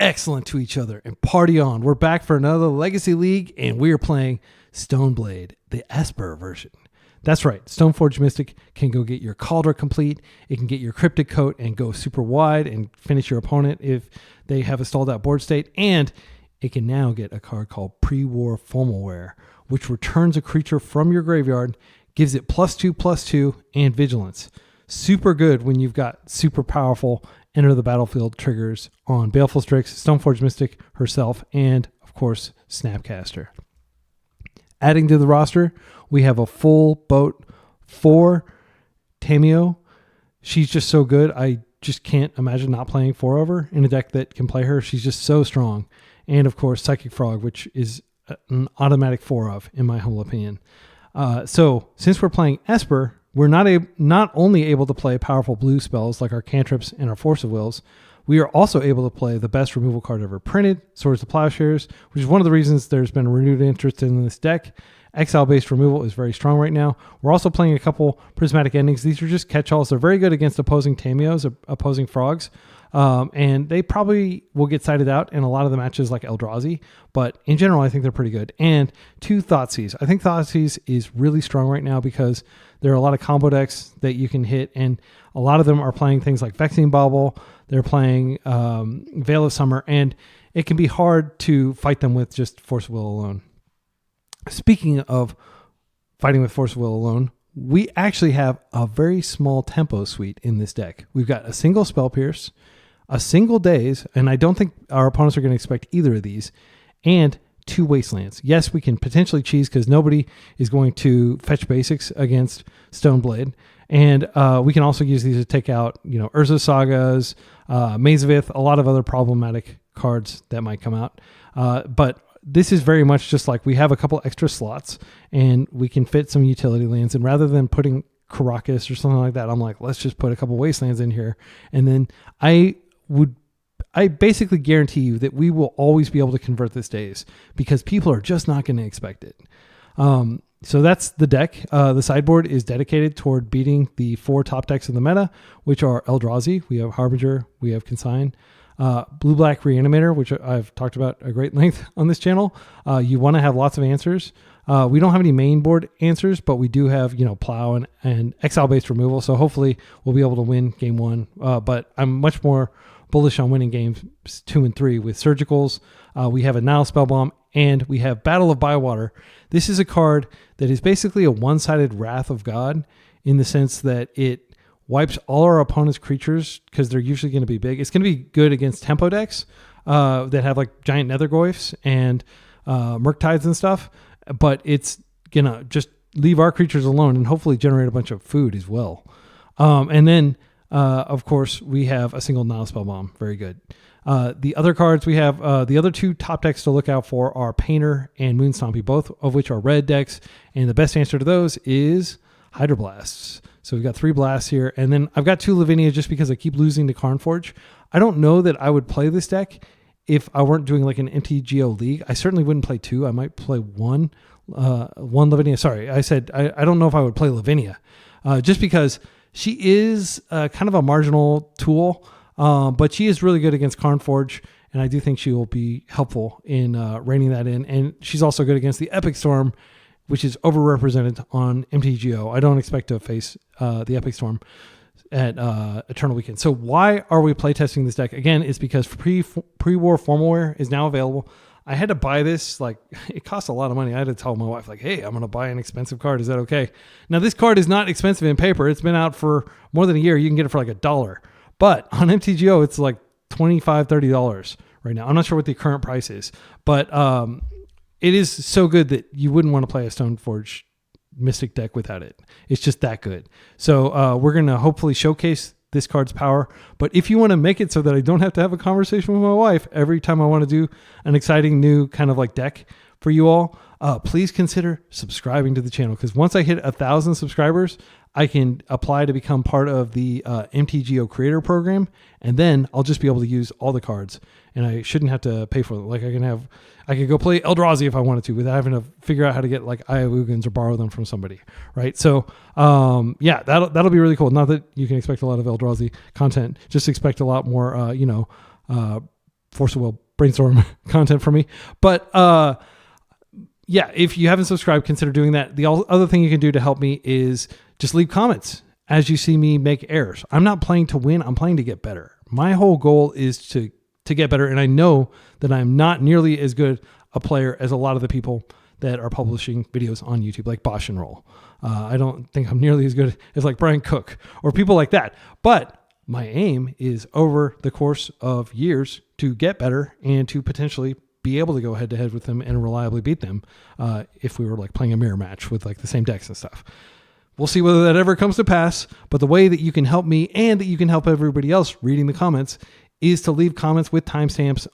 excellent to each other and party on. We're back for another Legacy League, and we are playing Stoneblade, the Esper version. That's right, Stoneforge Mystic can go get your Cauldron complete, it can get your Cryptic Coat and go super wide and finish your opponent if they have a stalled out board state, and it can now get a card called Pre-War Formalware, which returns a creature from your graveyard, gives it +2/+2 and Vigilance. Super good when you've got super powerful enter the battlefield triggers on Baleful Strix, Stoneforge Mystic herself, and of course, Snapcaster. Adding to the roster, we have a full boat for Tamiyo. She's just so good. I just can't imagine not playing 4 of her in a deck that can play her. She's just so strong. And of course, Psychic Frog, which is an automatic 4 of, in my humble opinion. So since we're playing Esper, we're not only able to play powerful blue spells like our cantrips and our Force of Wills, we are also able to play the best removal card ever printed, Swords to Plowshares, which is one of the reasons there's been a renewed interest in this deck. Exile-based removal is very strong right now. We're also playing a couple Prismatic Endings. These are just catch-alls. They're very good against opposing Tamiyos, opposing Frogs. And they probably will get sided out in a lot of the matches like Eldrazi, but in general, I think they're pretty good. And 2 Thoughtseize. I think Thoughtseize is really strong right now because there are a lot of combo decks that you can hit, and a lot of them are playing things like Vexing Bauble. They're playing Veil of Summer, and it can be hard to fight them with just Force of Will alone. Speaking of fighting with Force of Will alone, we actually have a very small tempo suite in this deck. We've got a single Spell Pierce, a single Daze, and I don't think our opponents are going to expect either of these, and 2 Wastelands. Yes, we can potentially cheese because nobody is going to fetch basics against Stoneblade, and we can also use these to take out, Urza Sagas, Maze of Ith, a lot of other problematic cards that might come out. But this is very much just like we have a couple extra slots and we can fit some utility lands, and rather than putting Karakas or something like that, I'm like, let's just put a couple Wastelands in here. And then I basically guarantee you that we will always be able to convert this Daze because people are just not going to expect it. So that's the deck. The sideboard is dedicated toward beating the 4 top decks in the meta, which are Eldrazi. We have Harbinger, we have Consign, Blue-Black Reanimator, which I've talked about at great length on this channel. You want to have lots of answers. We don't have any main board answers, but we do have, Plow and Exile-based removal. So hopefully we'll be able to win game 1. But I'm much more bullish on winning games 2 and 3 with Surgicals. We have a Nile Spellbomb, and we have Battle of Bywater. This is a card that is basically a one-sided Wrath of God in the sense that it wipes all our opponent's creatures because they're usually going to be big. It's going to be good against tempo decks that have like giant Nethergoyfs and Murktides and stuff, but it's going to just leave our creatures alone and hopefully generate a bunch of food as well. And then, of course, we have a single Nile Spellbomb. Very good. The other cards we have, the other 2 top decks to look out for are Painter and Moon Stompy, both of which are red decks, and the best answer to those is Hydroblasts. So we've got 3 blasts here, and then I've got 2 Lavinia just because I keep losing to Karnforge. I don't know that I would play this deck if I weren't doing like an MTGO league. I certainly wouldn't play 2. I might play one Lavinia. Sorry, I said I don't know if I would play Lavinia, just because she is kind of a marginal tool, but she is really good against Karnforge, and I do think she will be helpful in reining that in. And she's also good against the Epic Storm, which is overrepresented on MTGO. I don't expect to face the Epic Storm at Eternal Weekend. So why are we playtesting this deck? Again, it's because pre-war Formalware is now available. I had to buy this, it costs a lot of money. I had to tell my wife, hey, I'm going to buy an expensive card. Is that okay? Now, this card is not expensive in paper. It's been out for more than a year. You can get it for $1. But on MTGO, it's like $25, $30 right now. I'm not sure what the current price is, but it is so good that you wouldn't want to play a Stoneforge Mystic deck without it. It's just that good. So we're going to hopefully showcase this card's power. But if you want to make it so that I don't have to have a conversation with my wife every time I want to do an exciting new kind of deck for you all, please consider subscribing to the channel. Because once I hit 1,000 subscribers, I can apply to become part of the MTGO creator program, and then I'll just be able to use all the cards, and I shouldn't have to pay for them. I could go play Eldrazi if I wanted to without having to figure out how to get Iowugans or borrow them from somebody, right? So yeah, that'll be really cool. Not that you can expect a lot of Eldrazi content, just expect a lot more Force of Will brainstorm content for me. But yeah, if you haven't subscribed, consider doing that. The other thing you can do to help me is just leave comments as you see me make errors. I'm not playing to win. I'm playing to get better. My whole goal is to get better. And I know that I'm not nearly as good a player as a lot of the people that are publishing videos on YouTube, like Bosch and Roll. I don't think I'm nearly as good as like Brian Cook or people like that. But my aim is over the course of years to get better and to potentially be able to go head to head with them and reliably beat them if we were like playing a mirror match with like the same decks and stuff. We'll see whether that ever comes to pass. But the way that you can help me and that you can help everybody else reading the comments is to leave comments with timestamps.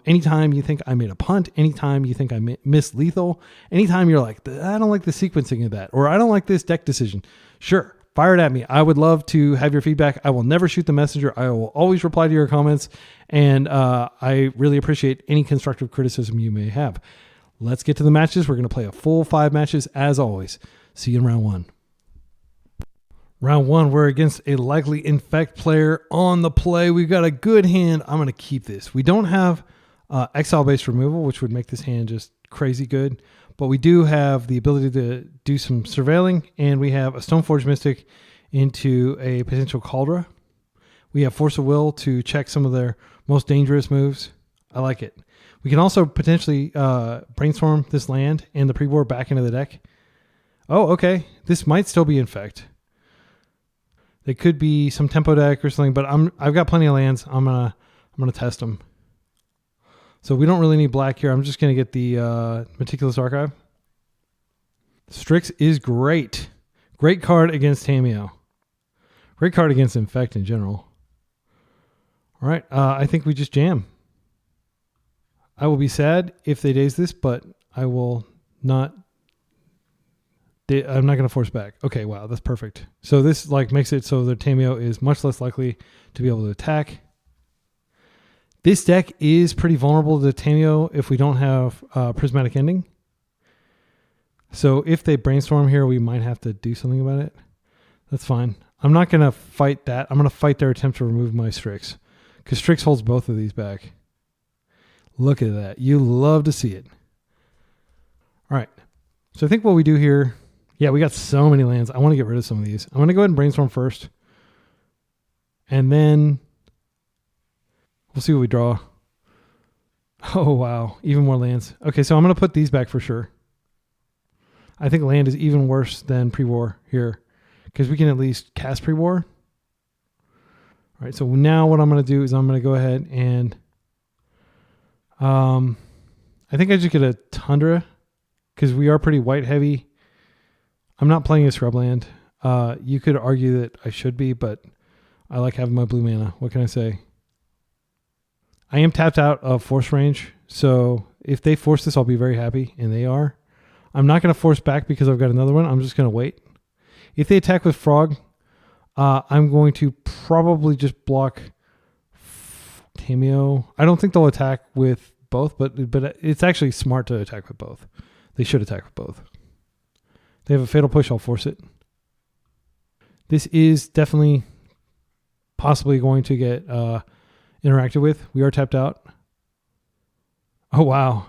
Anytime you think I made a punt, anytime you think I missed lethal, anytime you're like, I don't like the sequencing of that, or I don't like this deck decision. Sure, fire it at me. I would love to have your feedback. I will never shoot the messenger. I will always reply to your comments. And I really appreciate any constructive criticism you may have. Let's get to the matches. We're going to play a full 5 matches as always. See you in round 1. Round 1, we're against a likely Infect player on the play. We've got a good hand. I'm going to keep this. We don't have exile-based removal, which would make this hand just crazy good. But we do have the ability to do some surveilling, and we have a Stoneforge Mystic into a potential Cauldron. We have Force of Will to check some of their most dangerous moves. I like it. We can also potentially brainstorm this land and the pre-board back into the deck. Oh, okay. This might still be Infect. They could be some tempo deck or something, but I've got plenty of lands. I'm gonna test them. So we don't really need black here. I'm just gonna get the Meticulous Archive. Strix is great. Great card against Tamiyo. Great card against Infect in general. All right, I think we just jam. I will be sad if they daze this, but I will not. I'm not going to force back. Okay, wow, that's perfect. So this like makes it so that Tamiyo is much less likely to be able to attack. This deck is pretty vulnerable to Tamiyo if we don't have Prismatic Ending. So if they brainstorm here, we might have to do something about it. That's fine. I'm not going to fight that. I'm going to fight their attempt to remove my Strix, because Strix holds both of these back. Look at that. You love to see it. All right. So I think what we do here... Yeah, we got so many lands. I want to get rid of some of these. I'm going to go ahead and brainstorm first. And then we'll see what we draw. Oh, wow. Even more lands. Okay, so I'm going to put these back for sure. I think land is even worse than pre-war here, because we can at least cast pre-war. All right, so now what I'm going to do is I'm going to go ahead and... I think I just get a Tundra, because we are pretty white heavy. I'm not playing a scrubland. You could argue that I should be, but I like having my blue mana. What can I say? I am tapped out of force range, so if they force this, I'll be very happy, and they are. I'm not going to force back because I've got another one. I'm just going to wait. If they attack with Frog, I'm going to probably just block Tamiyo. I don't think they'll attack with both, but it's actually smart to attack with both. They should attack with both. They have a Fatal Push, I'll force it. This is definitely possibly going to get interacted with. We are tapped out. Oh, wow.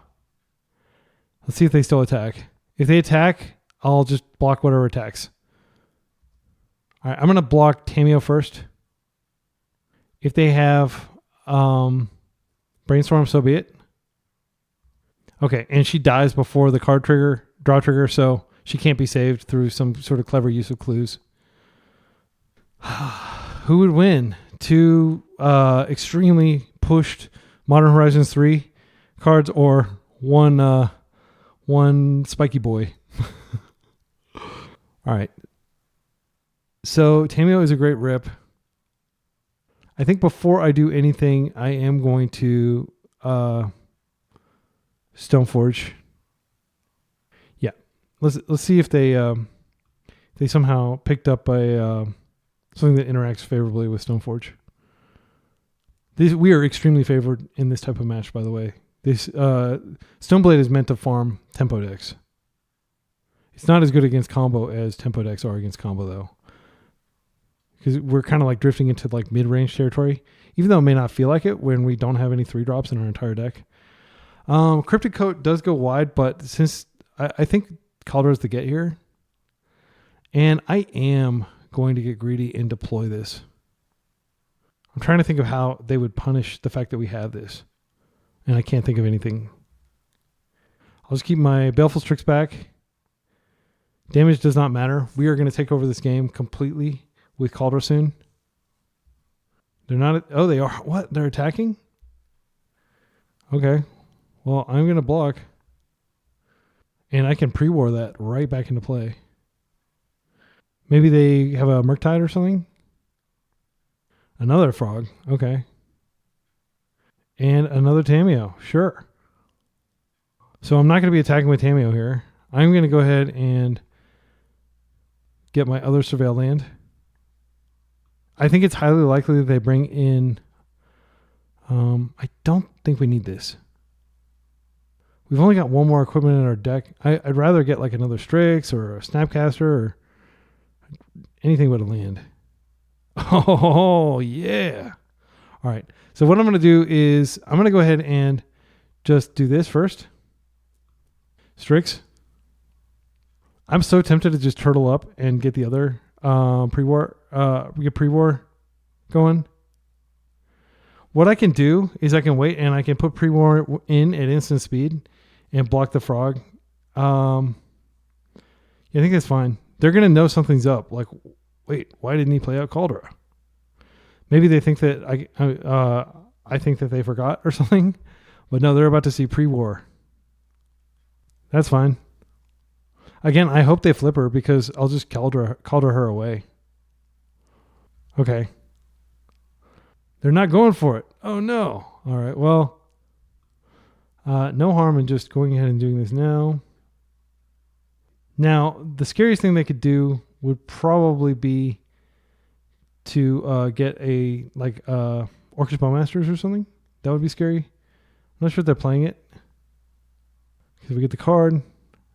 Let's see if they still attack. If they attack, I'll just block whatever attacks. All right, I'm going to block Tamiyo first. If they have Brainstorm, so be it. Okay, and she dies before the card trigger, draw trigger, so she can't be saved through some sort of clever use of clues. Who would win? Two extremely pushed Modern Horizons 3 cards, or one spiky boy? All right. So Tamiyo is a great rip. I think before I do anything, I am going to Stoneforge. Yeah, let's see if they somehow picked up a something that interacts favorably with Stoneforge. We are extremely favored in this type of match, by the way. This Stoneblade is meant to farm tempo decks. It's not as good against combo as tempo decks are against combo, though, because we're kind of like drifting into like mid-range territory. even though it may not feel like it when we don't have any 3-drops in our entire deck. Cryptic Coat does go wide, but since I think Caldra is the get here, and I am going to get greedy and deploy this. I'm trying to think of how they would punish the fact that we have this, and I can't think of anything. I'll just keep my Baleful Strix back. Damage does not matter. We are going to take over this game completely with Caldra soon. They're not... Oh, they are. What? They're attacking? Okay. Well, I'm going to block. And I can pre-war that right back into play. Maybe they have a Murktide or something? Another Frog. Okay. And another Tamiyo. Sure. So I'm not going to be attacking with Tamiyo here. I'm going to go ahead and get my other Surveil land. I think it's highly likely that they bring in... I don't think we need this. We've only got one more equipment in our deck. I'd rather get like another Strix or a Snapcaster or anything but a land. Oh, yeah. All right. So what I'm going to do is I'm going to go ahead and just do this first. Strix. I'm so tempted to just turtle up and get the other pre-war going. What I can do is I can wait and I can put pre-war in at instant speed and block the frog. Yeah, I think that's fine. They're going to know something's up. Like, wait, why didn't he play out Caldra? Maybe they think that I think that they forgot or something. But no, they're about to see pre-war. That's fine. Again, I hope they flip her because I'll just Caldra her away. Okay. They're not going for it. Oh, no. All right, well, no harm in just going ahead and doing this now. Now, the scariest thing they could do would probably be to get a, like, Orcish Bowmasters or something. That would be scary. I'm not sure if they're playing it. Because we get the card.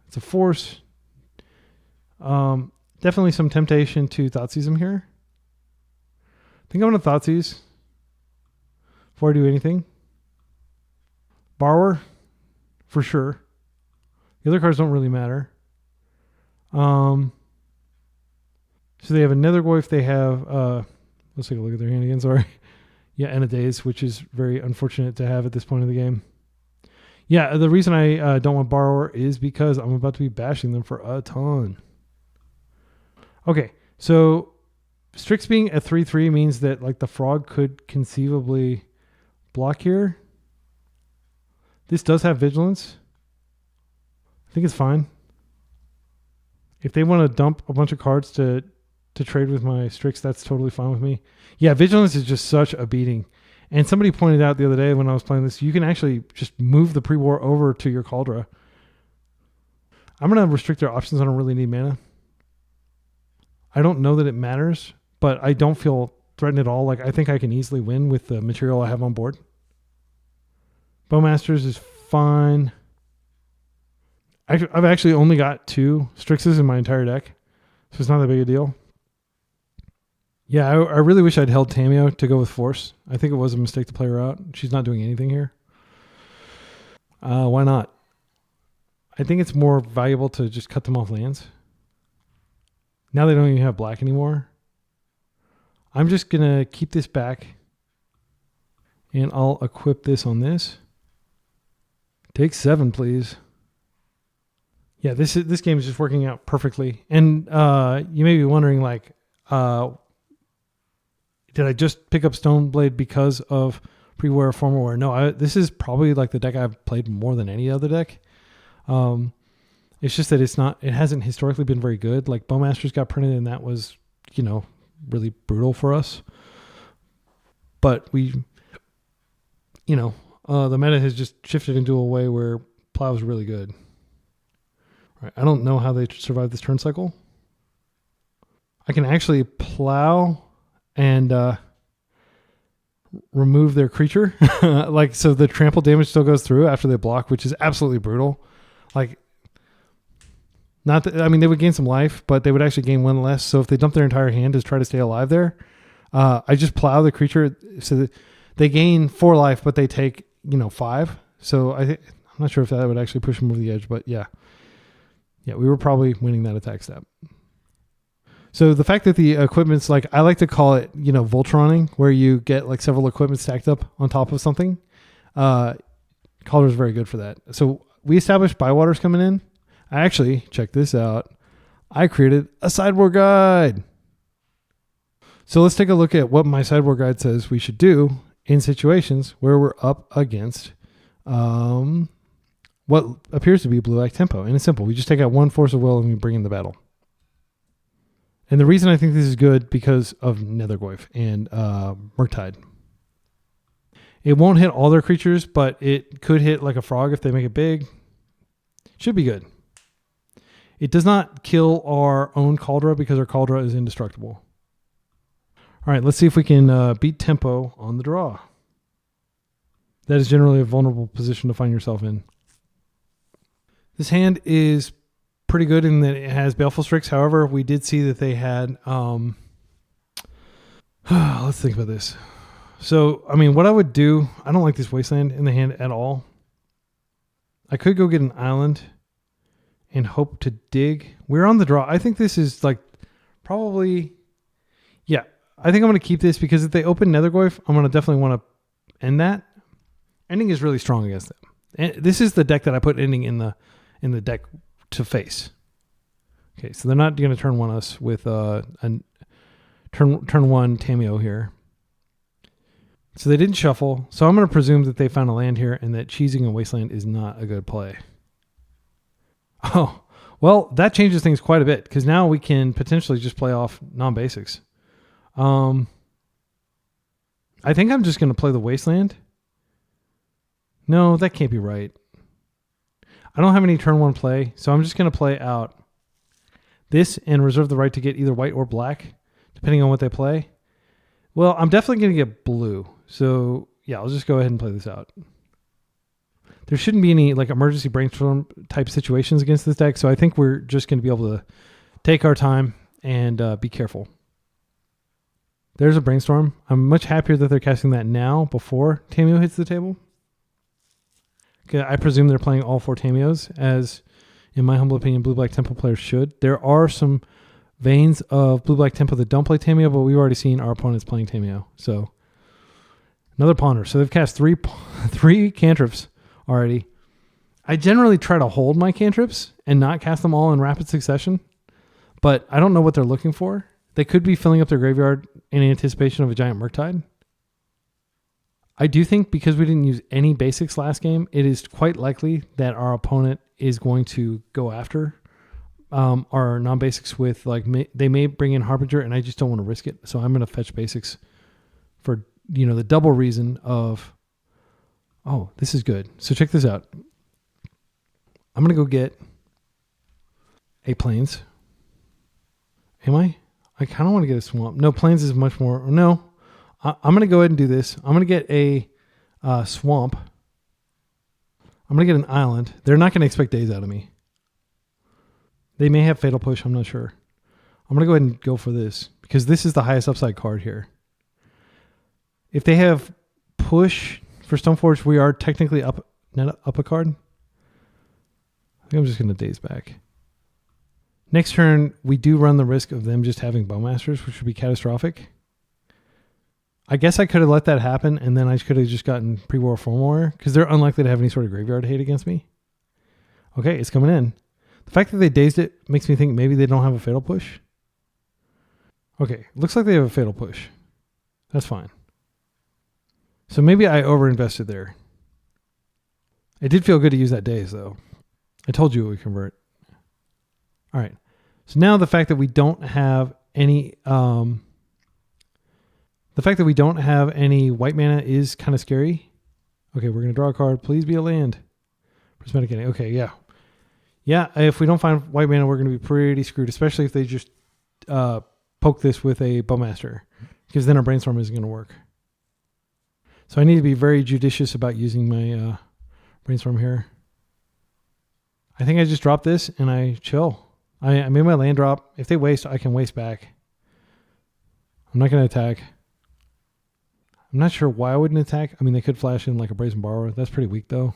It's a force. Definitely some temptation to Thoughtseize them here. I think I'm going to Thoughtseize before I do anything. Borrower, for sure. The other cards don't really matter. So they have a Nethergoyf. They have, let's take a look at their hand again, sorry. Yeah, and a Daze, which is very unfortunate to have at this point of the game. Yeah, the reason I don't want Borrower is because I'm about to be bashing them for a ton. Okay, so Strix being a 3/3 means that like the frog could conceivably block here. This does have vigilance. I think it's fine. If they want to dump a bunch of cards to trade with my Strix, that's totally fine with me. Yeah, vigilance is just such a beating. And somebody pointed out the other day when I was playing this, you can actually just move the pre-war over to your Caldra. I'm going to restrict their options. I don't really need mana. I don't know that it matters, but I don't feel threatened at all. Like, I think I can easily win with the material I have on board. Bowmasters is fine. I've actually only got 2 Strixes in my entire deck, so it's not that big a deal. Yeah, I really wish I'd held Tamiyo to go with Force. I think it was a mistake to play her out. She's not doing anything here. Why not? I think it's more valuable to just cut them off lands. Now they don't even have black anymore. I'm just going to keep this back. And I'll equip this on this. Take 7, please. Yeah, this game is just working out perfectly. And you may be wondering, like, did I just pick up Stoneblade because of pre-war or formal war? No, this is probably like the deck I've played more than any other deck. It's just that it hasn't historically been very good. Like Bowmasters got printed and that was, really brutal for us. But the meta has just shifted into a way where Plow is really good. Right, I don't know how they survive this turn cycle. I can actually Plow and remove their creature. So the trample damage still goes through after they block, which is absolutely brutal. Like, they would gain some life, but they would actually gain 1 less. So if they dump their entire hand to try to stay alive there, I just plow the creature so that they gain 4 life, but they take 5. So I'm not sure if that would actually push them over the edge, but yeah, we were probably winning that attack step. So the fact that the equipment's like, I like to call it, Voltroning, where you get like several equipment stacked up on top of something. Calder's very good for that. So we established Bywaters coming in. I actually, check this out, I created a sideboard guide. So let's take a look at what my sideboard guide says we should do in situations where we're up against what appears to be blue-black tempo. And it's simple. We just take out 1 force of will and we bring in the battle. And the reason I think this is good because of Nethergoyf and Murktide. It won't hit all their creatures, but it could hit like a frog if they make it big. Should be good. It does not kill our own Kaldra because our Kaldra is indestructible. All right, let's see if we can beat tempo on the draw. That is generally a vulnerable position to find yourself in. This hand is pretty good in that it has Baleful Strix. However, we did see that they had... let's think about this. So, I mean, what I would do... I don't like this Wasteland in the hand at all. I could go get an island and hope to dig. We're on the draw. I think this is like probably... Yeah, I think I'm going to keep this because if they open Nethergoyf, I'm going to definitely want to end that. Ending is really strong against them. And this is the deck that I put ending in the deck to face. Okay, so they're not going to turn 1 us with a turn 1 Tamiyo here. So they didn't shuffle. So I'm going to presume that they found a land here and that cheesing a Wasteland is not a good play. Oh, well, that changes things quite a bit because now we can potentially just play off non-basics. I think I'm just going to play the Wasteland. No, that can't be right. I don't have any turn 1 play, so I'm just going to play out this and reserve the right to get either white or black, depending on what they play. Well, I'm definitely going to get blue. So, yeah, I'll just go ahead and play this out. There shouldn't be any like emergency brainstorm type situations against this deck, so I think we're just going to be able to take our time and be careful. There's a brainstorm. I'm much happier that they're casting that now before Tamiyo hits the table. Okay, I presume they're playing all 4 Tamiyos, as in my humble opinion, blue-black tempo players should. There are some veins of blue-black tempo that don't play Tamiyo, but we've already seen our opponents playing Tamiyo. So another ponder. So they've cast three cantrips already. I generally try to hold my cantrips and not cast them all in rapid succession, but I don't know what they're looking for. They could be filling up their graveyard in anticipation of a giant Murktide. I do think because we didn't use any basics last game, it is quite likely that our opponent is going to go after our non-basics with they may bring in Harbinger, and I just don't want to risk it. So I'm going to fetch basics for the double reason of, oh, this is good. So check this out. I'm going to go get a Plains. Am I? I kind of want to get a Swamp. No, Plains is much more. No, I'm going to go ahead and do this. I'm going to get a Swamp. I'm going to get an Island. They're not going to expect days out of me. They may have Fatal Push. I'm not sure. I'm going to go ahead and go for this because this is the highest upside card here. If they have Push for Stoneforge, we are technically up a card. I think I'm just going to daze back. Next turn, we do run the risk of them just having Bowmasters, which would be catastrophic. I guess I could have let that happen, and then I could have just gotten Pre-War Form Warrior, because they're unlikely to have any sort of graveyard hate against me. Okay, it's coming in. The fact that they dazed it makes me think maybe they don't have a Fatal Push. Okay, looks like they have a Fatal Push. That's fine. So maybe I overinvested there. It did feel good to use that daze, though. I told you it would convert. All right. So now the fact that we don't have any white mana is kind of scary. Okay, we're going to draw a card. Please be a land. Prismatic Ending. Okay, yeah. Yeah, if we don't find white mana, we're going to be pretty screwed, especially if they just poke this with a Bowmaster, because then our Brainstorm isn't going to work. So I need to be very judicious about using my Brainstorm here. I think I just drop this and I chill. I made my land drop. If they waste, I can waste back. I'm not going to attack. I'm not sure why I wouldn't attack. I mean, they could flash in like a Brazen Borrower. That's pretty weak though.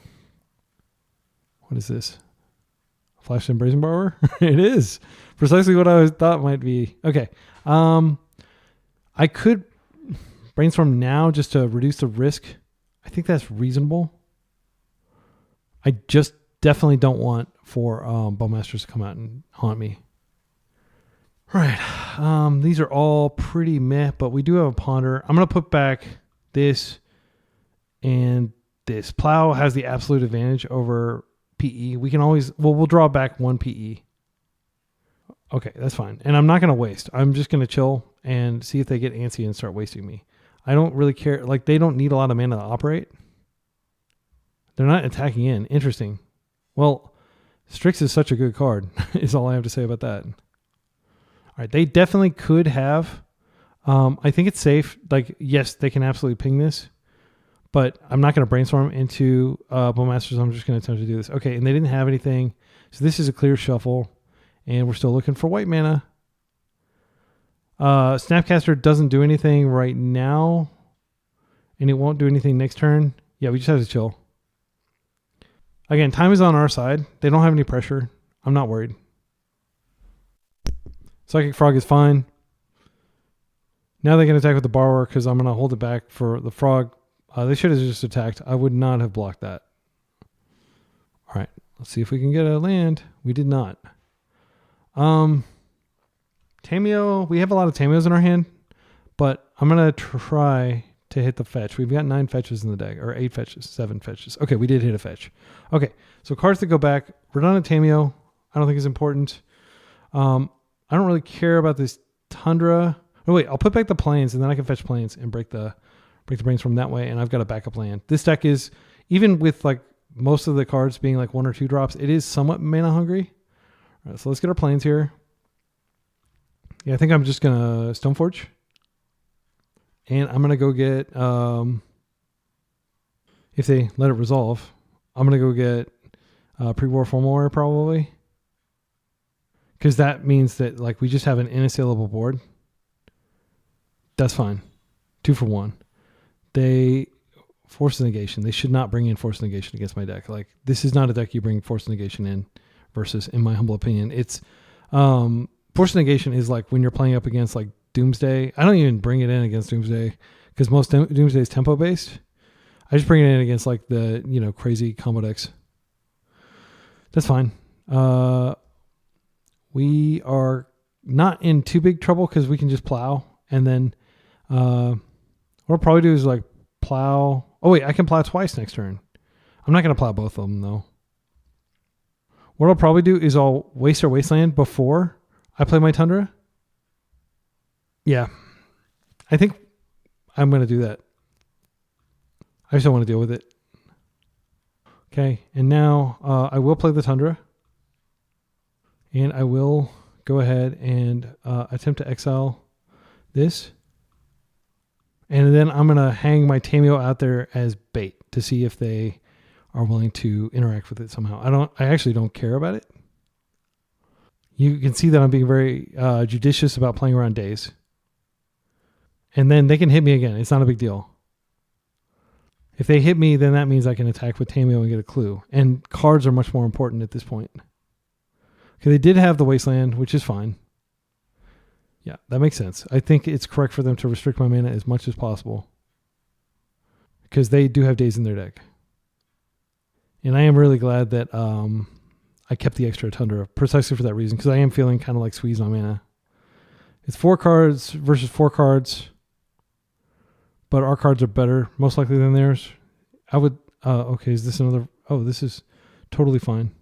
What is this? Flash in Brazen Borrower? It is. Precisely what I thought might be. Okay. I could brainstorm now just to reduce the risk. I think that's reasonable. I just definitely don't want for Bowmasters to come out and haunt me. Right. These are all pretty meh, but we do have a Ponder. I'm going to put back this and this. Plow has the absolute advantage over PE. We can always, we'll draw back 1 PE. Okay, that's fine. And I'm not going to waste. I'm just going to chill and see if they get antsy and start wasting me. I don't really care. Like, they don't need a lot of mana to operate. They're not attacking in. Interesting. Well, Strix is such a good card, is all I have to say about that. All right, they definitely could have. I think it's safe. Like, yes, they can absolutely ping this, but I'm not going to brainstorm into Bowmasters. I'm just going to attempt to do this. Okay, and they didn't have anything. So this is a clear shuffle, and we're still looking for white mana. Snapcaster doesn't do anything right now, and it won't do anything next turn. Yeah, we just have to chill. Again, time is on our side. They don't have any pressure. I'm not worried. Psychic Frog is fine. Now they can attack with the Borrower because I'm going to hold it back for the Frog. They should have just attacked. I would not have blocked that. All right. Let's see if we can get a land. We did not. Tamiyo. We have a lot of Tamiyos in our hand, but I'm going to try to hit the fetch. We've got 9 fetches in the deck, or 8 fetches, 7 fetches. Okay, we did hit a fetch. Okay, so cards that go back. Redundant Tamiyo, I don't think is important. I don't really care about this Tundra. Oh wait, I'll put back the plains, and then I can fetch plains and break the brainstorm that way, and I've got a backup land. This deck is, even with like most of the cards being like 1 or 2 drops, it is somewhat mana hungry. All right, so let's get our plains here. Yeah, I think I'm just gonna Stoneforge. And I'm going to go get, if they let it resolve, I'm going to go get pre-war Formaware probably. Because that means that like we just have an inassailable board. That's fine. 2 for 1. They force negation. They should not bring in force negation against my deck. Like, this is not a deck you bring force negation in versus, in my humble opinion. It's force negation is like when you're playing up against like Doomsday. I don't even bring it in against Doomsday because most Doomsday is tempo based. I just bring it in against like the, you know, crazy combo decks. That's fine. We are not in too big trouble because we can just plow. And then what I'll probably do is like plow. Oh wait, I can plow twice next turn. I'm not going to plow both of them though. What I'll probably do is I'll waste our wasteland before I play my Tundra. Yeah, I think I'm going to do that. I just don't want to deal with it. Okay, and now I will play the Tundra. And I will go ahead and attempt to exile this. And then I'm going to hang my Tamiyo out there as bait to see if they are willing to interact with it somehow. I actually don't care about it. You can see that I'm being very judicious about playing around days. And then they can hit me again. It's not a big deal. If they hit me, then that means I can attack with Tamiyo and get a clue. And cards are much more important at this point. Okay, they did have the Wasteland, which is fine. Yeah, that makes sense. I think it's correct for them to restrict my mana as much as possible. Because they do have days in their deck. And I am really glad that I kept the extra Tundra precisely for that reason. Because I am feeling kind of like squeezed on mana. It's 4 cards versus 4 cards. But our cards are better, most likely, than theirs. I would... okay, is this another... Oh, this is totally fine.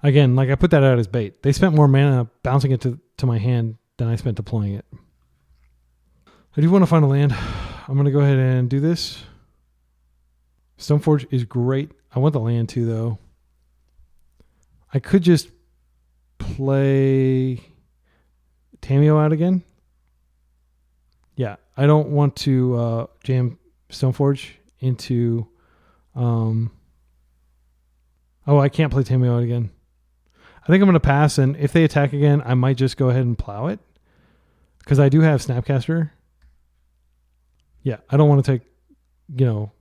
Again, like I put that out as bait. They spent more mana bouncing it to my hand than I spent deploying it. I do want to find a land. I'm going to go ahead and do this. Stoneforge is great. I want the land too, though. I could just play Tamiyo out again. Yeah, I don't want to jam Stoneforge into... Oh, I can't play Tamiyo out again. I think I'm going to pass, and if they attack again, I might just go ahead and plow it. Because I do have Snapcaster. Yeah, I don't want to take,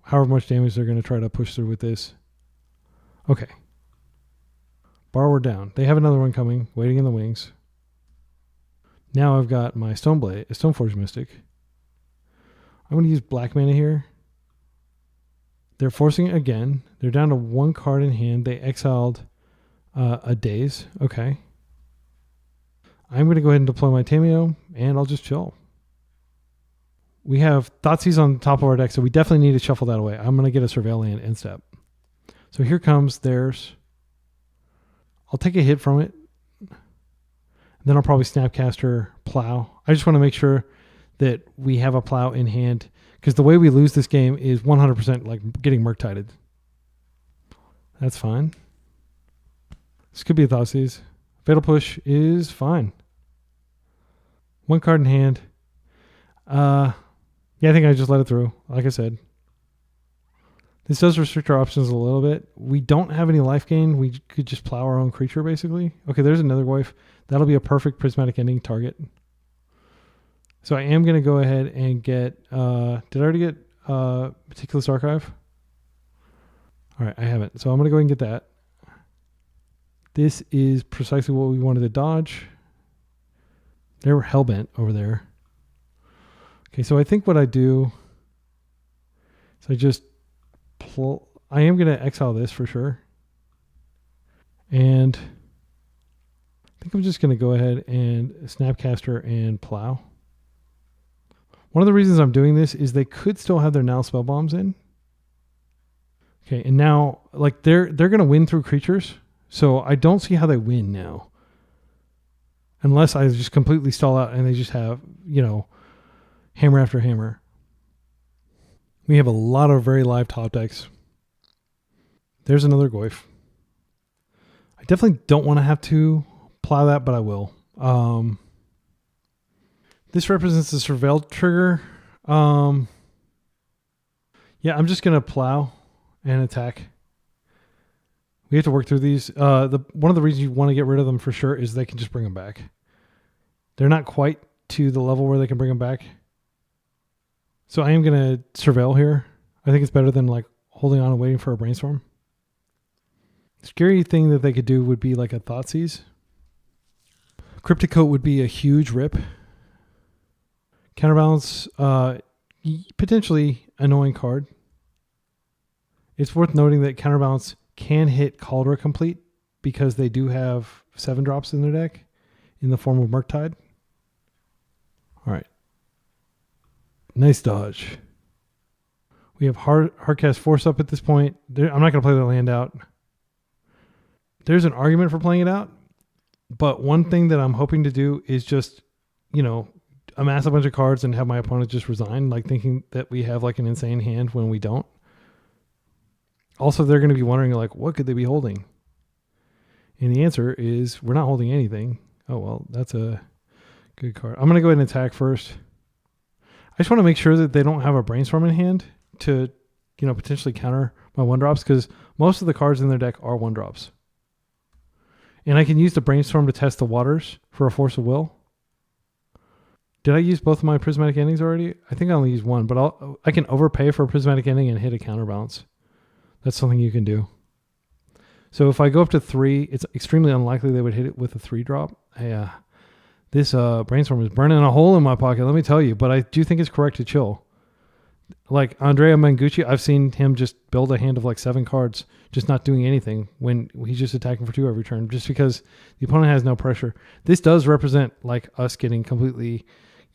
however much damage they're going to try to push through with this. Okay. Borrower down. They have another one coming, waiting in the wings. Now I've got my Stoneblade, Stoneforge Mystic. I'm going to use black mana here. They're forcing it again. They're down to 1 card in hand. They exiled a Daze. Okay. I'm going to go ahead and deploy my Tamiyo, and I'll just chill. We have Thoughtseize on top of our deck, so we definitely need to shuffle that away. I'm going to get a Surveil land end step. So here comes theirs. I'll take a hit from it. Then I'll probably Snapcaster Plow. I just want to make sure that we have a Plow in hand, because the way we lose this game is 100% like getting Murktided. That's fine. This could be a Thoughtseize. Fatal Push is fine. 1 card in hand. Yeah, I think I just let it through, like I said. This does restrict our options a little bit. We don't have any life gain. We could just plow our own creature, basically. Okay, there's another Goif. That'll be a perfect Prismatic Ending target. So I am going to go ahead and get... did I already get Meticulous Archive? All right, I haven't. So I'm going to go ahead and get that. This is precisely what we wanted to dodge. They were hellbent over there. Okay, so I think what I do is I just... I am going to exile this for sure. And I think I'm just going to go ahead and Snapcaster and Plow. One of the reasons I'm doing this is they could still have their now spell bombs in. Okay, and now like they're going to win through creatures, so I don't see how they win now. Unless I just completely stall out and they just have, hammer after hammer. We have a lot of very live top decks. There's another Goif. I definitely don't want to have to plow that, but I will. This represents the Surveil trigger. Yeah, I'm just going to plow and attack. We have to work through these. One of the reasons you want to get rid of them for sure is they can just bring them back. They're not quite to the level where they can bring them back. So I am going to Surveil here. I think it's better than like holding on and waiting for a Brainstorm. Scary thing that they could do would be like a Thoughtseize. Cryptic Coat would be a huge rip. Counterbalance, potentially annoying card. It's worth noting that Counterbalance can hit Cauldron Complete because they do have 7 drops in their deck in the form of Murktide. All right. Nice dodge. We have Hardcast Force up at this point. I'm not going to play the land out. There's an argument for playing it out, but one thing that I'm hoping to do is just, amass a bunch of cards and have my opponent just resign, like thinking that we have like an insane hand when we don't. Also, they're going to be wondering like, what could they be holding? And the answer is we're not holding anything. Oh, well, that's a good card. I'm going to go ahead and attack first. I just want to make sure that they don't have a Brainstorm in hand to, potentially counter my 1-drops, because most of the cards in their deck are 1-drops. And I can use the Brainstorm to test the waters for a Force of Will. Did I use both of my Prismatic Endings already? I think I only used one, but I can overpay for a Prismatic Ending and hit a Counterbalance. That's something you can do. So if I go up to 3, it's extremely unlikely they would hit it with a 3-drop. Yeah. This Brainstorm is burning a hole in my pocket, let me tell you. But I do think it's correct to chill. Like Andrea Mangucci, I've seen him just build a hand of like 7 cards, just not doing anything when he's just attacking for 2 every turn, just because the opponent has no pressure. This does represent like us getting completely,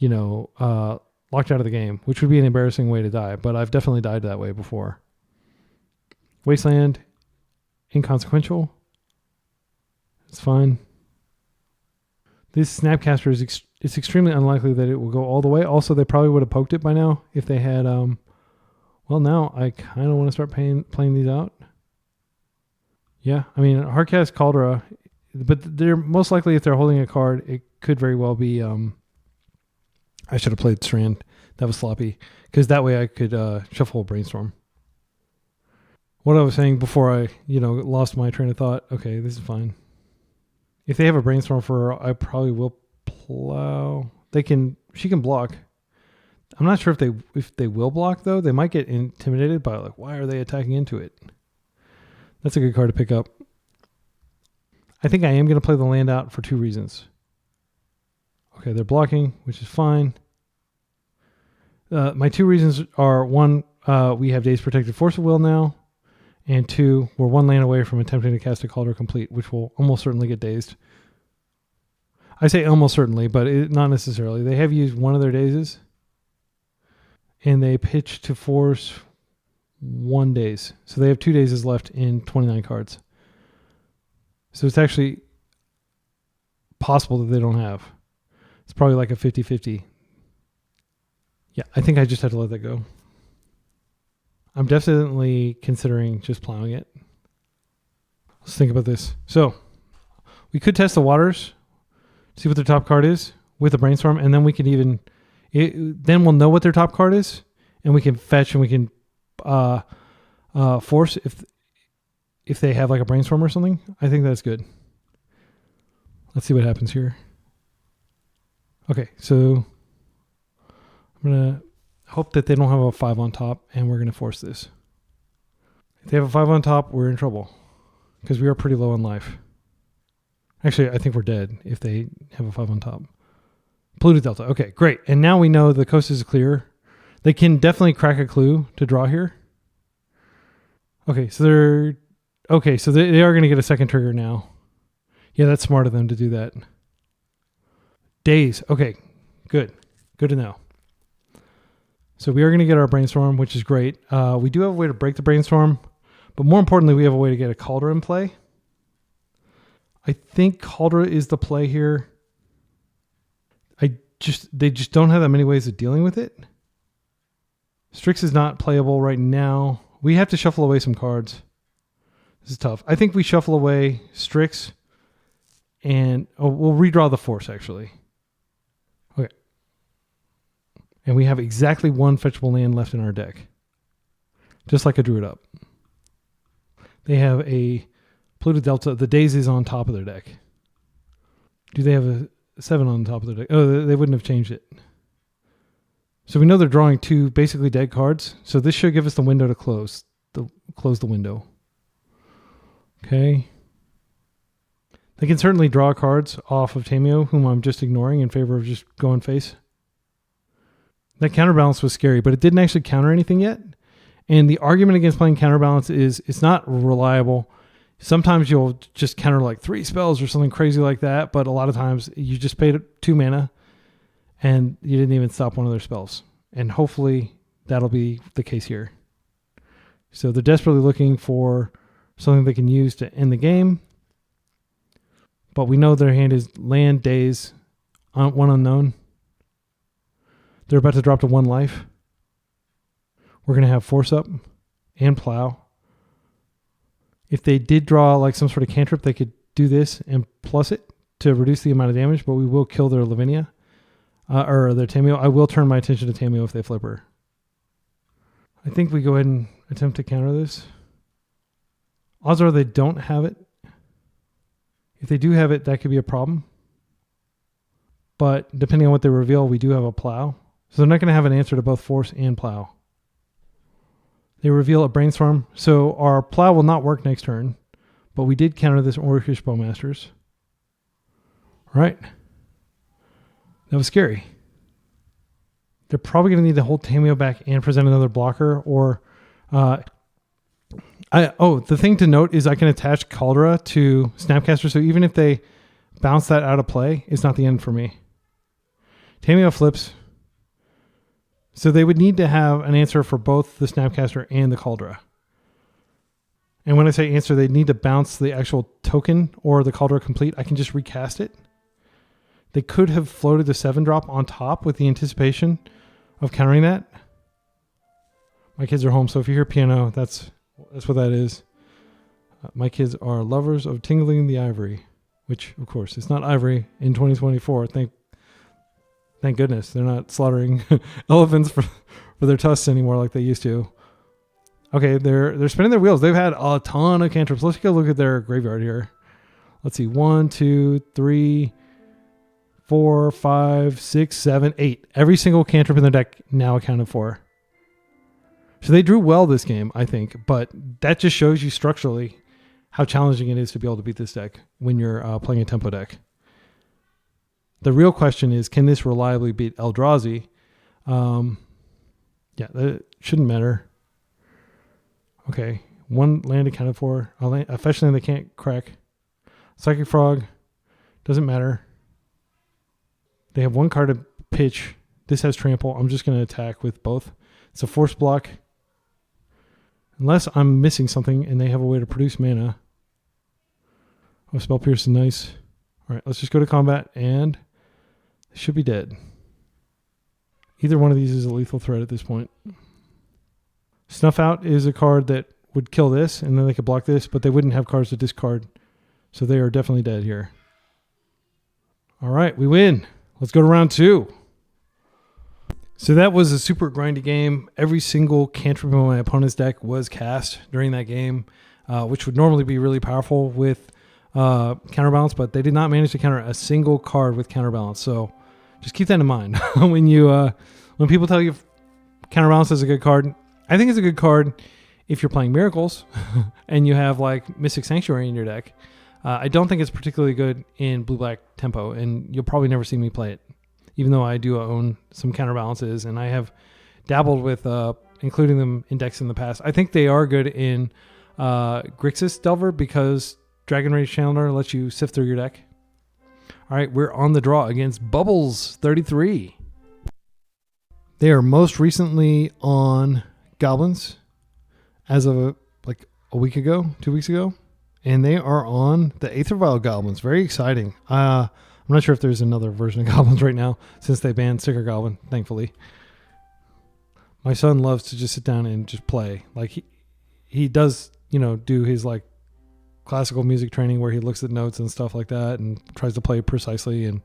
locked out of the game, which would be an embarrassing way to die. But I've definitely died that way before. Wasteland, inconsequential. It's fine. This Snapcaster is it's extremely unlikely that it will go all the way. Also, they probably would have poked it by now if they had... well, now I kind of want to start playing these out. Yeah, I mean, Hardcast Caldera, but they're most likely, if they're holding a card, it could very well be... I should have played Strand. That was sloppy. Because that way I could shuffle a Brainstorm. What I was saying before I, lost my train of thought. Okay, this is fine. If they have a Brainstorm for her, I probably will plow. She can block. I'm not sure if they will block though. They might get intimidated by like, why are they attacking into it? That's a good card to pick up. I think I am going to play the land out for 2 reasons. Okay, they're blocking, which is fine. My 2 reasons are 1, we have Daze Protected Force of Will now, and 2, we're 1 land away from attempting to cast a Cauldron Complete, which will almost certainly get dazed. I say almost certainly, but not necessarily. They have used one of their dazes, and they pitch to force 1 daze. So they have 2 dazes left in 29 cards. So it's actually possible that they don't have. It's probably like a 50-50. Yeah, I think I just have to let that go. I'm definitely considering just plowing it. Let's think about this. So we could test the waters, see what their top card is with a brainstorm, and then we can then we'll know what their top card is, and we can fetch and we can force if they have like a brainstorm or something. I think that's good. Let's see what happens here. Okay, so I'm going to hope that they don't have a 5 on top, and we're going to force this. If they have a 5 on top, we're in trouble because we are pretty low on life. Actually, I think we're dead if they have a 5 on top. Polluted Delta. Okay, great. And now we know the coast is clear. They can definitely crack a clue to draw here. Okay, so they are going to get a second trigger now. Yeah, that's smart of them to do that. Daze. Okay, good. Good to know. So we are going to get our brainstorm, which is great. We do have a way to break the brainstorm, but more importantly, we have a way to get a Cauldron in play. I think Cauldron is the play here. They just don't have that many ways of dealing with it. Strix is not playable right now. We have to shuffle away some cards. This is tough. I think we shuffle away Strix and we'll redraw the Force actually. Okay. And we have exactly 1 fetchable land left in our deck. Just like I drew it up. They have a Polluted Delta. The Daze is on top of their deck. Do they have a 7 on top of their deck? Oh, they wouldn't have changed it. So we know they're drawing 2 basically dead cards. So this should give us the window to close the window. Okay. They can certainly draw cards off of Tamiyo, whom I'm just ignoring in favor of just going face. That counterbalance was scary, but it didn't actually counter anything yet. And the argument against playing counterbalance is it's not reliable. Sometimes you'll just counter like 3 spells or something crazy like that, but a lot of times you just paid 2 mana and you didn't even stop one of their spells. And hopefully that'll be the case here. So they're desperately looking for something they can use to end the game. But we know their hand is land, daze, 1 unknown. They're about to drop to 1 life. We're going to have force up and plow. If they did draw like some sort of cantrip, they could do this and plus it to reduce the amount of damage, but we will kill their Lavinia or their Tamiyo. I will turn my attention to Tamiyo if they flip her. I think we go ahead and attempt to counter this. Odds are they don't have it. If they do have it, that could be a problem. But depending on what they reveal, we do have a plow. So they're not going to have an answer to both force and plow. They reveal a brainstorm. So our plow will not work next turn. But we did counter this Orcish Bowmasters. All right. That was scary. They're probably going to need to hold Tamiyo back and present another blocker. Or the thing to note is I can attach Caldera to Snapcaster. So even if they bounce that out of play, it's not the end for me. Tamiyo flips. So they would need to have an answer for both the Snapcaster and the Caldera. And when I say answer, they need to bounce the actual token or the Caldera complete. I can just recast it. They could have floated the 7-drop on top with the anticipation of countering that. My kids are home, so if you hear piano, that's what that is. My kids are lovers of tingling the ivory, which, of course, it's not ivory in 2024. Thank goodness they're not slaughtering elephants for their tusks anymore like they used to. Okay, they're spinning their wheels. They've had a ton of cantrips. Let's go look at their graveyard here. Let's see, 1, 2, 3, 4, 5, 6, 7, 8. Every single cantrip in their deck now accounted for. So they drew well this game, I think, but that just shows you structurally how challenging it is to be able to beat this deck when you're playing a tempo deck. The real question is, can this reliably beat Eldrazi? Yeah, that shouldn't matter. Okay, 1 land accounted for. A fetch land they can't crack. Psychic Frog, doesn't matter. They have 1 card to pitch. This has trample. I'm just going to attack with both. It's a force block. Unless I'm missing something and they have a way to produce mana. Oh, Spell Pierce is nice. All right, let's just go to combat and they should be dead. Either one of these is a lethal threat at this point. Snuff Out is a card that would kill this and then they could block this, but they wouldn't have cards to discard. So they are definitely dead here. All right, we win. Let's go to round 2. So that was a super grindy game. Every single cantrip in my opponent's deck was cast during that game, which would normally be really powerful with counterbalance, but they did not manage to counter a single card with counterbalance. So just keep that in mind when you when people tell you counterbalance is a good card. I think it's a good card if you're playing Miracles and you have like Mystic Sanctuary in your deck. I don't think it's particularly good in blue-black tempo, and you'll probably never see me play it, even though I do own some counterbalances, and I have dabbled with including them in decks in the past. I think they are good in Grixis Delver because Dragon Rage Channeler lets you sift through your deck. All right, we're on the draw against Bubbles 33. They are most recently on Goblins as of like a week ago, 2 weeks ago. And they are on the Aether Vial Goblins. Very exciting. I'm not sure if there's another version of Goblins right now since they banned Sticker Goblin, thankfully. My son loves to just sit down and just play. Like he does, do his like classical music training where he looks at notes and stuff like that and tries to play precisely and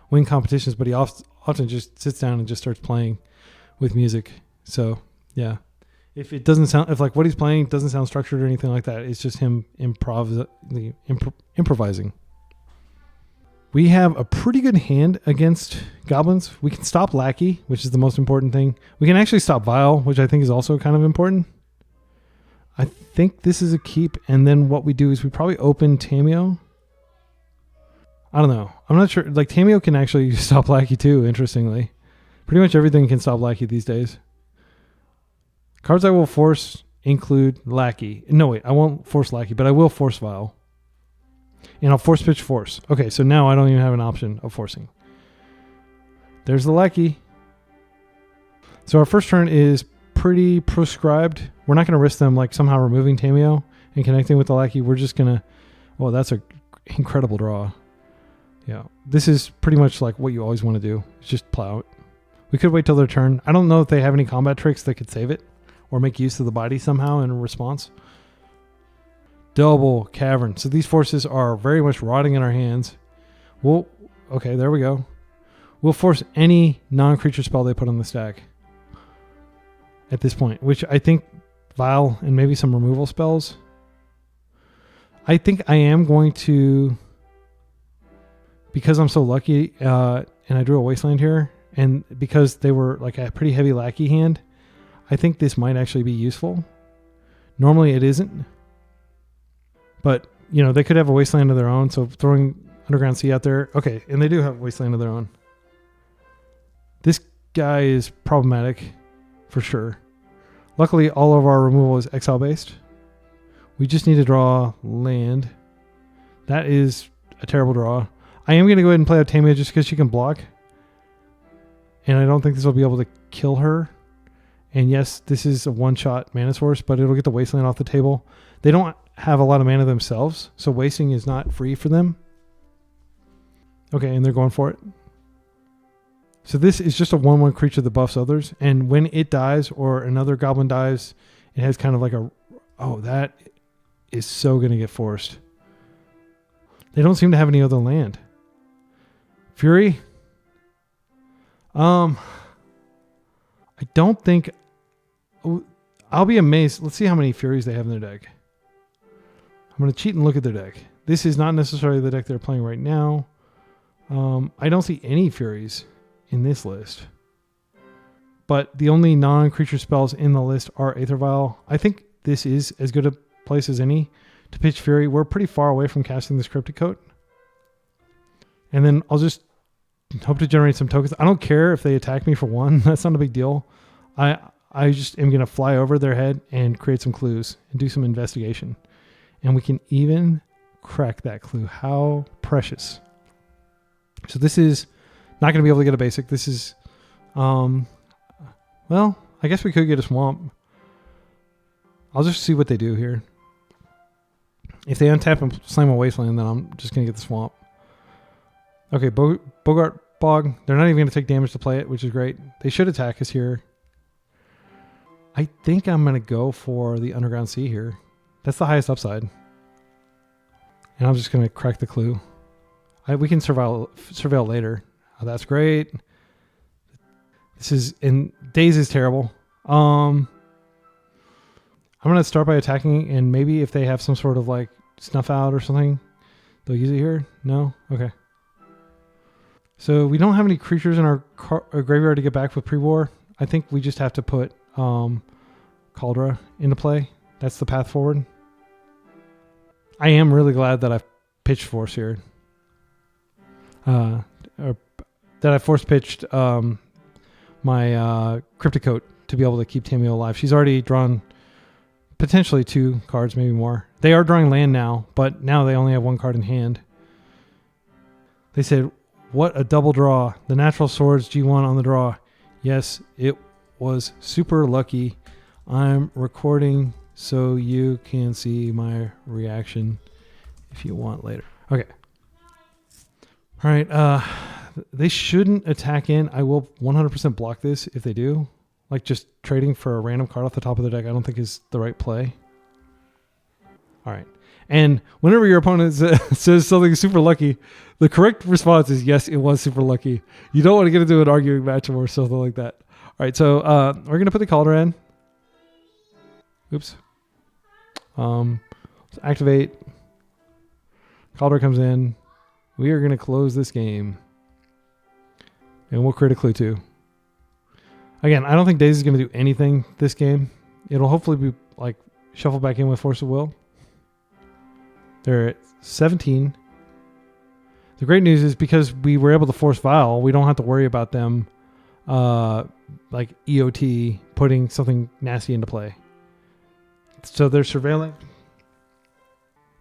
win competitions, but he often just sits down and just starts playing with music. So, yeah. If it doesn't sound, if like what he's playing doesn't sound structured or anything like that, it's just him improvising. We have a pretty good hand against Goblins. We can stop Lackey, which is the most important thing. We can actually stop Vial, which I think is also kind of important. I think this is a keep, and then what we do is we probably open Tamiyo. I don't know. I'm not sure. Like Tamiyo can actually stop Lackey too, interestingly. Pretty much everything can stop Lackey these days. Cards I will force include Lackey. No, wait, I won't force Lackey, but I will force Vial. And I'll force pitch force. Okay, so now I don't even have an option of forcing. There's the Lackey. So our first turn is pretty prescribed. We're not going to risk them like somehow removing Tamiyo and connecting with the Lackey. We're just going to... Oh, that's an incredible draw. Yeah, this is pretty much like what you always want to do. It's just plow it. We could wait till their turn. I don't know if they have any combat tricks that could save it or make use of the body somehow in response. Double Cavern. So these forces are very much rotting in our hands. Okay, there we go. We'll force any non-creature spell they put on the stack at this point, which I think Vial and maybe some removal spells. I think I am going to, because I'm so lucky and I drew a Wasteland here, and because they were like a pretty heavy Lackey hand, I think this might actually be useful. Normally it isn't. But, they could have a Wasteland of their own, so throwing Underground Sea out there. Okay, and they do have a Wasteland of their own. This guy is problematic, for sure. Luckily, all of our removal is exile-based. We just need to draw land. That is a terrible draw. I am going to go ahead and play out Tamiyo just because she can block. And I don't think this will be able to kill her. And yes, this is a one-shot mana source, but it'll get the Wasteland off the table. They don't have a lot of mana themselves, so wasting is not free for them. Okay, and they're going for it. So this is just a 1/1 creature that buffs others, and when it dies or another goblin dies, it has kind of like a... Oh, that is so going to get forced. They don't seem to have any other land. Fury? I don't think... I'll be amazed. Let's see how many Furies they have in their deck. I'm going to cheat and look at their deck. This is not necessarily the deck they're playing right now. I don't see any Furies in this list. But the only non-creature spells in the list are Aether Vial. I think this is as good a place as any to pitch Fury. We're pretty far away from casting this Cryptic Coat. And then I'll just hope to generate some tokens. I don't care if they attack me for 1. That's not a big deal. I just am going to fly over their head and create some clues and do some investigation. And we can even crack that clue. How precious. So this is not going to be able to get a basic. This is, well, I guess we could get a swamp. I'll just see what they do here. If they untap and slam a wasteland, then I'm just going to get the swamp. Okay, Bogart Bog. They're not even going to take damage to play it, which is great. They should attack us here. I think I'm going to go for the Underground Sea here. That's the highest upside. And I'm just going to crack the clue. We can surveil later. Oh, that's great. This is... And Daze is terrible. I'm going to start by attacking, and maybe if they have some sort of like snuff out or something, they'll use it here. No? Okay. So we don't have any creatures in our graveyard to get back with pre-war. I think we just have to put Kaldra into play. That's the path forward. I am really glad that I've pitched Force here. Or that I force pitched my Cryptic Coat to be able to keep Tamiyo alive. She's already drawn potentially 2 cards, maybe more. They are drawing land now, but now they only have 1 card in hand. They said, what a double draw. The Natural Swords G1 on the draw. Yes, it was super lucky. I'm recording so you can see my reaction if you want later. Okay. All right. They shouldn't attack in. I will 100% block this if they do. Like just trading for a random card off the top of the deck, I don't think is the right play. All right. And whenever your opponent says something super lucky, the correct response is yes, it was super lucky. You don't want to get into an arguing match or something like that. All right, so we're going to put the Kaldra in. Oops. Let's activate. Kaldra comes in. We are going to close this game. And we'll create a clue too. Again, I don't think Daisy is going to do anything this game. It'll hopefully be like shuffle back in with Force of Will. They're at 17. The great news is because we were able to force Vial, we don't have to worry about them like EOT putting something nasty into play. So they're surveilling.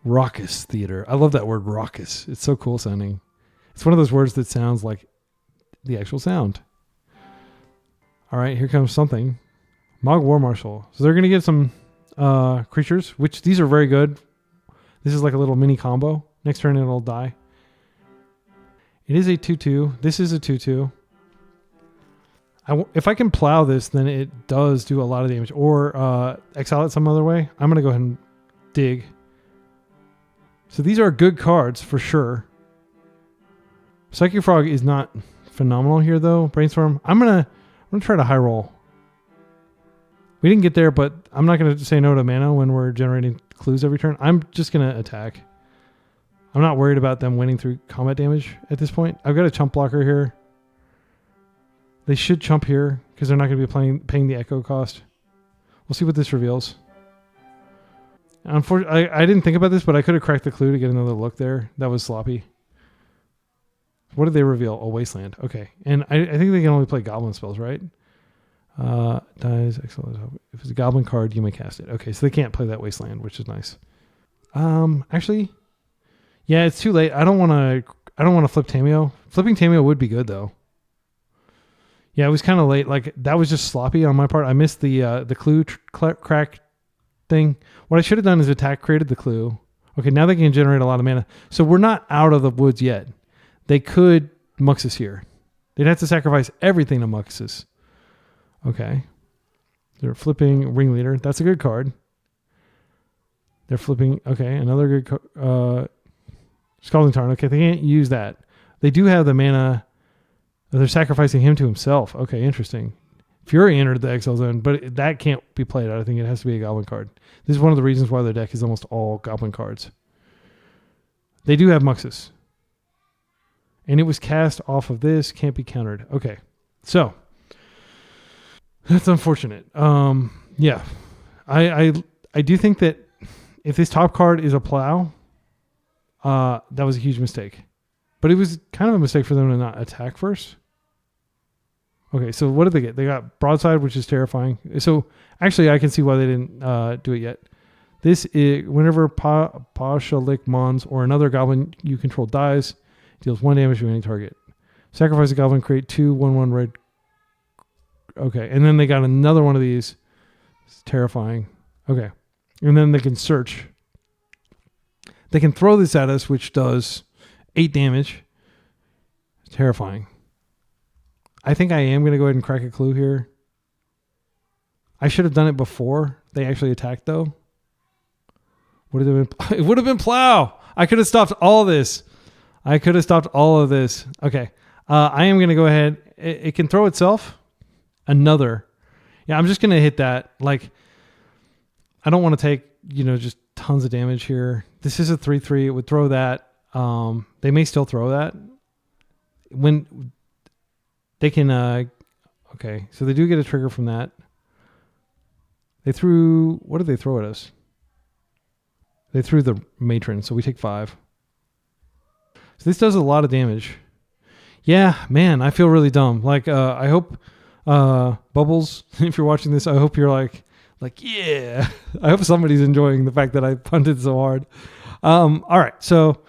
Raucous theater. I love that word, raucous. It's so cool sounding. It's one of those words that sounds like the actual sound. All right, here comes something. Mog War Marshal. So they're going to get some creatures, which these are very good. This is like a little mini combo. Next turn it'll die. It is a 2-2. This is a 2-2. If I can plow this, then it does do a lot of damage. Or exile it some other way. I'm going to go ahead and dig. So these are good cards for sure. Psychic Frog is not phenomenal here though. Brainstorm. I'm gonna try to high roll. We didn't get there, but I'm not gonna say no to mana when we're generating clues every turn. I'm just gonna attack. I'm not worried about them winning through combat damage at this point. I've got a chump blocker here. They should chump here because they're not going to be paying the echo cost. We'll see what this reveals. Unfortunately, I didn't think about this, but I could have cracked the clue to get another look there. That was sloppy. What did they reveal? A wasteland. Okay. And I think they can only play goblin spells, right? Dies. Excellent. If it's a goblin card, you may cast it. Okay, so they can't play that wasteland, which is nice. Actually, yeah, it's too late. I don't want to flip Tamiyo. Flipping Tamiyo would be good though. Yeah, it was kind of late. Like that was just sloppy on my part. I missed the clue crack thing. What I should have done is attack, created the clue. Okay, now they can generate a lot of mana. So we're not out of the woods yet. They could Muxus here. They'd have to sacrifice everything to Muxus. Okay. They're flipping Ringleader. That's a good card. They're flipping. Okay, another good card. Scalding Tarn. Okay, they can't use that. They do have the mana. They're sacrificing him to himself. Okay, interesting. Fury entered the exile zone, but that can't be played out. I think it has to be a goblin card. This is one of the reasons why their deck is almost all goblin cards. They do have Muxus. And it was cast off of this. Can't be countered. Okay. So that's unfortunate. Yeah. I do think that if this top card is a plow, that was a huge mistake. But it was kind of a mistake for them to not attack first. Okay, so what did they get? They got broadside, which is terrifying. So actually, I can see why they didn't do it yet. This is whenever Pashalik Mons or another goblin you control dies, deals 1 damage to any target. Sacrifice a goblin, create 2 1/1 red. Okay, and then they got another one of these. It's terrifying. Okay, and then they can search. They can throw this at us, which does 8 damage. Terrifying. I think I am going to go ahead and crack a clue here. I should have done it before they actually attacked, though. Would have been, it would have been plow. I could have stopped all this. I could have stopped all of this. Okay. I am going to go ahead. It can throw itself. Another. Yeah, I'm just going to hit that. Like, I don't want to take, just tons of damage here. This is a 3/3. It would throw that. They may still throw that. When they can, okay, so they do get a trigger from that. They threw, what did they throw at us? They threw the matron, so we take 5. So this does a lot of damage. Yeah, man, I feel really dumb. Like, I hope, Bubbles, if you're watching this, I hope you're like, yeah. I hope somebody's enjoying the fact that I punted so hard. All right, so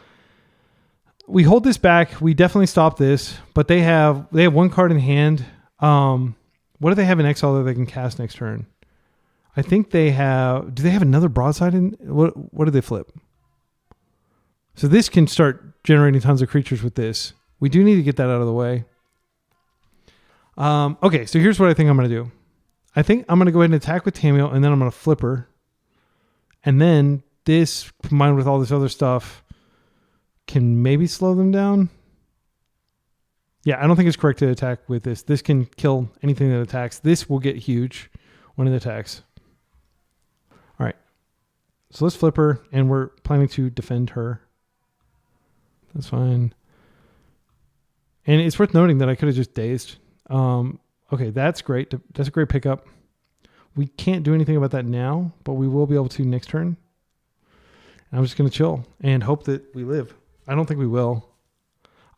we hold this back. We definitely stop this, but they have 1 card in hand. What do they have in exile that they can cast next turn? I think they have. Do they have another broadside in? What did they flip? So this can start generating tons of creatures with this. We do need to get that out of the way. Okay, so here's what I think I'm going to do. I think I'm going to go ahead and attack with Tamiyo, and then I'm going to flip her. And then this, combined with all this other stuff, can maybe slow them down. Yeah, I don't think it's correct to attack with this. This can kill anything that attacks. This will get huge when it attacks. All right. So let's flip her, and we're planning to defend her. That's fine. And it's worth noting that I could have just dazed. Okay, that's great. That's a great pickup. We can't do anything about that now, but we will be able to next turn. I'm just going to chill and hope that we live. I don't think we will.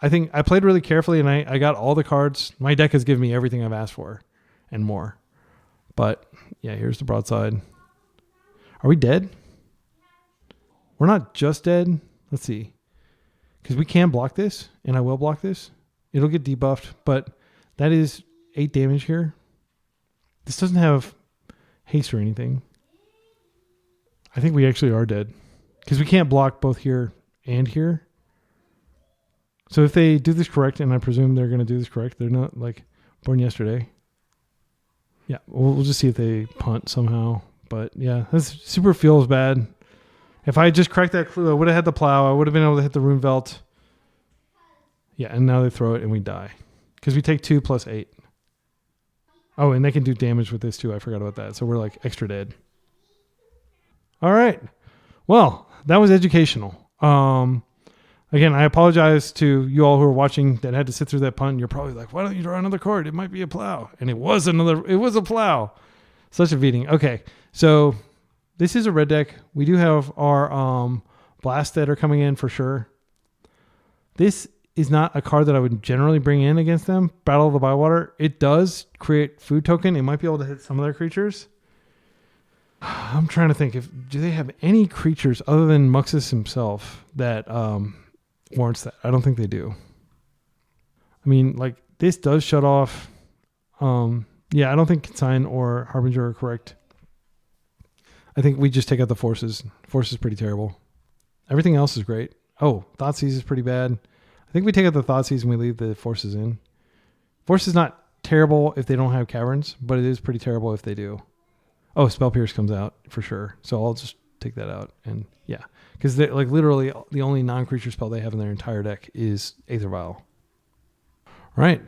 I think I played really carefully, and I got all the cards. My deck has given me everything I've asked for and more. But, yeah, here's the broadside. Are we dead? We're not just dead. Let's see. Because we can block this, and I will block this. It'll get debuffed, but that is 8 damage here. This doesn't have haste or anything. I think we actually are dead. Because we can't block both here and here. So if they do this correct, and I presume they're going to do this correct, they're not like born yesterday. Yeah, we'll just see if they punt somehow. But yeah, this super feels bad. If I had just cracked that clue, I would have had the plow. I would have been able to hit the rune belt. Yeah, and now they throw it and we die. Because we take 2 plus 8. Oh, and they can do damage with this too. I forgot about that. So we're like extra dead. All right. Well, that was educational. Again, I apologize to you all who are watching that had to sit through that punt. You're probably like, why don't you draw another card? It might be a plow. And it was a plow. Such a beating. Okay. So this is a red deck. We do have our blasts that are coming in for sure. This is not a card that I would generally bring in against them. Battle of the Bywater. It does create food token. It might be able to hit some of their creatures. I'm trying to think do they have any creatures other than Muxus himself that warrants that? I don't think they do. I mean, like this does shut off. Yeah, I don't think Consign or Harbinger are correct. I think we just take out the forces. Force is pretty terrible. Everything else is great. Oh, Thoughtseize is pretty bad. I think we take out the Thoughtseize and we leave the forces in. Force is not terrible if they don't have caverns, but it is pretty terrible if they do. Oh, Spell Pierce comes out for sure. So I'll just take that out. And yeah, because like literally the only non-creature spell they have in their entire deck is Aether Vial. Right.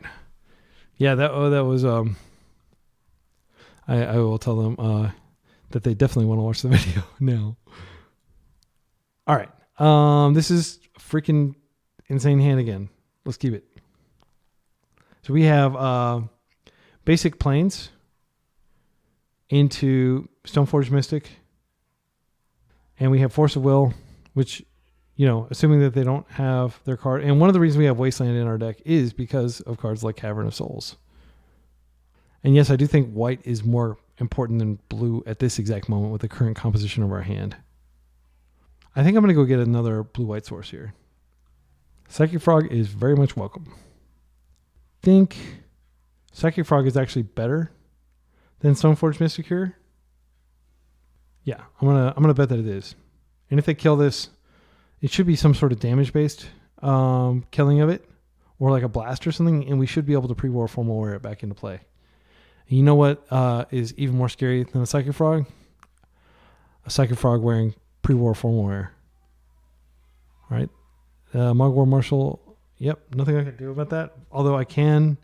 Yeah, that was I will tell them that they definitely want to watch the video now. All right. This is freaking insane hand again. Let's keep it. So we have basic planes into Stoneforge Mystic. And we have Force of Will, which, you know, assuming that they don't have their card. And one of the reasons we have Wasteland in our deck is because of cards like Cavern of Souls. And yes, I do think white is more important than blue at this exact moment with the current composition of our hand. I think I'm going to go get another blue-white source here. Psychic Frog is very much welcome. I think Psychic Frog is actually better than Stoneforge Mystic here. Yeah, I'm gonna bet that it is. And if they kill this, it should be some sort of damage-based killing of it, or like a blast or something, and we should be able to pre-war Formal Wear it back into play. And you know what is even more scary than a Psychic Frog? A Psychic Frog wearing pre-war Formal Wear. All right. Mogwar Marshal, yep, nothing I can do about that. Although I can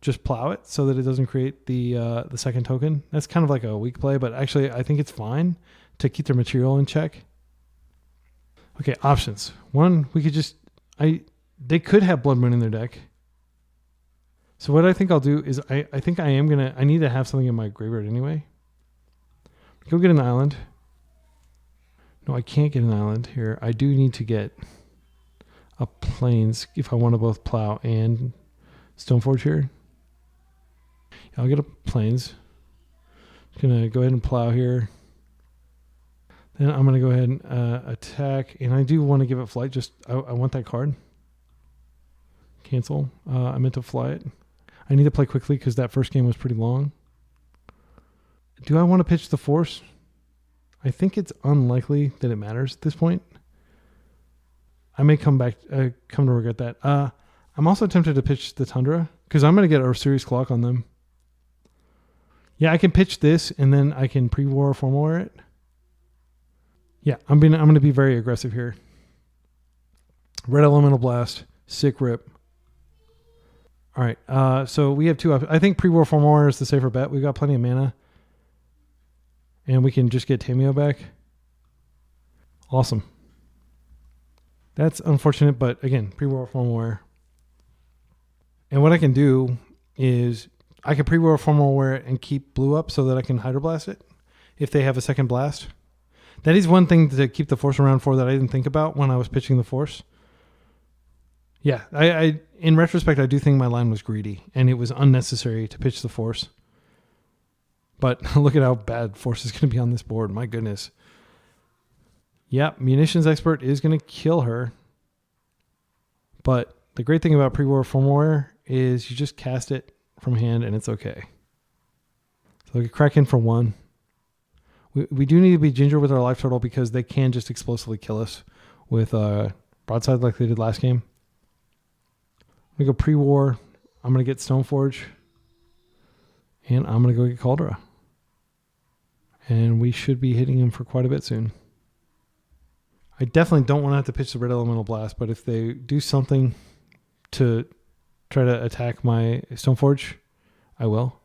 just plow it so that it doesn't create the second token. That's kind of like a weak play, but actually I think it's fine to keep their material in check. Okay, options. One, we could just... They could have Blood Moon in their deck. So what I think I'll do is I think I need to have something in my graveyard anyway. Go get an island. No, I can't get an island here. I do need to get a plains if I want to both plow and Stoneforge here. I'll get a plains. Just gonna go ahead and plow here. Then I'm gonna go ahead and attack, and I do want to give it flight. Just I want that card. Cancel. I meant to fly it. I need to play quickly because that first game was pretty long. Do I want to pitch the force? I think it's unlikely that it matters at this point. I may come to regret that. I'm also tempted to pitch the Tundra because I'm going to get a serious clock on them. Yeah, I can pitch this and then I can pre-war Formal Wear it. Yeah, I'm going to be very aggressive here. Red Elemental Blast, sick rip. All right, so we have two options. I think pre-war Formal Wear is the safer bet. We've got plenty of mana. And we can just get Tamiyo back. Awesome. That's unfortunate, but again, pre-war Formal Wear. And what I can do is I can pre-war Formal Wear it and keep blue up so that I can Hydroblast it if they have a second blast. That is one thing to keep the force around for that I didn't think about when I was pitching the force. Yeah, I in retrospect, I do think my line was greedy and it was unnecessary to pitch the force. But look at how bad force is going to be on this board. My goodness. Yep, Munitions Expert is going to kill her. But the great thing about pre-war Formal Wear is you just cast it from hand and it's okay. So we can crack in for one. We do need to be ginger with our life total because they can just explosively kill us with broadside like they did last game. We go pre-war. I'm going to get Stoneforge. And I'm going to go get Caldera. And we should be hitting him for quite a bit soon. I definitely don't want to have to pitch the Red Elemental Blast, but if they do something to try to attack my Stoneforge, I will.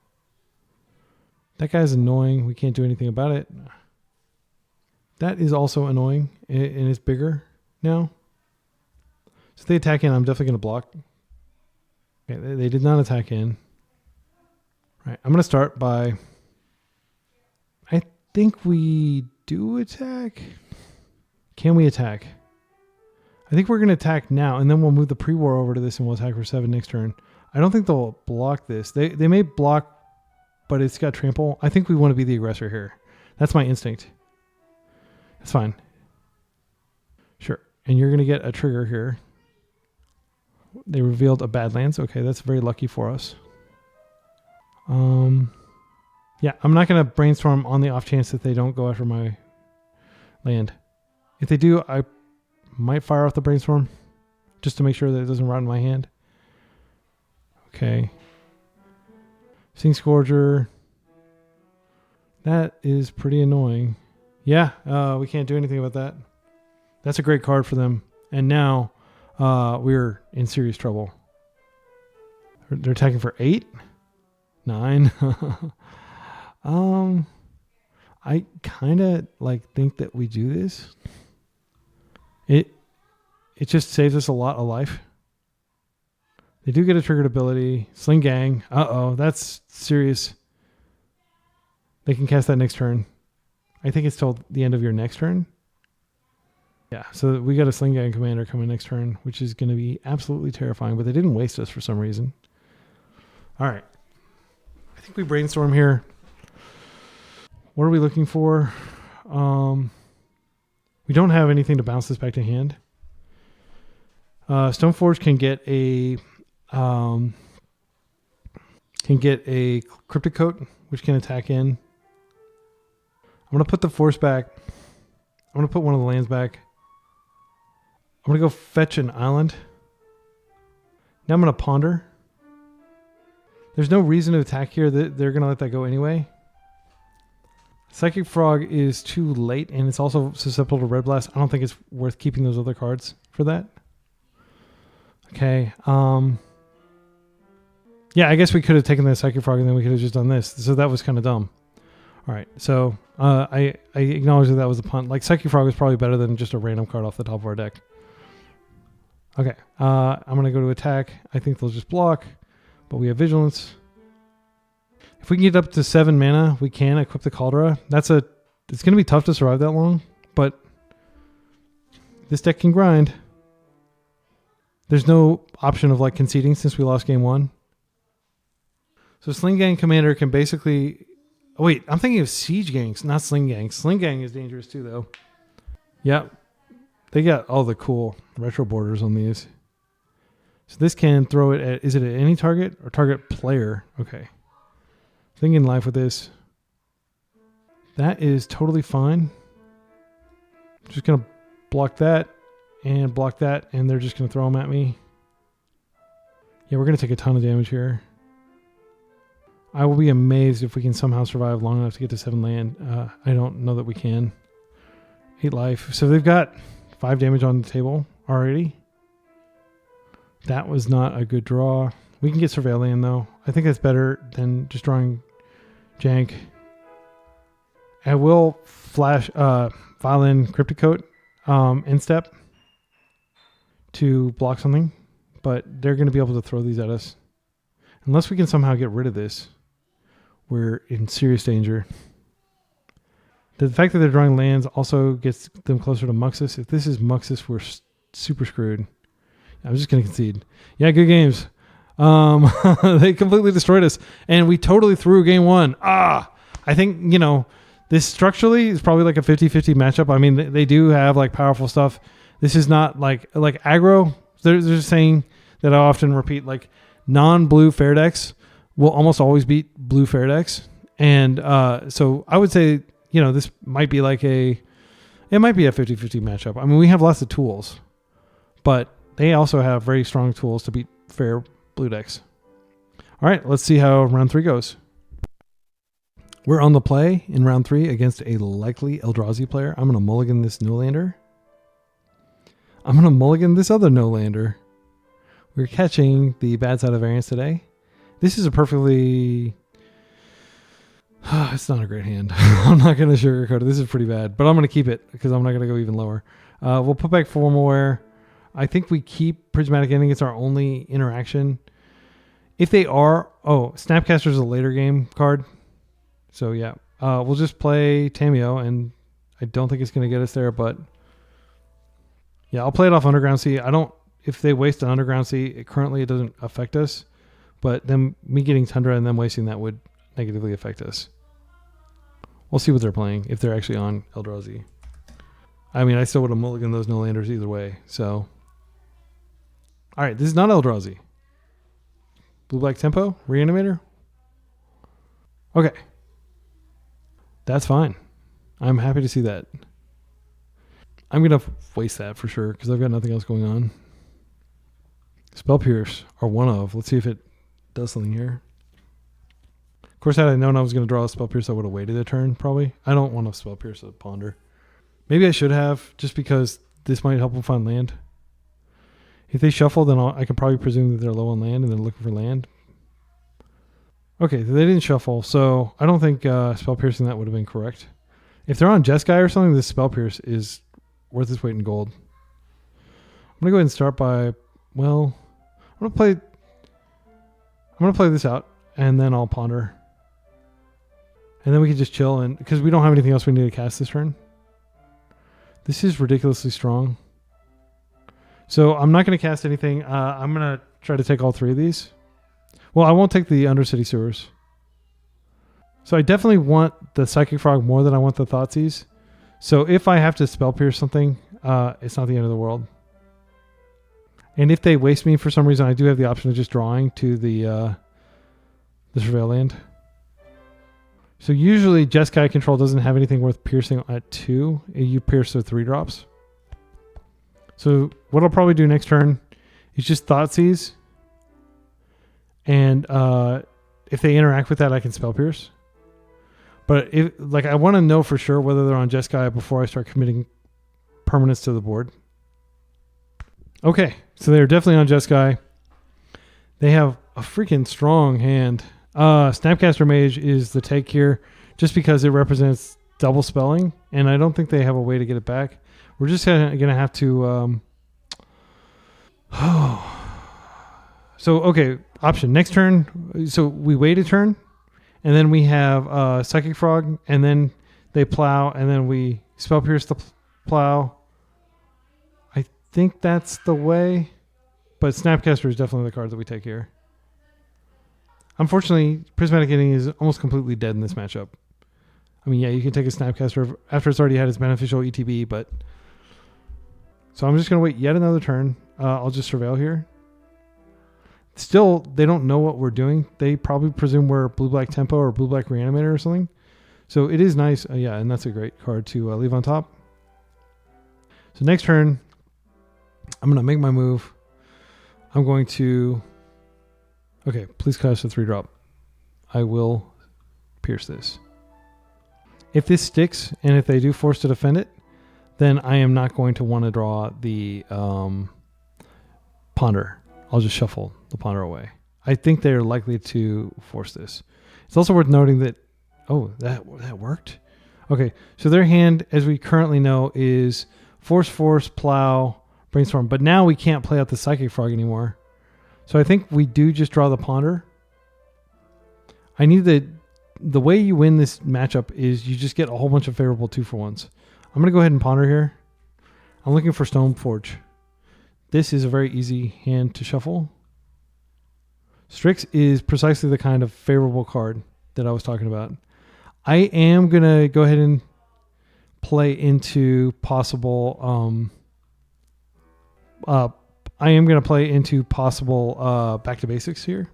That guy's annoying. We can't do anything about it. That is also annoying, and it's bigger now. So if they attack in, I'm definitely going to block. Okay, they did not attack in. Right, I'm going to start by... I think we do attack. Can we attack? I think we're going to attack now, and then we'll move the pre-war over to this, and we'll attack for 7 next turn. I don't think they'll block this. They may block, but it's got trample. I think we want to be the aggressor here. That's my instinct. That's fine. Sure. And you're going to get a trigger here. They revealed a Badlands. Okay, that's very lucky for us. Yeah, I'm not going to brainstorm on the off chance that they don't go after my land. If they do, I might fire off the brainstorm just to make sure that it doesn't rot in my hand. Okay. Sing Scourger. That is pretty annoying. Yeah, we can't do anything about that. That's a great card for them. And now we're in serious trouble. They're attacking for 8? 9. I kind of think that we do this. It just saves us a lot of life They do get a triggered ability. Sling Gang. Uh-oh, that's serious. They can cast that next turn. I think it's till the end of your next turn. Yeah, so we got a Sling Gang commander coming next turn, which is going to be absolutely terrifying, but they didn't waste us for some reason. All right. I think we brainstorm here. What are we looking for? We don't have anything to bounce this back to hand. Stoneforge can get a Cryptic Coat, which can attack in. I'm going to put the force back. I'm going to put one of the lands back. I'm going to go fetch an island. Now I'm going to ponder. There's no reason to attack here. They're going to let that go anyway. Psychic Frog is too late, and it's also susceptible to Red Blast. I don't think it's worth keeping those other cards for that. Okay. Yeah, I guess we could have taken the Psychic Frog, and then we could have just done this. So that was kind of dumb. All right, so I acknowledge that was a punt. Like, Psychic Frog is probably better than just a random card off the top of our deck. Okay, I'm going to go to attack. I think they'll just block, but we have Vigilance. If we can get up to 7 mana, we can equip the Caldera. It's going to be tough to survive that long, but this deck can grind. There's no option of like conceding since we lost game 1. So Sling Gang Commander can basically... Oh, wait, I'm thinking of Siege Gangs, not Sling Gang. Sling Gang is dangerous too, though. Yep. They got all the cool retro borders on these. So this can throw it at... Is it at any target or target player? Okay. Thinking life with this. That is totally fine. Just going to block that and block that, and they're just going to throw them at me. Yeah, we're going to take a ton of damage here. I will be amazed if we can somehow survive long enough to get to 7 land. I don't know that we can. 8 life. So they've got 5 damage on the table already. That was not a good draw. We can get Surveillian, though. I think that's better than just drawing jank. I will flash Violin Cryptic Coat in step to block something, but they're going to be able to throw these at us. Unless we can somehow get rid of this, we're in serious danger. The fact that they're drawing lands also gets them closer to Muxus. If this is Muxus, we're super screwed. I'm just going to concede. Yeah, good games. They completely destroyed us, and we totally threw game 1. I think, this structurally is probably like a 50-50 matchup. I mean, they do have like powerful stuff. This is not like aggro. They're just saying that I often repeat, like, non-blue fair decks will almost always beat blue fair decks. And so I would say, this might be it might be a 50-50 matchup. I mean, we have lots of tools, but they also have very strong tools to beat fair blue decks. All right, let's see how round 3 goes. We're on the play in round 3 against a likely Eldrazi player. I'm going to mulligan this no-lander. I'm going to mulligan this other no-lander. We're catching the bad side of variance today. This is a perfectly... it's not a great hand. I'm not going to sugarcoat it. This is pretty bad, but I'm going to keep it because I'm not going to go even lower. We'll put back 4 more. I think we keep Prismatic Ending. It's our only interaction. If they are... Oh, Snapcasters is a later game card. So yeah, we'll just play Tamiyo, and I don't think it's going to get us there, but yeah, I'll play it off Underground Sea. If they waste an Underground Sea, it doesn't affect us, but then me getting Tundra and them wasting that would negatively affect us. We'll see what they're playing, if they're actually on Eldrazi. I mean, I still would have mulliganed those no-landers either way, so. All right, this is not Eldrazi. Blue-black tempo, Reanimator. Okay. That's fine. I'm happy to see that. I'm going to waste that for sure because I've got nothing else going on. Spell Pierce are one of. Let's see if it does something here. Of course, had I known I was going to draw a Spell Pierce, I would have waited a turn probably. I don't want to Spell Pierce a Ponder. Maybe I should have just because this might help them find land. If they shuffle, then I can probably presume that they're low on land and they're looking for land. Okay, they didn't shuffle, so I don't think Spell Piercing that would have been correct. If they're on Jeskai or something, this Spell Pierce is worth its weight in gold. I'm going to go ahead and start by, I'm going to play going to play this out, and then I'll ponder. And then we can just chill, and because we don't have anything else we need to cast this turn. This is ridiculously strong. So I'm not going to cast anything. I'm going to try to take all 3 of these. Well, I won't take the Undercity Sewers. So I definitely want the Psychic Frog more than I want the Thoughtseize. So if I have to Spell Pierce something, it's not the end of the world. And if they waste me for some reason, I do have the option of just drawing to the Surveil Land. So usually Jeskai control doesn't have anything worth piercing at 2. You pierce the 3 drops. So what I'll probably do next turn is just Thoughtseize. And if they interact with that, I can Spell Pierce. But if, like, I want to know for sure whether they're on Jeskai before I start committing permanents to the board. Okay, so they're definitely on Jeskai. They have a freaking strong hand. Snapcaster Mage is the take here, just because it represents double spelling, and I don't think they have a way to get it back. We're just going to have to... So, okay, option. Next turn, so we wait a turn, and then we have Psychic Frog, and then they plow, and then we Spell Pierce the plow. I think that's the way, but Snapcaster is definitely the card that we take here. Unfortunately, Prismatic Ending is almost completely dead in this matchup. I mean, yeah, you can take a Snapcaster after it's already had its beneficial ETB, but... So I'm just going to wait yet another turn. I'll just Surveil here. Still, they don't know what we're doing. They probably presume we're Blue-Black Tempo or Blue-Black Reanimator or something. So it is nice. Yeah, and that's a great card to leave on top. So next turn, I'm going to make my move. I'm going to... Okay, please cast a 3-drop. I will pierce this. If this sticks, and if they do force to defend it, then I am not going to want to draw the Ponder. I'll just shuffle the Ponder away. I think they're likely to force this. It's also worth noting that... Oh, that worked? Okay, so their hand, as we currently know, is Force, Plow, Brainstorm. But now we can't play out the Psychic Frog anymore. So I think we do just draw the Ponder. I need the way you win this matchup is you just get a whole bunch of favorable 2-for-1s. I'm going to go ahead and Ponder here. I'm looking for Stoneforge. This is a very easy hand to shuffle. Strix is precisely the kind of favorable card that I was talking about. I am going to go ahead and play into possible... back to basics here.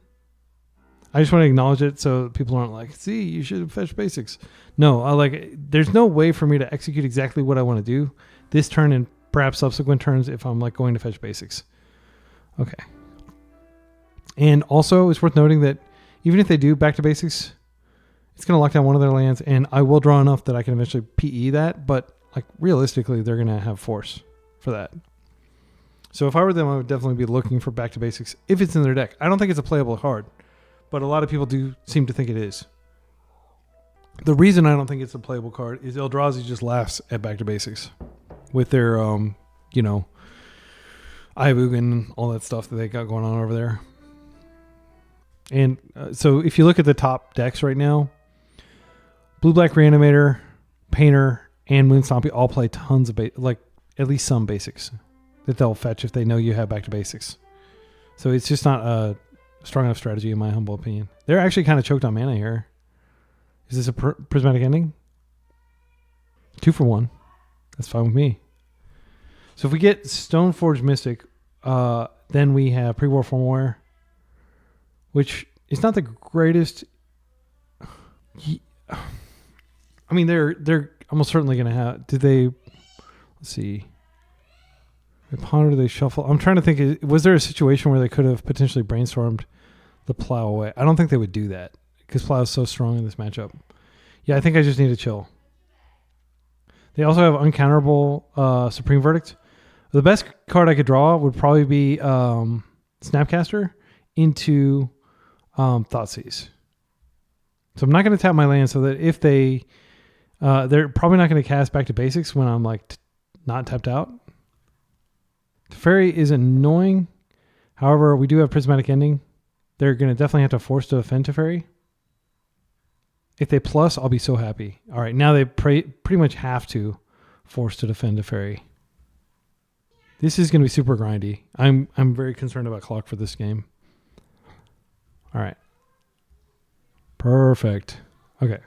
I just want to acknowledge it so people aren't like, see, you should have fetched basics. No, there's no way for me to execute exactly what I want to do this turn and perhaps subsequent turns if I'm like going to fetch basics. Okay. And also it's worth noting that even if they do back to basics, it's going to lock down one of their lands and I will draw enough that I can eventually PE that, but like realistically, they're going to have force for that. So if I were them, I would definitely be looking for back to basics if it's in their deck. I don't think it's a playable card, but a lot of people do seem to think it is. The reason I don't think it's a playable card is Eldrazi just laughs at back to basics with their, Ivoog and all that stuff that they got going on over there. And so if you look at the top decks right now, Blue-Black Reanimator, Painter, and Moon Stompy all play tons of, at least some basics that they'll fetch if they know you have back to basics. So it's just not a strong enough strategy in my humble opinion. They're actually kind of choked on mana here. Is this a Prismatic Ending? 2-for-1. That's fine with me. So if we get Stoneforge Mystic, then we have Pre-War Firmware, which is not the greatest. I mean, they're almost certainly going to have. Did they? Let's see. They ponder, they shuffle. I'm trying to think. Was there a situation where they could have potentially brainstormed the Plow away? I don't think they would do that because Plow is so strong in this matchup. Yeah, I think I just need to chill. They also have uncounterable Supreme Verdict. The best card I could draw would probably be Snapcaster into Thoughtseize. So I'm not going to tap my land so that if they're probably not going to cast back to basics when I'm like not tapped out. Teferi is annoying. However, we do have Prismatic Ending. They're going to definitely have to force to offend Teferi. If they plus, I'll be so happy. All right, now they pretty much have to force to defend Teferi. This is going to be super grindy. I'm very concerned about clock for this game. All right. Perfect. Okay.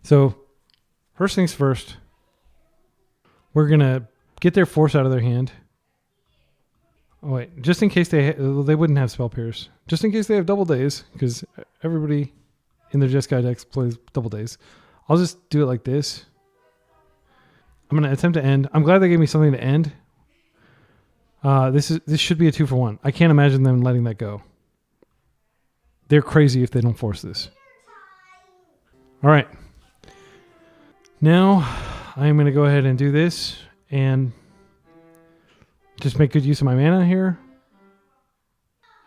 So first things first, we're going to get their force out of their hand. Oh, wait. Just in case they wouldn't have Spell Pierce. Just in case they have Double Days, because everybody in their Jeskai decks plays Double Days. I'll just do it like this. I'm going to attempt to end. I'm glad they gave me something to end. This should be a 2-for-1. I can't imagine them letting that go. They're crazy if they don't force this. All right. Now I'm going to go ahead and do this and just make good use of my mana here.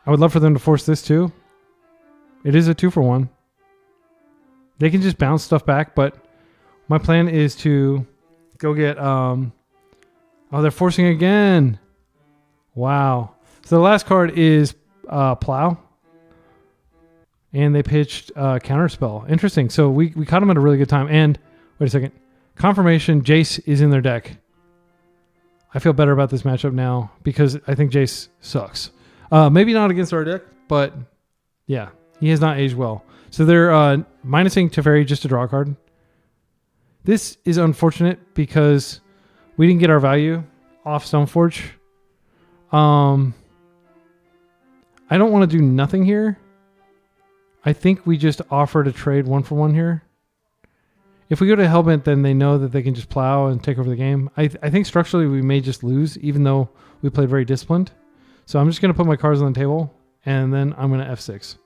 I would love for them to force this too. It is a 2-for-1. They can just bounce stuff back, but my plan is to go get... oh, they're forcing again. Wow. So the last card is Plow. And they pitched Counterspell. Interesting. So we caught them at a really good time. And, wait a second. Confirmation, Jace is in their deck. I feel better about this matchup now because I think Jace sucks. Maybe not against our deck, but yeah, he has not aged well. So they're minusing Teferi just to draw a card. This is unfortunate because we didn't get our value off Stoneforge. I don't want to do nothing here. I think we just offer to trade 1-for-1 here. If we go to Hellbent, then they know that they can just plow and take over the game. I think structurally we may just lose, even though we played very disciplined. So I'm just going to put my cards on the table, and then I'm going to F6.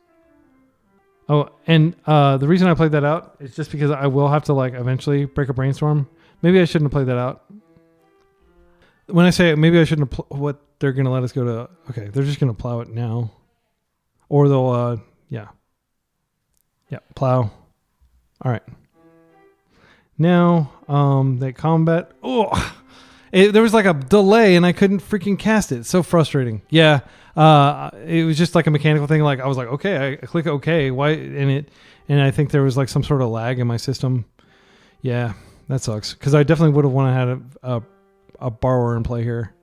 Oh, and the reason I played that out is just because I will have to like eventually break a brainstorm. Maybe I shouldn't have played that out. When I say maybe I shouldn't have what they're going to let us go to. Okay, they're just going to plow it now. Or they'll, yeah, plow. All right. Now, they combat. Oh, there was like a delay and I couldn't freaking cast it. So frustrating. Yeah. It was just like a mechanical thing. Like I was like, okay, I click okay. Why? And I think there was like some sort of lag in my system. Yeah, that sucks. Cause I definitely would have wanted to have a borrower in play here.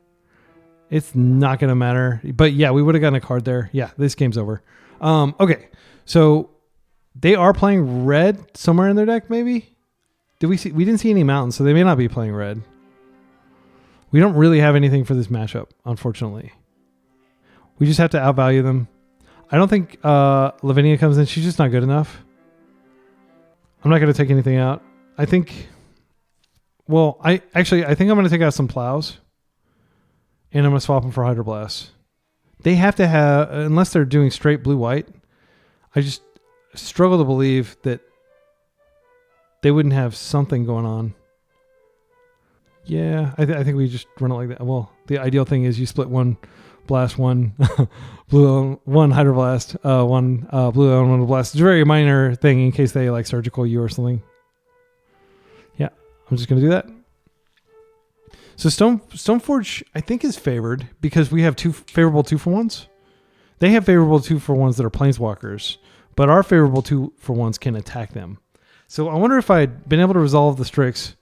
It's not going to matter, but yeah, we would have gotten a card there. Yeah. This game's over. Okay. So they are playing red somewhere in their deck. Maybe. We didn't see any mountains, so they may not be playing red. We don't really have anything for this matchup, unfortunately. We just have to outvalue them. I don't think Lavinia comes in. She's just not good enough. I'm not going to take anything out. I think... Well, I think I'm going to take out some plows. And I'm going to swap them for Hydroblast. They have to have... Unless they're doing straight blue-white, I just struggle to believe that they wouldn't have something going on. Yeah, I think we just run it like that. Well, the ideal thing is you split one blast, one blue, one hydroblast, one blue, and one blast. It's a very minor thing in case they like surgical you or something. Yeah, I'm just going to do that. So Stoneforge, I think, is favored because we have two favorable 2-for-1s. They have favorable 2-for-1s that are planeswalkers, but our favorable 2-for-1s can attack them. So I wonder if I'd been able to resolve the Strix.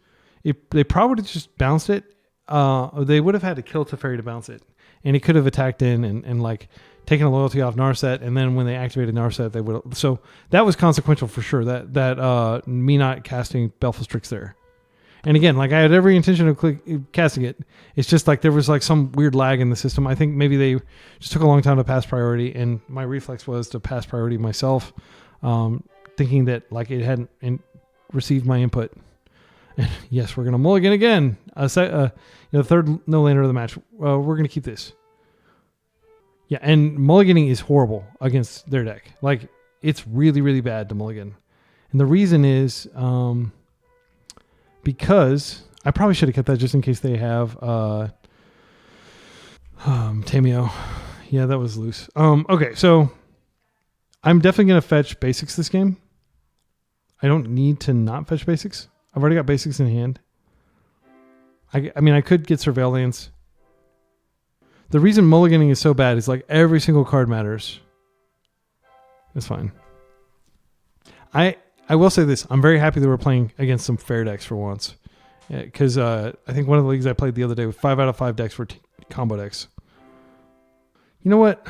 They probably just bounced it. They would have had to kill Teferi to bounce it. And he could have attacked in and like taken a loyalty off Narset. And then when they activated Narset, they would have. So that was consequential for sure. That me not casting Baleful Strix there. And again, like I had every intention of casting it. It's just like there was like some weird lag in the system. I think maybe they just took a long time to pass priority. And my reflex was to pass priority myself. Thinking that like it hadn't received my input. And yes, we're going to mulligan again. The third no-lander of the match. We're going to keep this. Yeah, and mulliganing is horrible against their deck. Like, it's really, really bad to mulligan. And the reason is because I probably should have kept that just in case they have Tamiyo. Yeah, that was loose. Okay, so I'm definitely going to fetch basics this game. I don't need to not fetch basics. I've already got basics in hand. I mean, I could get Surveillance. The reason mulliganing is so bad is like every single card matters. It's fine. I will say this. I'm very happy that we're playing against some fair decks for once. Because I think one of the leagues I played the other day with 5 out of 5 decks were combo decks. You know what?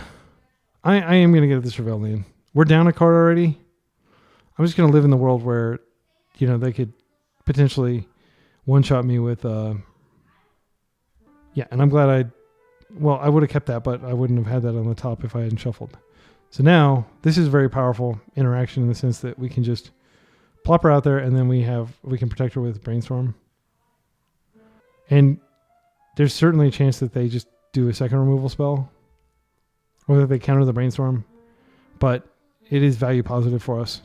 I am going to get this Rebellion. We're down a card already. I'm just going to live in the world where, they could potentially one-shot me with... yeah, and I'm glad I would have kept that, but I wouldn't have had that on the top if I hadn't shuffled. So now, this is a very powerful interaction in the sense that we can just plop her out there, and then we can protect her with Brainstorm. And there's certainly a chance that they just do a second removal spell, or that they counter the Brainstorm, but it is value positive for us.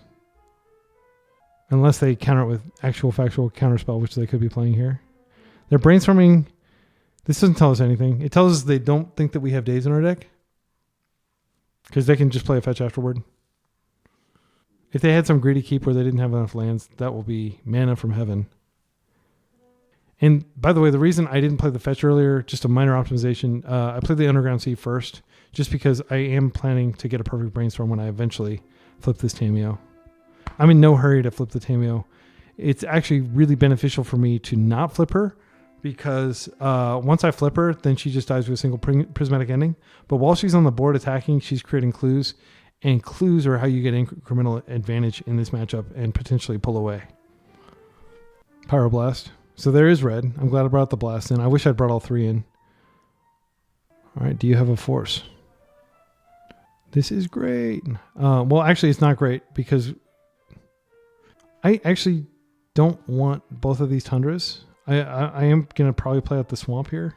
Unless they counter it with actual factual counterspell, which they could be playing here. They're brainstorming. This doesn't tell us anything. It tells us they don't think that we have days in our deck, because they can just play a fetch afterward. If they had some greedy keep where they didn't have enough lands, that will be mana from heaven. And by the way, the reason I didn't play the fetch earlier, just a minor optimization, I played the Underground Sea first, just because I am planning to get a perfect Brainstorm when I eventually flip this Tamiyo. I'm in no hurry to flip the Tamiyo. It's actually really beneficial for me to not flip her, because once I flip her, then she just dies with a single Prismatic Ending. But while she's on the board attacking, she's creating clues, and clues are how you get incremental advantage in this matchup and potentially pull away. Pyroblast. So there is red. I'm glad I brought the blast in. I wish I'd brought all 3 in. All right, do you have a force? This is great. Well, actually, it's not great, because I actually don't want both of these Tundras. I am going to probably play out the swamp here.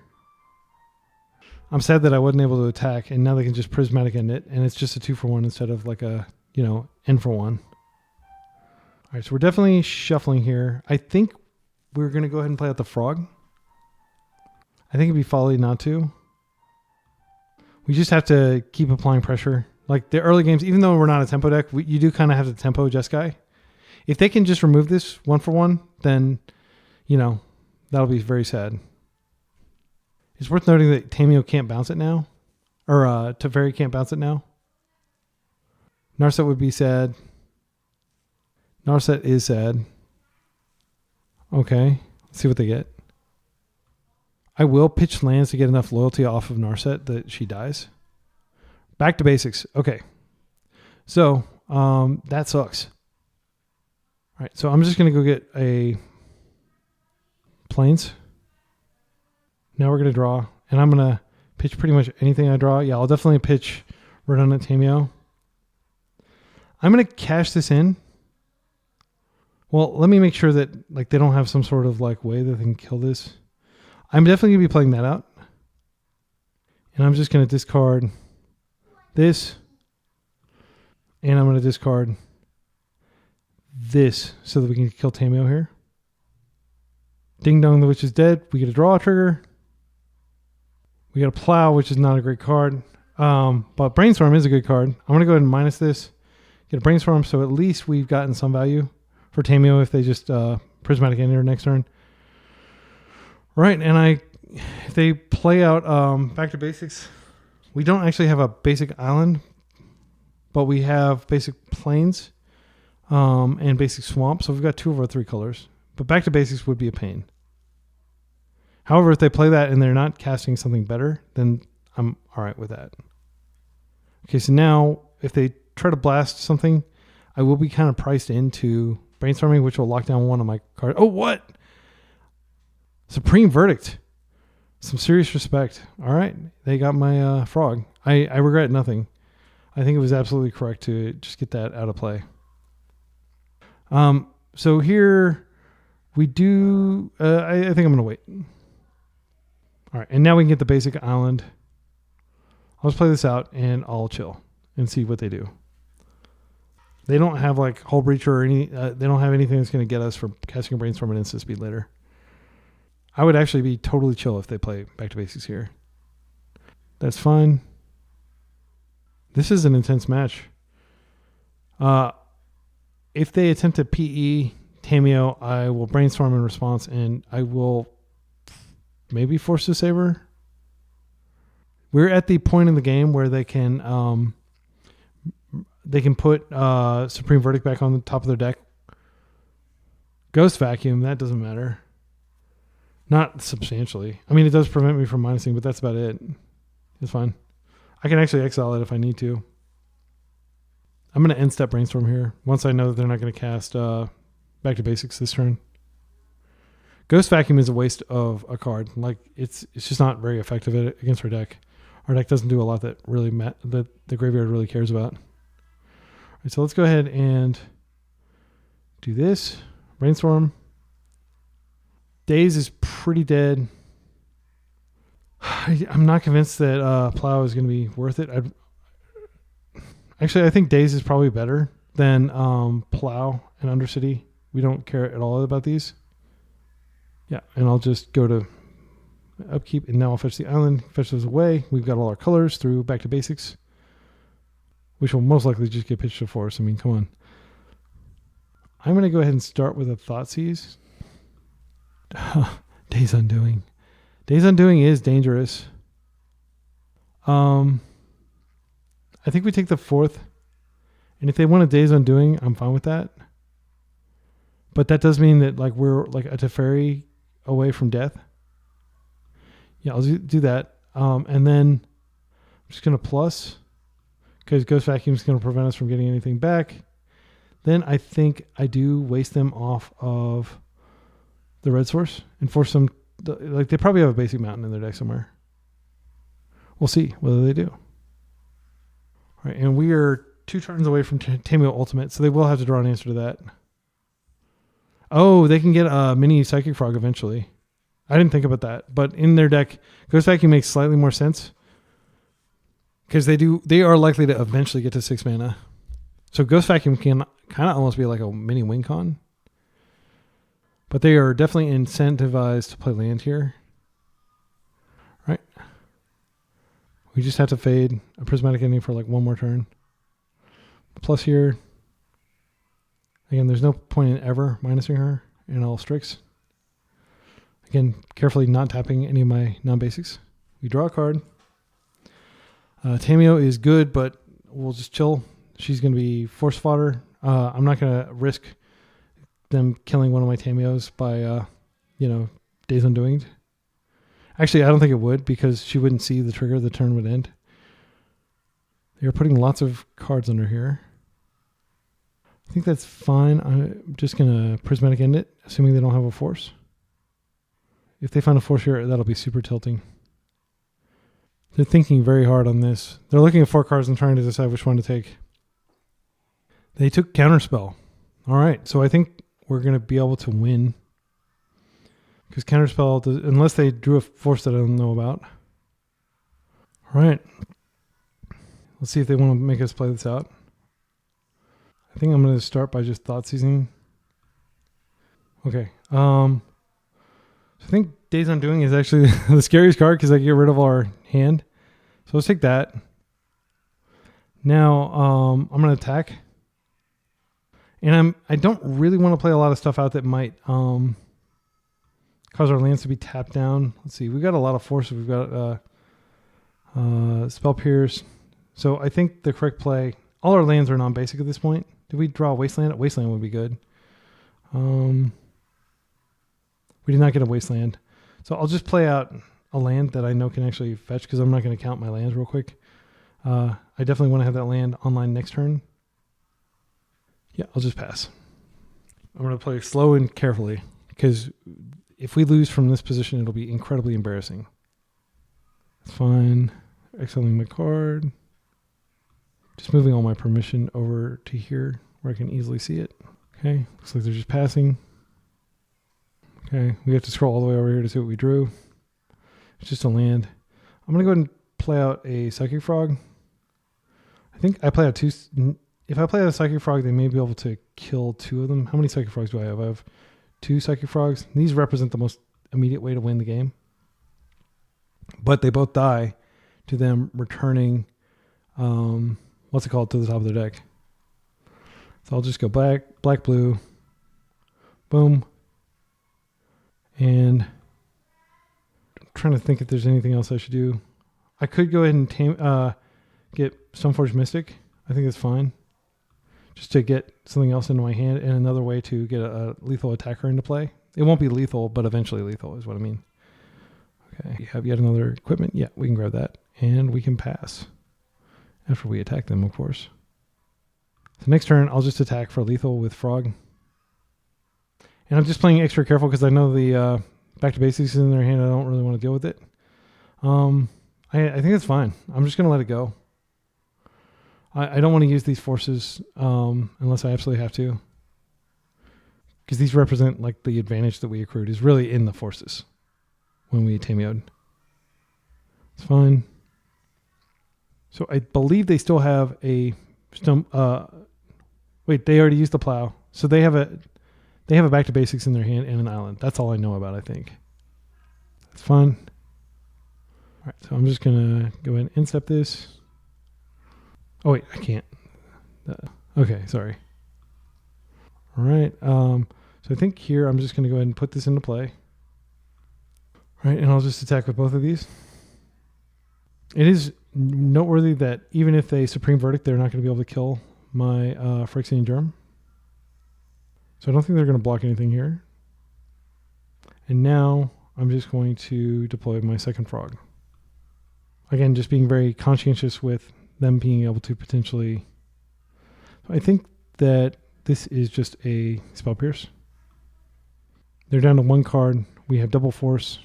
I'm sad that I wasn't able to attack, and now they can just Prismatic End it, and it's just a 2-for-1 instead of like a, N-for-1. All right, so we're definitely shuffling here. I think we're going to go ahead and play out the Frog. I think it'd be folly not to. We just have to keep applying pressure. Like the early games, even though we're not a tempo deck, you do kind of have to tempo Jeskai. If they can just remove this 1-for-1, then, that'll be very sad. It's worth noting that Tamiyo can't bounce it now. Or Teferi can't bounce it now. Narset would be sad. Narset is sad. Okay, let's see what they get. I will pitch lands to get enough loyalty off of Narset that she dies. Back to basics. Okay. So, that sucks. All right, so I'm just going to go get a Plains. Now we're going to draw, and I'm going to pitch pretty much anything I draw. Yeah, I'll definitely pitch Redundant Tamiyo. I'm going to cash this in. Well, let me make sure that they don't have some sort of way that they can kill this. I'm definitely going to be playing that out. And I'm just going to discard this. And I'm going to discard this so that we can kill Tamiyo here. Ding Dong, the Witch is dead. We get a draw trigger. We got a Plow, which is not a great card. But Brainstorm is a good card. I'm going to go ahead and minus this. Get a Brainstorm, so at least we've gotten some value for Tamiyo if they just Prismatic Ender next turn. Right, and if they play out back to basics, we don't actually have a basic island, but we have basic plains and basic swamp. So we've got 2 of our 3 colors. But back to basics would be a pain. However, if they play that and they're not casting something better, then I'm all right with that. Okay, so now if they try to blast something, I will be kind of priced into Brainstorming, which will lock down one of my cards. Oh, what? Supreme Verdict. Some serious respect. All right, they got my Frog. I regret nothing. I think it was absolutely correct to just get that out of play. So here we do... I think I'm going to wait. All right, and now we can get the basic island. I'll just play this out, and I'll chill and see what they do. They don't have Hull Breacher or any... they don't have anything that's going to get us from casting a Brainstorm and instant speed later. I would actually be totally chill if they play back to basics here. That's fine. This is an intense match. If they attempt to PE Tamiyo, I will Brainstorm in response, and I will maybe force to Saber. We're at the point in the game where they can they can put Supreme Verdict back on the top of their deck. Ghost Vacuum, that doesn't matter. Not substantially. I mean, it does prevent me from minusing, but that's about it. It's fine. I can actually exile it if I need to. I'm going to end step Brainstorm here once I know that they're not going to cast Back to Basics this turn. Ghost Vacuum is a waste of a card. Like it's just not very effective against our deck. Our deck doesn't do a lot that really that the graveyard really cares about. All right, so let's go ahead and do this. Brainstorm. Daze is pretty dead. I'm not convinced that Plow is going to be worth it. Actually, I think Daze is probably better than Plow and Undercity. We don't care at all about these. Yeah, and I'll just go to upkeep, and now I'll fetch the island, fetch those away. We've got all our colors through Back to Basics, which will most likely just get pitched to force. I mean, come on. I'm going to go ahead and start with a Thoughtseize. Days Undoing. Days Undoing is dangerous. I think we take the 4th, and if they want a Days Undoing, I'm fine with that. But that does mean that like we're like a Teferi away from death. Yeah, I'll do that. And then I'm just going to plus, because Ghost Vacuum is going to prevent us from getting anything back. Then I think I do waste them off of the red source and force them, like they probably have a basic mountain in their deck somewhere. We'll see whether they do. All right, and we are 2 turns away from Tamiyo Ultimate, so they will have to draw an answer to that. Oh, they can get a mini Psychic Frog eventually. I didn't think about that, but in their deck, Ghost Vacuum makes slightly more sense because they are likely to eventually get to 6 mana. So Ghost Vacuum can kind of almost be like a mini win con, but they are definitely incentivized to play land here. Right? We just have to fade a Prismatic Ending for like 1 more turn. Plus here, again, there's no point in ever minusing her, and I'll Strix. Again, carefully not tapping any of my non-basics. We draw a card. Tamiyo is good, but we'll just chill. She's going to be force fodder. I'm not going to risk them killing one of my Tamiyos by, Days Undoing. Actually, I don't think it would, because she wouldn't see the trigger. The turn would end. They're putting lots of cards under here. I think that's fine. I'm just going to Prismatic End it, assuming they don't have a force. If they find a force here, that'll be super tilting. They're thinking very hard on this. They're looking at 4 cards and trying to decide which one to take. They took Counterspell. All right, so I think we're going to be able to win. Because Counterspell, unless they drew a force that I don't know about. All right. Let's see if they want to make us play this out. I think I'm going to start by just Thoughtseizing. Okay. I think Days Undoing is actually the scariest card because I get rid of our hand. So let's take that. Now I'm going to attack. And I don't really want to play a lot of stuff out that might cause our lands to be tapped down. Let's see. We've got a lot of force. We've got Spell Pierce. So I think the correct play, all our lands are non-basic at this point. Did we draw a Wasteland? A Wasteland would be good. We did not get a Wasteland. So I'll just play out a land that I know can actually fetch because I'm not going to count my lands real quick. I definitely want to have that land online next turn. Yeah, I'll just pass. I'm going to play slow and carefully because if we lose from this position, it'll be incredibly embarrassing. That's fine. Exiling my card. Just moving all my permission over to here where I can easily see it. Okay, looks like they're just passing. Okay, we have to scroll all the way over here to see what we drew. It's just a land. I'm going to go ahead and play out a Psychic Frog. I think I play out 2. If I play out a Psychic Frog, they may be able to kill 2 of them. How many Psychic Frogs do I have? I have 2 Psychic Frogs. These represent the most immediate way to win the game. But they both die to them returning, to the top of their deck. So I'll just go black, blue, boom. And I'm trying to think if there's anything else I should do. I could go ahead and get Stoneforge Mystic. I think that's fine. just to get something else into my hand, and another way to get a lethal attacker into play. It won't be lethal, but eventually lethal is what I mean. Okay, you have yet another equipment. Yeah, we can grab that, and we can pass after we attack them, of course. So next turn, I'll just attack for lethal with Frog. And I'm just playing extra careful because I know the back to basics is in their hand. I don't really want to deal with it. I think it's fine. I'm just going to let it go. I don't want to use these forces unless I absolutely have to. Because these represent like the advantage that we accrued is really in the forces when we Tamiyo'd. It's fine. So I believe they still have a wait, they already used the plow. So they have a back to basics in their hand and an island. That's all I know about, I think. That's fine. All right, so I'm just going to go ahead and incept this. Oh, wait, I can't. Okay, sorry. All right, so I think here I'm just going to go ahead and put this into play. All right, and I'll just attack with both of these. It is noteworthy that even if they Supreme Verdict, they're not going to be able to kill my Phyrexian Germ. So I don't think they're going to block anything here. And now I'm just going to deploy my second Frog. Again, just being very conscientious with them being able to potentially... I think that this is just a Spell Pierce. They're down to one card. We have double force.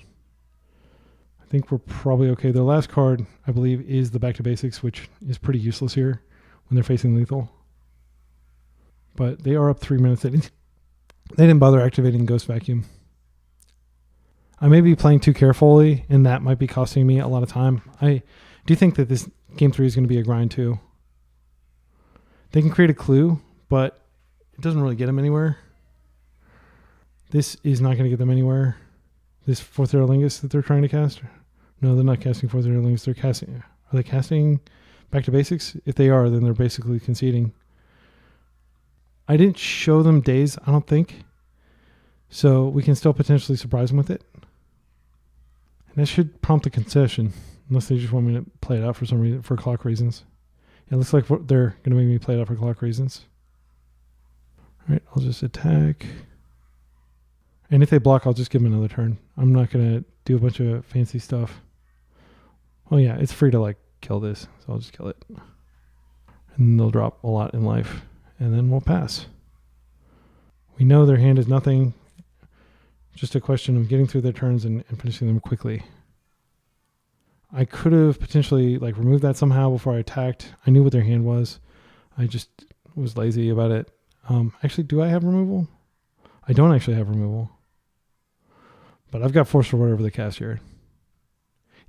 I think we're probably okay. Their last card, I believe, is the Back to Basics, which is pretty useless here when they're facing lethal. But they are up 3 minutes. They didn't bother activating Ghost Vacuum. I may be playing too carefully, and that might be costing me a lot of time. I do think that this game 3 is going to be a grind too. They can create a clue, but it doesn't really get them anywhere. This is not going to get them anywhere. This Fourth Aerolingus that they're trying to cast. No, they're not casting Fourth Aerolingus. They're casting. Are they casting Back to Basics? If they are, then they're basically conceding. I didn't show them Daze, I don't think. So we can still potentially surprise them with it. And that should prompt a concession, unless they just want me to play it out for some reason, for clock reasons. It looks like they're going to make me play it out for clock reasons. All right, I'll just attack. And if they block, I'll just give them another turn. I'm not going to do a bunch of fancy stuff. Oh yeah, it's free to like kill this, so I'll just kill it. And they'll drop a lot in life. And then we'll pass. We know their hand is nothing. Just a question of getting through their turns and finishing them quickly. I could have potentially like removed that somehow before I attacked. I knew what their hand was. I just was lazy about it. Actually, do I have removal? I don't actually have removal. But I've got force for whatever they cast here.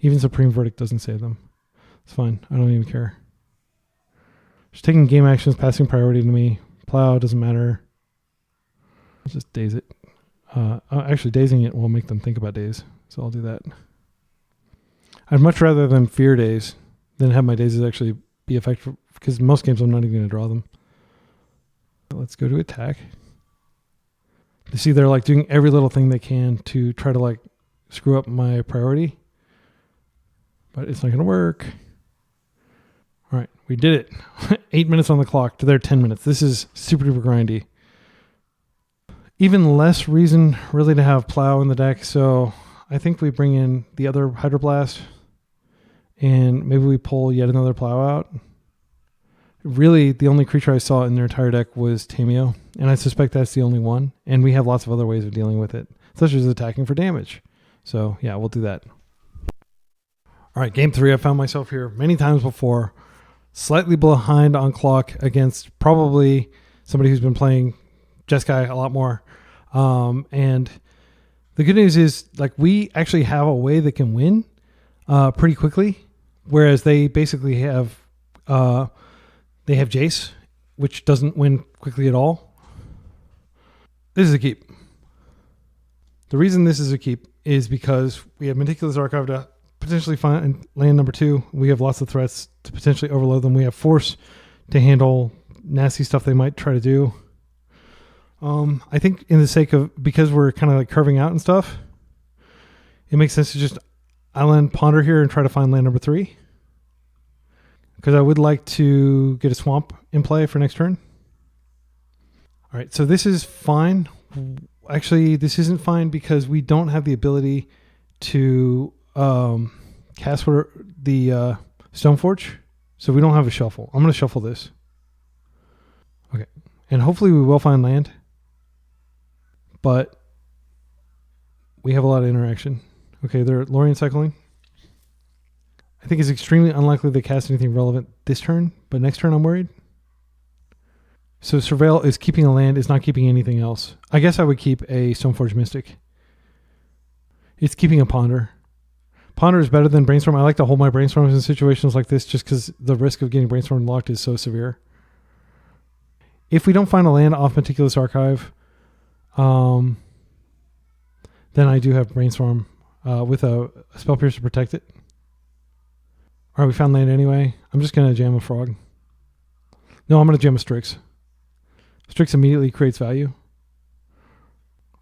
Even Supreme Verdict doesn't save them. It's fine. I don't even care. Just taking game actions, passing priority to me. Plow, doesn't matter. I'll just daze it. Actually, dazing it will make them think about daze. So I'll do that. I'd much rather than fear daze than have my dazes actually be effective, because most games I'm not even going to draw them. Let's go to attack. You see they're like doing every little thing they can to try to like screw up my priority. But it's not going to work. All right, we did it. 8 minutes on the clock to their 10 minutes. This is super duper grindy. Even less reason really to have Plow in the deck. So I think we bring in the other Hydroblast and maybe we pull yet another Plow out. Really, the only creature I saw in their entire deck was Tamiyo, and I suspect that's the only one. And we have lots of other ways of dealing with it, such as attacking for damage. So yeah, we'll do that. All right, game 3. I found myself here many times before, slightly behind on clock against probably somebody who's been playing Jeskai a lot more. And the good news is, like, we actually have a way that can win pretty quickly, whereas they basically have Jace, which doesn't win quickly at all. This is a keep. The reason this is a keep is because we have Meticulous Archive to potentially find land number 2. We have lots of threats to potentially overload them. We have force to handle nasty stuff they might try to do. I think in the sake of, because we're kind of like curving out and stuff, it makes sense to just island ponder here and try to find land number 3. Because I would like to get a swamp in play for next turn. All right, so this is fine. Actually, this isn't fine because we don't have the ability to cast the Stoneforge. So we don't have a shuffle. I'm going to shuffle this. Okay. And hopefully we will find land. But we have a lot of interaction. Okay, they're Lorien cycling. I think it's extremely unlikely they cast anything relevant this turn, but next turn I'm worried. So Surveil is keeping a land, is not keeping anything else. I guess I would keep a Stoneforge Mystic. It's keeping a Ponder. Ponder is better than Brainstorm. I like to hold my Brainstorms in situations like this just because the risk of getting Brainstorm locked is so severe. If we don't find a land off Meticulous Archive, then I do have Brainstorm with a Spell Pierce to protect it. All right, we found land anyway. I'm just going to jam a Frog. No, I'm going to jam a Strix. Strix immediately creates value.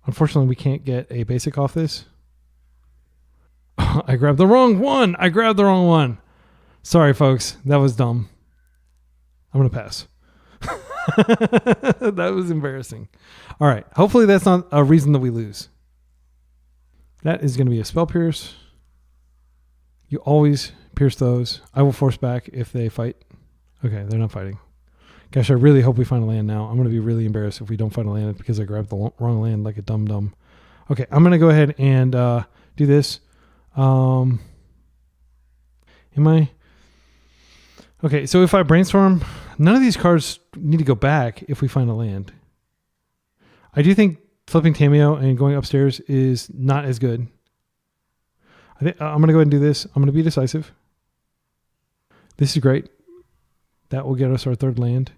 Unfortunately, we can't get a basic off this. I grabbed the wrong one. Sorry, folks. That was dumb. I'm going to pass. That was embarrassing. All right. Hopefully that's not a reason that we lose. That is going to be a Spell Pierce. You always pierce those. I will force back if they fight. Okay, they're not fighting. Gosh, I really hope we find a land now. I'm going to be really embarrassed if we don't find a land because I grabbed the wrong land like a dum-dum. Okay, I'm going to go ahead and do this. Am I? Okay, so if I Brainstorm, none of these cards need to go back if we find a land. I do think flipping Tamiyo and going upstairs is not as good. I think I'm going to go ahead and do this. I'm going to be decisive. This is great. That will get us our third land.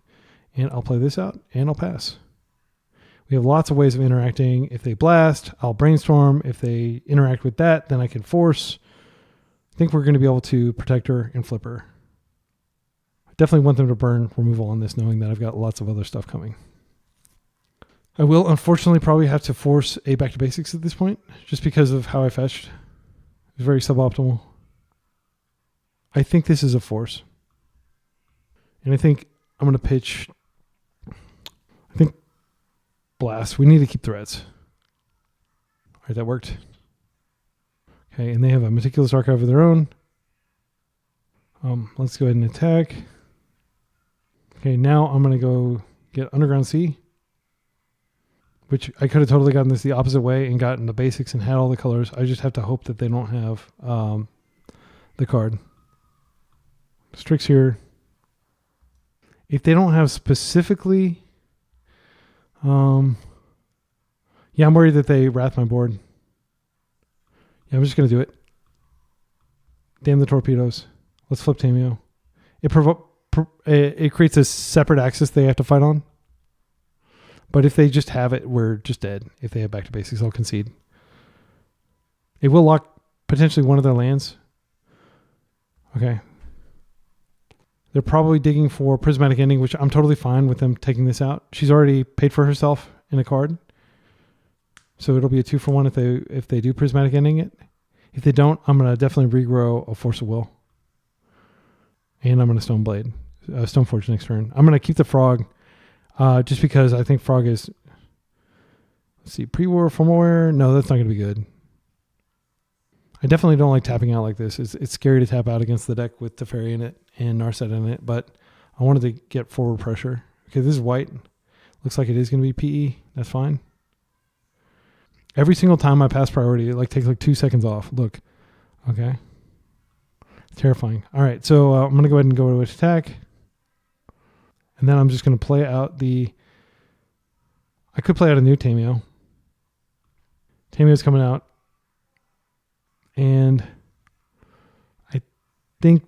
And I'll play this out and I'll pass. We have lots of ways of interacting. If they blast, I'll Brainstorm. If they interact with that, then I can force. I think we're going to be able to protect her and flip her. I definitely want them to burn removal on this, knowing that I've got lots of other stuff coming. I will unfortunately probably have to force a back to basics at this point, just because of how I fetched. It's very suboptimal. I think this is a force. And I think I'm going to pitch, I think, blast. We need to keep threats. All right, that worked. Okay, and they have a Meticulous Archive of their own. Let's go ahead and attack. Okay, now I'm going to go get Underground Sea, which I could have totally gotten this the opposite way and gotten the basics and had all the colors. I just have to hope that they don't have the card. Strix here. If they don't have specifically, yeah, I'm worried that they wrath my board. Yeah, I'm just going to do it. Damn the torpedoes. Let's flip Tamiyo. It creates a separate axis they have to fight on. But if they just have it, we're just dead. If they have back to basics, I'll concede. It will lock potentially one of their lands. Okay. They're probably digging for Prismatic Ending, which I'm totally fine with them taking this out. She's already paid for herself in a card. So it'll be a 2-for-1 if they do Prismatic Ending it. If they don't, I'm going to definitely regrow a Force of Will. And I'm going to Stoneblade. Stoneforge next turn. I'm going to keep the Frog just because I think Frog is... Let's see, pre-war, formal. No, that's not going to be good. I definitely don't like tapping out like this. It's scary to tap out against the deck with Teferi in it and Narset in it, but I wanted to get forward pressure. Okay, this is white. Looks like it is going to be PE. That's fine. Every single time I pass priority, it takes 2 seconds off. Look. Okay. It's terrifying. All right, so I'm going to go ahead and go to attack. And then I'm just going to play out I could play out a new Tamiyo. Tamiyo's coming out. And I think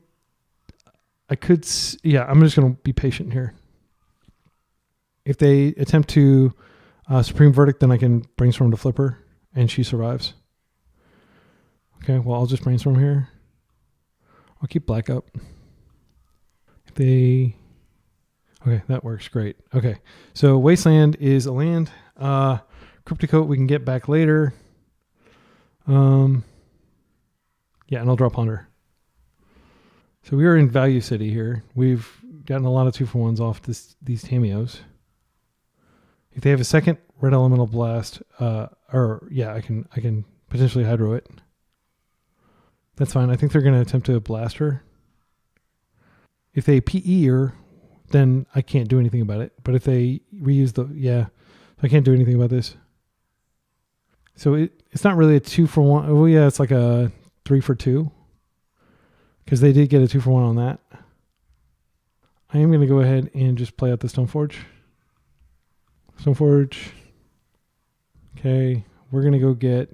I could... Yeah, I'm just going to be patient here. If they attempt to Supreme Verdict, then I can Brainstorm to flip her, and she survives. Okay, well, I'll just Brainstorm here. I'll keep black up. If they... Okay, that works great. Okay, so Wasteland is a land. Crypticoat we can get back later. Yeah, and I'll draw Ponder. So we are in Value City here. We've gotten a lot of 2-for-1s off these Tamiyos. If they have a second red elemental blast, I can potentially hydro it. That's fine. I think they're going to attempt to blast her. If they PE her, then I can't do anything about it. But if they reuse I can't do anything about this. So it's not really a 2-for-1. Oh yeah, it's like a 3-for-2. Because they did get a 2-for-1 on that. I am going to go ahead and just play out the Stoneforge. Stoneforge. Okay, we're going to go get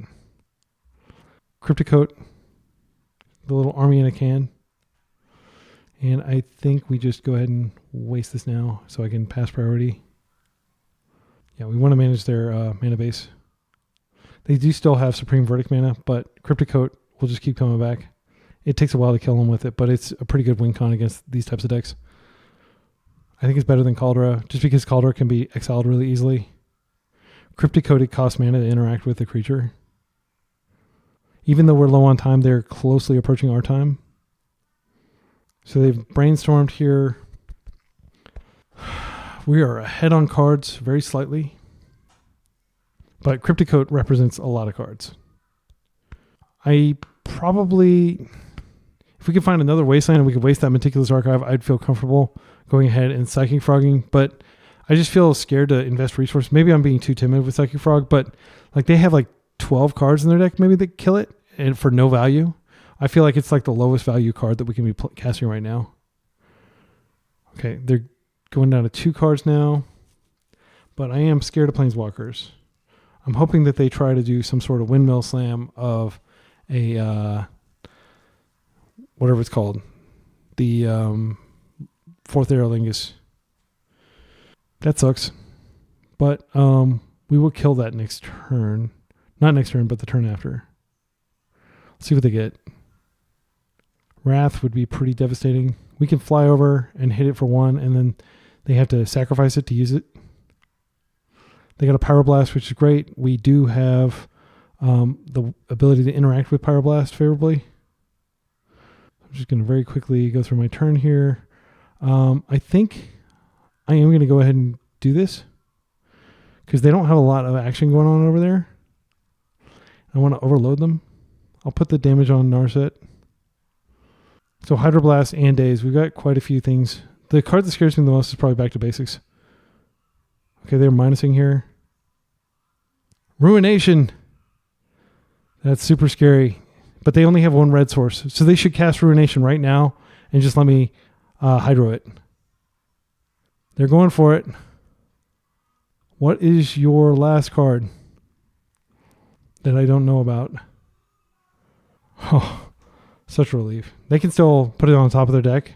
Crypticoat, the little army in a can. And I think we just go ahead and waste this now so I can pass priority. Yeah, we want to manage their mana base. They do still have Supreme Verdict mana, but Crypticoat will just keep coming back. It takes a while to kill them with it, but it's a pretty good win con against these types of decks. I think it's better than Caldera, just because Caldera can be exiled really easily. Crypticoat, it costs mana to interact with the creature. Even though we're low on time, they're closely approaching our time. So they've brainstormed here. We are ahead on cards very slightly. But Crypticoat represents a lot of cards. I probably, if we could find another wasteland and we could waste that Meticulous Archive, I'd feel comfortable going ahead and Psychic Frogging. But I just feel scared to invest resources. Maybe I'm being too timid with Psychic Frog, but like they have like 12 cards in their deck maybe that kill it and for no value. I feel like it's like the lowest value card that we can be casting right now. Okay, they're going down to 2 cards now. But I am scared of Planeswalkers. I'm hoping that they try to do some sort of windmill slam of a, whatever it's called, the 4th Aerolingus. That sucks. But we will kill that next turn. Not next turn, but the turn after. Let's see what they get. Wrath would be pretty devastating. We can fly over and hit it for 1, and then they have to sacrifice it to use it. They got a Pyroblast, which is great. We do have the ability to interact with Pyroblast favorably. I'm just going to very quickly go through my turn here. I think I am going to go ahead and do this because they don't have a lot of action going on over there. I want to overload them. I'll put the damage on Narset. So Hydroblast and Daze, we've got quite a few things. The card that scares me the most is probably Back to Basics. Okay, they're minusing here. Ruination. That's super scary. But they only have 1 red source. So they should cast Ruination right now and just let me hydro it. They're going for it. What is your last card that I don't know about? Oh, such relief. They can still put it on top of their deck.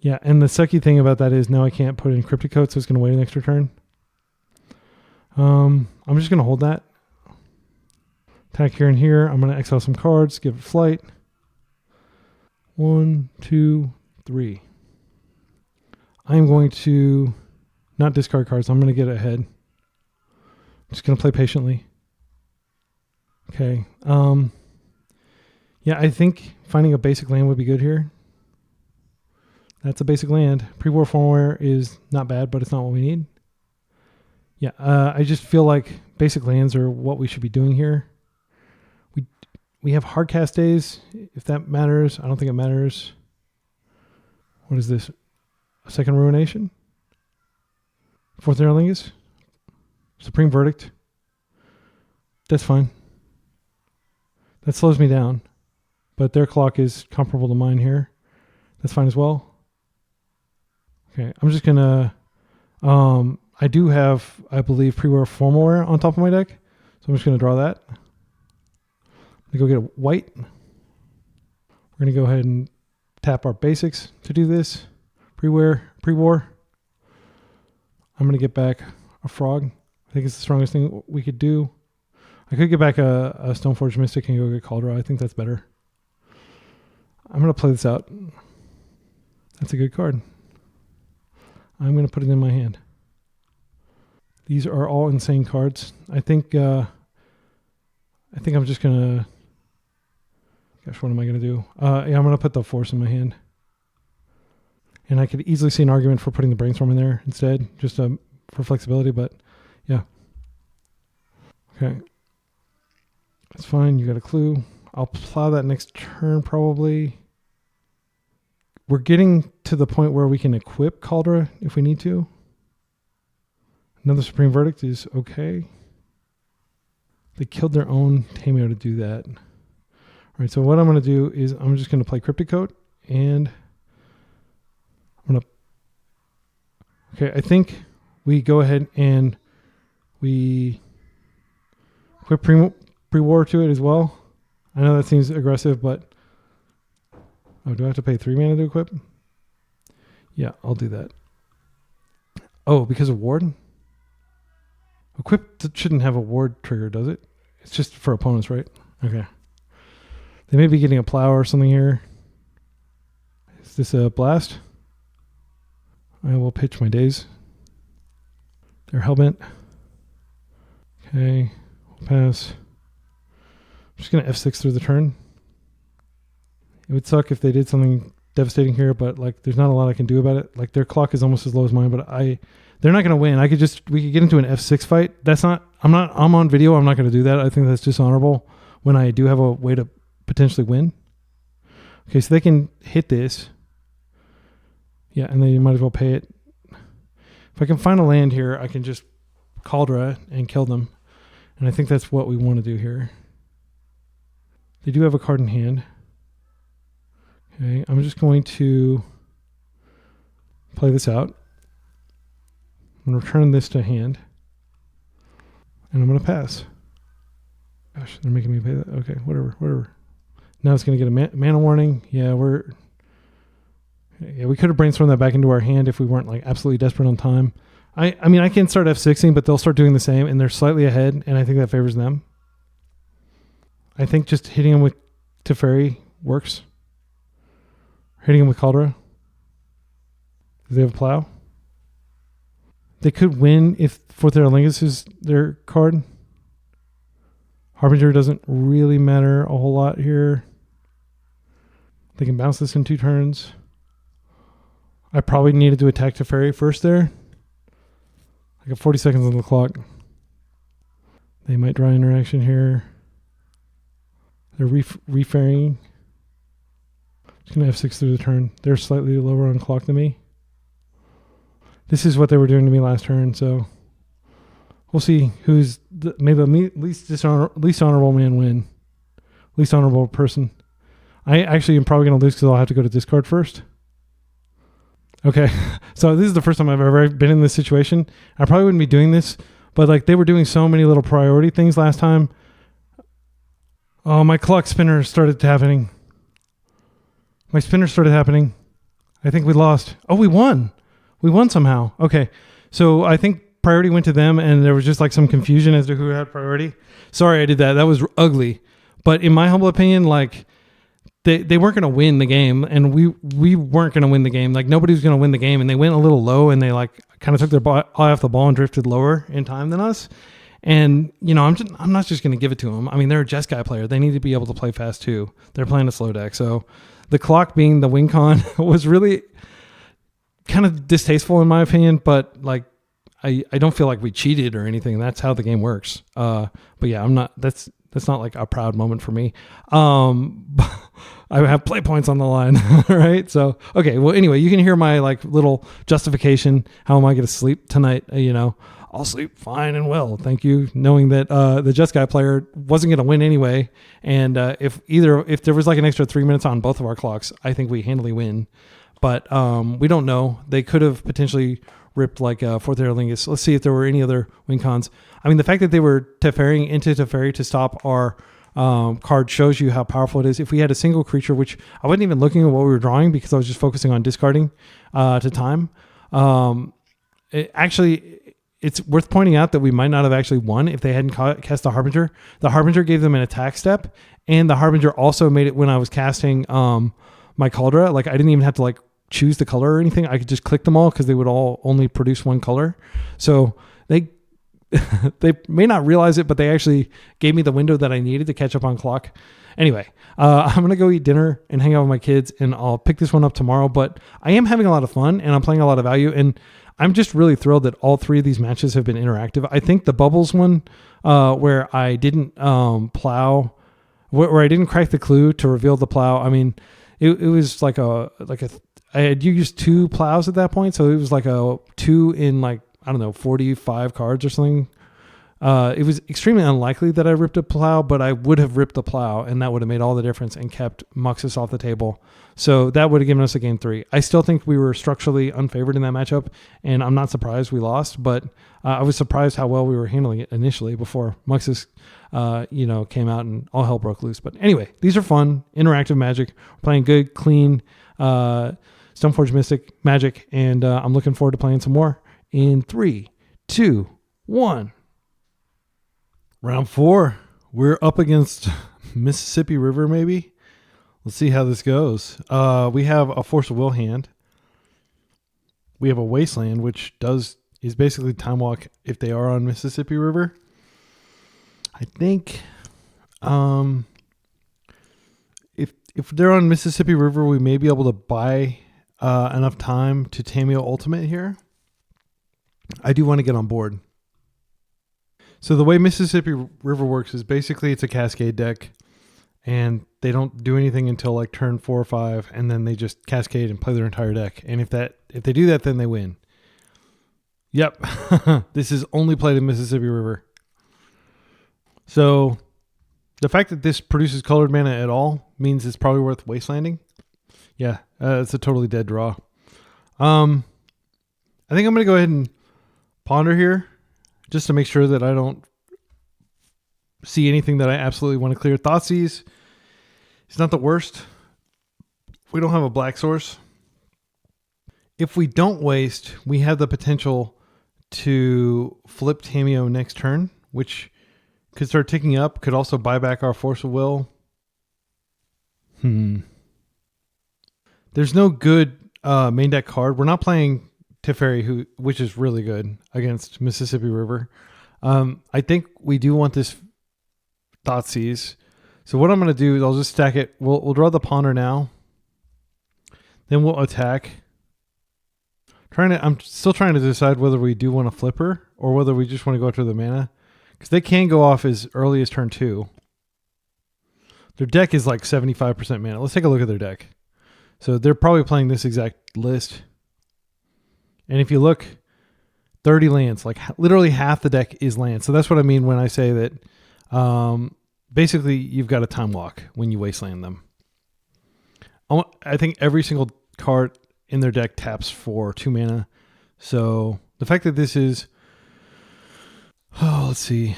Yeah, and the sucky thing about that is now I can't put it in Crypticoat, so it's going to wait an extra turn. I'm just going to hold that. Attack here and here. I'm going to exile some cards, give it flight. 1, 2, 3. I'm going to not discard cards. I'm going to get ahead. I'm just going to play patiently. Okay. Yeah, I think finding a basic land would be good here. That's a basic land. Pre-war firmware is not bad, but it's not what we need. Yeah, I just feel like basic lands are what we should be doing here. We have hard cast days, if that matters. I don't think it matters. What is this? A second Ruination? 4th Aerolingus? Supreme Verdict? That's fine. That slows me down. But their clock is comparable to mine here. That's fine as well. Okay, I'm just going to... I do have, I believe, pre-war firmware on top of my deck. So I'm just going to draw that. I'm going to go get a white. We're going to go ahead and tap our basics to do this. Pre-war. I'm going to get back a frog. I think it's the strongest thing we could do. I could get back a Stoneforge Mystic and go get Caldera. I think that's better. I'm going to play this out. That's a good card. I'm going to put it in my hand. These are all insane cards. I think I'm just going to... Gosh, what am I going to do? Yeah, I'm going to put the Force in my hand. And I could easily see an argument for putting the Brainstorm in there instead, just to for flexibility, but yeah. Okay. That's fine. You got a clue. I'll plow that next turn probably. We're getting to the point where we can equip Caldra if we need to. Another Supreme Verdict is okay. They killed their own Tamiyo to do that. All right, so what I'm going to do is I'm just going to play Cryptic Coat, and I'm going to... Okay, I think we go ahead and we equip Pre-War to it as well. I know that seems aggressive, but... Oh, do I have to pay 3 mana to equip? Yeah, I'll do that. Oh, because of Ward? Equip shouldn't have a ward trigger, does it? It's just for opponents, right? Okay. They may be getting a plow or something here. Is this a blast? I will pitch my days. They're hellbent. Okay. We'll pass. I'm just going to F6 through the turn. It would suck if they did something devastating here, but like there's not a lot I can do about it. Like their clock is almost as low as mine, but they're not going to win. We could get into an F6 fight. I'm on video. I'm not going to do that. I think that's dishonorable when I do have a way to potentially win. Okay, so they can hit this. Yeah, and they might as well pay it. If I can find a land here, I can just Caldra and kill them. And I think that's what we want to do here. They do have a card in hand. Okay, I'm just going to play this out. I'm going to return this to hand. And I'm going to pass. Gosh, they're making me pay that. Okay, whatever. Now it's going to get a mana warning. Yeah, we could have brainstormed that back into our hand if we weren't like absolutely desperate on time. I mean, I can start F6ing, but they'll start doing the same, and they're slightly ahead, and I think that favors them. I think just hitting them with Teferi works. Hitting them with Caldra. Do they have a plow? They could win if Fourth Lingus is their card. Harbinger doesn't really matter a whole lot here. They can bounce this in 2 turns. I probably needed to attack Teferi first there. I got 40 seconds on the clock. They might draw interaction here. They're referring. Just going to F6 through the turn. They're slightly lower on clock than me. This is what they were doing to me last turn, so we'll see who's maybe the least honorable man win. Least honorable person. I actually am probably going to lose because I'll have to go to discard first. Okay, so this is the first time I've ever been in this situation. I probably wouldn't be doing this, but like they were doing so many little priority things last time. Oh, my clock spinner started happening. My spinner started happening. I think we lost. Oh, we won. We won somehow. Okay, so I think priority went to them, and there was just like some confusion as to who had priority. Sorry I did that. That was ugly. But in my humble opinion, like they weren't going to win the game, and we weren't going to win the game. Like nobody was going to win the game, and they went a little low, and they like kind of took their eye off the ball and drifted lower in time than us. And you know, I'm not just going to give it to them. I mean, they're a Jeskai player. They need to be able to play fast too. They're playing a slow deck, so the clock being the win con was really kind of distasteful in my opinion. But like, I don't feel like we cheated or anything. That's how the game works. But yeah, I'm not. That's not like a proud moment for me. I have play points on the line, right? So, okay. Well, anyway, you can hear my like little justification. How am I going to sleep tonight? You know, I'll sleep fine and well. Thank you. Knowing that the Jeskai player wasn't going to win anyway. And if there was like an extra 3 minutes on both of our clocks, I think we handily win. But we don't know. They could have potentially ripped like Fourth Lingus. Let's see if there were any other win cons. I mean, the fact that they were Teferiing into Teferi to stop our card shows you how powerful it is. If we had a single creature, which I wasn't even looking at what we were drawing because I was just focusing on discarding to time. It's worth pointing out that we might not have actually won if they hadn't cast the Harbinger. The Harbinger gave them an attack step, and the Harbinger also made it when I was casting my Caldra. Like I didn't even have to like choose the color or anything. I could just click them all because they would all only produce one color. So they they may not realize it, but they actually gave me the window that I needed to catch up on clock. Anyway, I'm going to go eat dinner and hang out with my kids, and I'll pick this one up tomorrow. But I am having a lot of fun, and I'm playing a lot of value, and I'm just really thrilled that all three of these matches have been interactive. I think the Bubbles one, where I didn't plow, where I didn't crack the clue to reveal the plow. I mean, it was like I had used 2 plows at that point, so it was like a 2 in like, I don't know, 45 cards or something. It was extremely unlikely that I ripped a plow, but I would have ripped the plow, and that would have made all the difference and kept Muxus off the table. So that would have given us a game 3. I still think we were structurally unfavored in that matchup, and I'm not surprised we lost, but I was surprised how well we were handling it initially before Muxus came out and all hell broke loose. But anyway, these are fun, interactive Magic. We're playing good, clean Stoneforge Mystic Magic, and I'm looking forward to playing some more in 3, 2, 1. Round 4, we're up against Mississippi River, maybe. Let's see how this goes. We have a Force of Will hand. We have a Wasteland, which is basically Time Walk if they are on Mississippi River. I think if they're on Mississippi River, we may be able to buy enough time to Tamiyo Ultimate here. I do want to get on board. So the way Mississippi River works is basically it's a Cascade deck, and they don't do anything until like turn 4 or 5, and then they just Cascade and play their entire deck. And if they do that, then they win. Yep, this is only played in Mississippi River. So the fact that this produces colored mana at all means it's probably worth wastelanding. Yeah, it's a totally dead draw. I think I'm going to go ahead and ponder here, just to make sure that I don't see anything that I absolutely want to clear. Thoughtseize, it's not the worst. We don't have a black source. If we don't waste, we have the potential to flip Tamiyo next turn, which could start ticking up, could also buy back our Force of Will. There's no good main deck card. We're not playing Teferi, which is really good against Mississippi River. I think we do want this Thoughtseize. So what I'm going to do is I'll just stack it. We'll draw the Ponder now. Then we'll attack. I'm still trying to decide whether we do want to flip her or whether we just want to go after the mana. Because they can go off as early as turn 2. Their deck is like 75% mana. Let's take a look at their deck. So they're probably playing this exact list. And if you look, 30 lands, like literally half the deck is lands. So that's what I mean when I say that basically you've got a time walk when you wasteland them. I think every single card in their deck taps for 2 mana. So the fact that this is, let's see.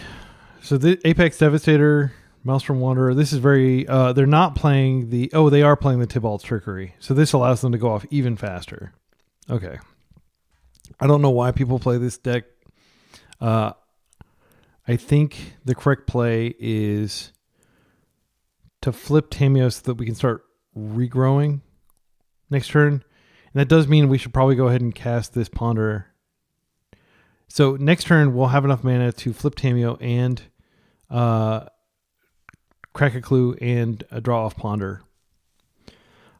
So the Apex Devastator, Maelstrom Wanderer, this is very, they're not playing they are playing the Tybalt's Trickery. So this allows them to go off even faster. Okay. I don't know why people play this deck. I think the correct play is to flip Tamiyo so that we can start regrowing next turn. And that does mean we should probably go ahead and cast this Ponder. So next turn, we'll have enough mana to flip Tamiyo and crack a clue and draw off Ponder.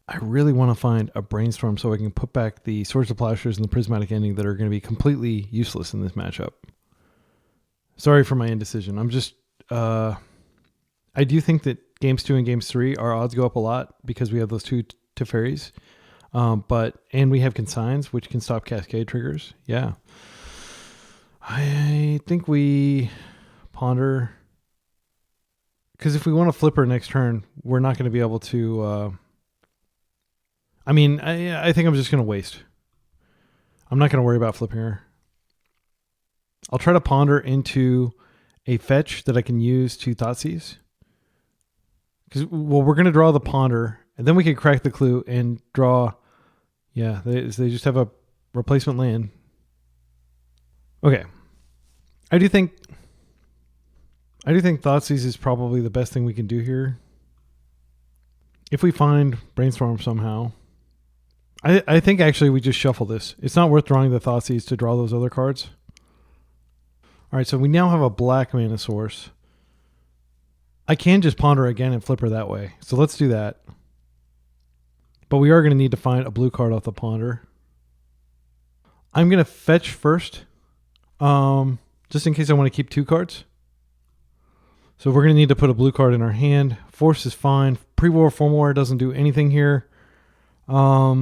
I really want to find a Brainstorm so I can put back the Swords of Plowshares and the Prismatic Ending that are going to be completely useless in this matchup. Sorry for my indecision. I'm just... I do think that Games 2 and Games 3, our odds go up a lot because we have those 2 Teferis. And we have Consigns, which can stop Cascade triggers. Yeah. I think we ponder... Because if we want to flip her next turn, we're not going to be able to... I think I'm just going to waste. I'm not going to worry about flipping her. I'll try to ponder into a fetch that I can use to Thoughtseize. Because, we're going to draw the Ponder, and then we can crack the clue and draw... Yeah, they just have a replacement land. Okay. I do think Thoughtseize is probably the best thing we can do here. If we find Brainstorm somehow... I think actually we just shuffle this. It's not worth drawing the Thoughtseize to draw those other cards. All right, so we now have a black mana source. I can just ponder again and flip her that way. So let's do that. But we are going to need to find a blue card off the ponder. I'm going to fetch first, just in case I want to keep 2 cards. So we're going to need to put a blue card in our hand. Force is fine. Pre-war, Formware doesn't do anything here. I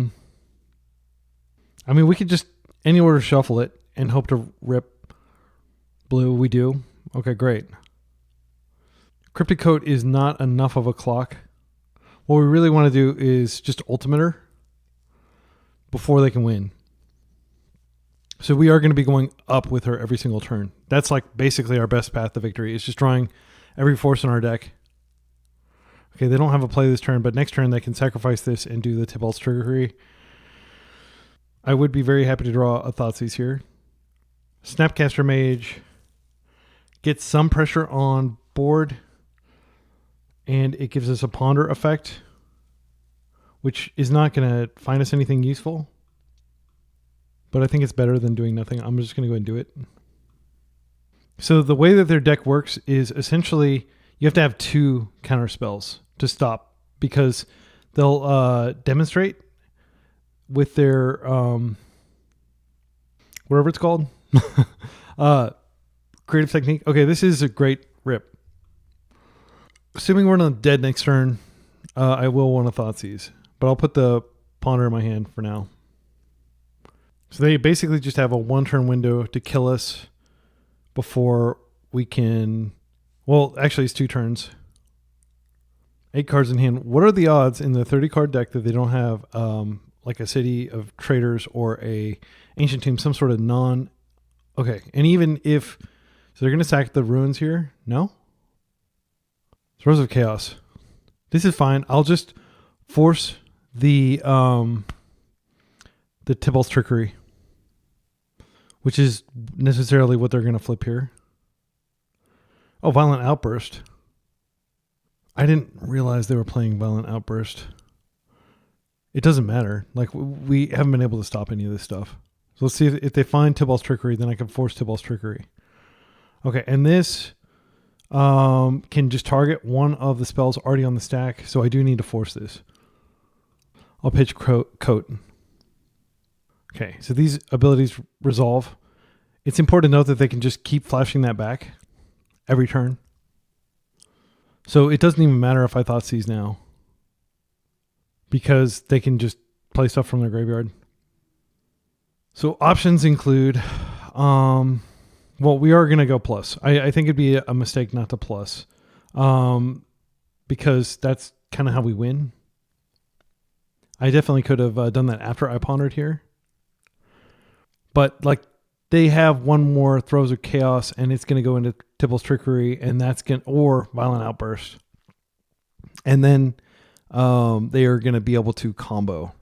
mean, we could just any order shuffle it and hope to rip blue. We do. Okay, great. Cryptic Coat is not enough of a clock. What we really want to do is just ultimate her before they can win. So we are going to be going up with her every single turn. That's like basically our best path to victory. It's just drawing every force in our deck. Okay, they don't have a play this turn, but next turn they can sacrifice this and do the Tybalt's Trickery. I would be very happy to draw a Thoughtseize here. Snapcaster Mage gets some pressure on board, and it gives us a ponder effect, which is not going to find us anything useful. But I think it's better than doing nothing. I'm just going to go ahead and do it. So the way that their deck works is essentially you have to have 2 counter spells to stop, because they'll demonstrate with their whatever it's called, creative technique. Okay, this is a great rip. Assuming we're not dead next turn, I will want a Thoughtseize, but I'll put the ponder in my hand for now. So they basically just have a 1-turn window to kill us before we can... Well, actually, it's 2 turns. 8 cards in hand. What are the odds in the 30-card deck that they don't have like a City of Traders or a Ancient Tomb, some sort of non... Okay, and even if... So they're going to sack the Ruins here? No? Throes of Chaos. This is fine. I'll just force the Tybalt's Trickery, which is necessarily what they're going to flip here. Oh, Violent Outburst. I didn't realize they were playing Violent Outburst. It doesn't matter. Like, we haven't been able to stop any of this stuff. So let's see if they find Tybalt's Trickery, then I can force Tybalt's Trickery. Okay, and this can just target one of the spells already on the stack, so I do need to force this. I'll pitch Coat. Okay, so these abilities resolve. It's important to note that they can just keep flashing that back every turn. So it doesn't even matter if I Thoughtseize now, because they can just play stuff from their graveyard. So options include, well, we are going to go plus. I think it'd be a mistake not to plus, because that's kind of how we win. I definitely could have done that after I pondered here. But like, they have one more Throes of Chaos, and it's going to go into Tybalt's Trickery, and that's going or Violent Outburst, and then they are going to be able to combo.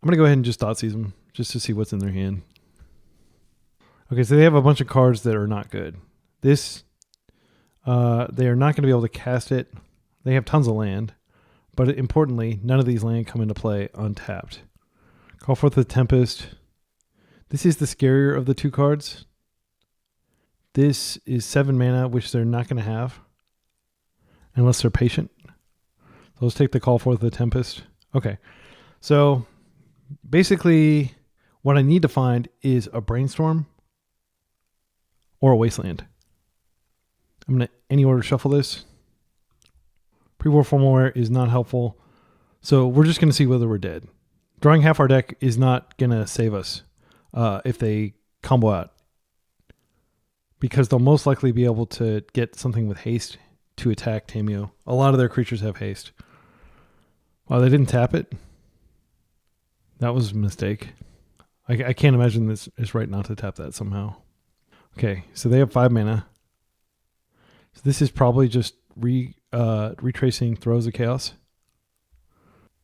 I'm going to go ahead and just Thoughtseize them just to see what's in their hand. Okay, so they have a bunch of cards that are not good. This, they are not going to be able to cast it. They have tons of land, but importantly, none of these land come into play untapped. Call forth the Tempest. This is the scarier of the 2 cards. This is 7 mana, which they're not going to have unless they're patient. So let's take the Call forth the Tempest. Okay, so basically what I need to find is a Brainstorm or a Wasteland. I'm going to any order shuffle this. Pre-war Formware is not helpful, so we're just going to see whether we're dead. Drawing half our deck is not going to save us if they combo out, because they'll most likely be able to get something with haste to attack Tamiyo. A lot of their creatures have haste. Wow, they didn't tap it. That was a mistake. I can't imagine this is right not to tap that somehow. Okay, so they have 5 mana. So this is probably just retracing Throes of Chaos.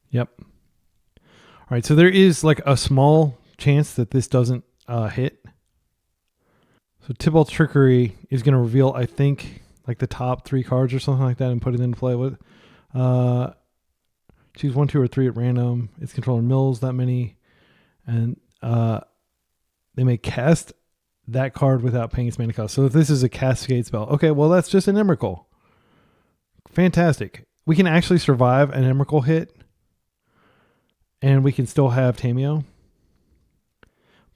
Yep. All right, so there is like a small chance that this doesn't hit. So Tybalt's Trickery is going to reveal, I think, like the top 3 cards or something like that and put it into play with. Choose 1, 2, or 3 at random. Its controller mills that many. And they may cast that card without paying its mana cost. So if this is a Cascade spell, okay, well, that's just an Emrakul. Fantastic. We can actually survive an Emrakul hit, and we can still have Tamiyo.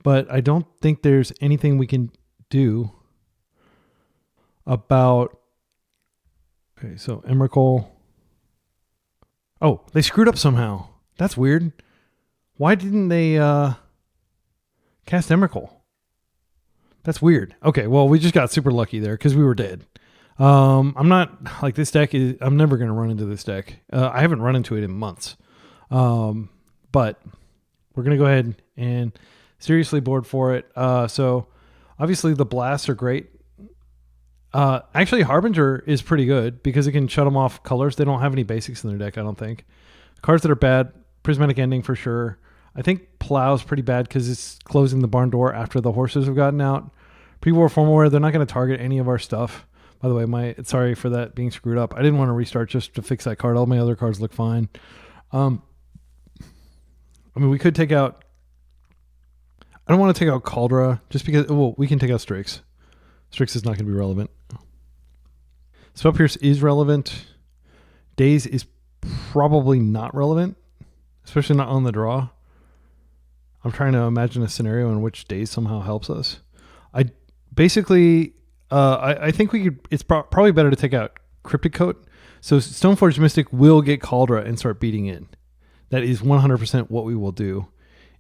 But I don't think there's anything we can do about... Okay, so Emrakul... Oh, they screwed up somehow. That's weird. Why didn't they cast Emrakul? That's weird. Okay, well, we just got super lucky there because we were dead. I'm not like this deck is. I'm never going to run into this deck. I haven't run into it in months. But we're going to go ahead and seriously board for it. So obviously the blasts are great. Actually, Harbinger is pretty good because it can shut them off colors. They don't have any basics in their deck, I don't think. Cards that are bad, Prismatic Ending for sure. I think Plow's pretty bad because it's closing the barn door after the horses have gotten out. Pre-war Formaware, they're not going to target any of our stuff. By the way, sorry for that being screwed up. I didn't want to restart just to fix that card. All my other cards look fine. I mean, we could take out... I don't want to take out Caldra just because... Well, we can take out Strix. Strix is not going to be relevant. Spell Pierce is relevant. Daze is probably not relevant, especially not on the draw. I'm trying to imagine a scenario in which Daze somehow helps us. I think we could. It's probably better to take out Cryptic Coat. So Stoneforge Mystic will get Caldra and start beating in. That is 100% what we will do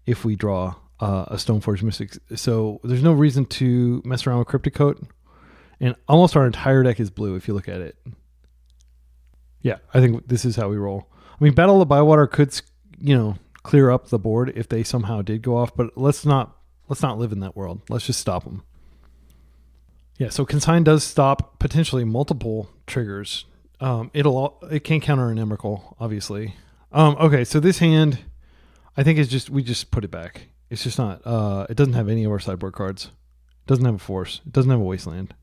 if we draw a Stoneforge Mystic. So there's no reason to mess around with Cryptic Coat. And almost our entire deck is blue if you look at it. Yeah, I think this is how we roll. I mean, Battle of Bywater could, clear up the board if they somehow did go off, but let's not live in that world. Let's just stop them. Yeah, so Consign does stop potentially multiple triggers. It can't counter an Emrakul, obviously. Okay, so this hand, I think we just put it back. It's just not. It doesn't have any of our sideboard cards. It doesn't have a force. It doesn't have a wasteland.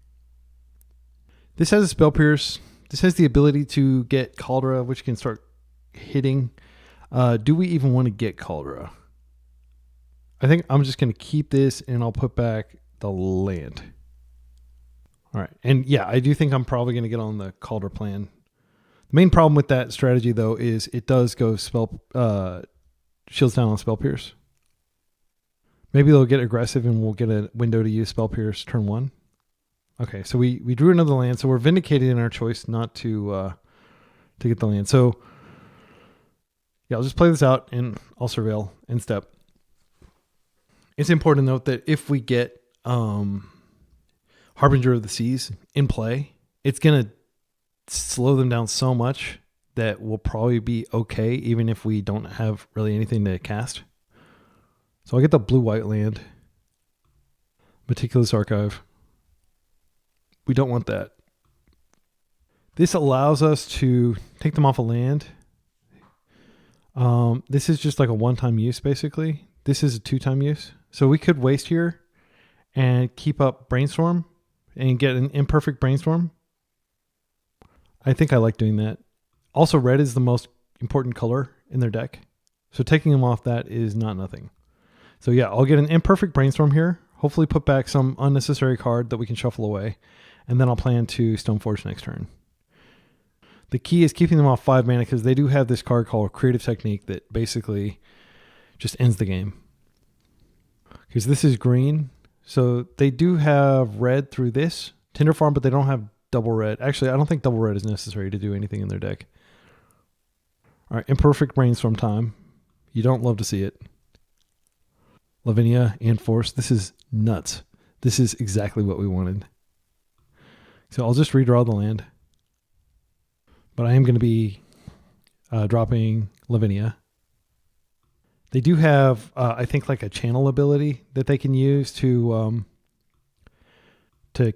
This has a Spell Pierce. This has the ability to get Caldra, which can start hitting. Do we even want to get Caldra? I think I'm just going to keep this and I'll put back the land. All right. And yeah, I do think I'm probably going to get on the Caldra plan. The main problem with that strategy, though, is it does go shields down on Spell Pierce. Maybe they'll get aggressive and we'll get a window to use Spell Pierce turn 1. Okay, so we drew another land, so we're vindicated in our choice not to get the land. So yeah, I'll just play this out and I'll surveil in step. It's important to note that if we get Harbinger of the Seas in play, it's going to slow them down so much that we'll probably be okay even if we don't have really anything to cast. So I'll get the blue-white land. Meticulous Archive. We don't want that. This allows us to take them off a land. This is just like a one-time use, basically. This is a two-time use. So we could waste here and keep up Brainstorm and get an imperfect Brainstorm. I think I like doing that. Also, red is the most important color in their deck. So taking them off that is not nothing. So yeah, I'll get an imperfect Brainstorm here. Hopefully put back some unnecessary card that we can shuffle away. And then I'll plan to Stoneforge next turn. The key is keeping them off 5 mana because they do have this card called Creative Technique that basically just ends the game. Because this is green. So they do have red through this Tinder Farm, but they don't have double red. Actually, I don't think double red is necessary to do anything in their deck. All right, imperfect Brainstorm time. You don't love to see it. Lavinia and Force. This is nuts. This is exactly what we wanted. So I'll just redraw the land. But I am going to be dropping Lavinia. They do have, I think, like a channel ability that they can use to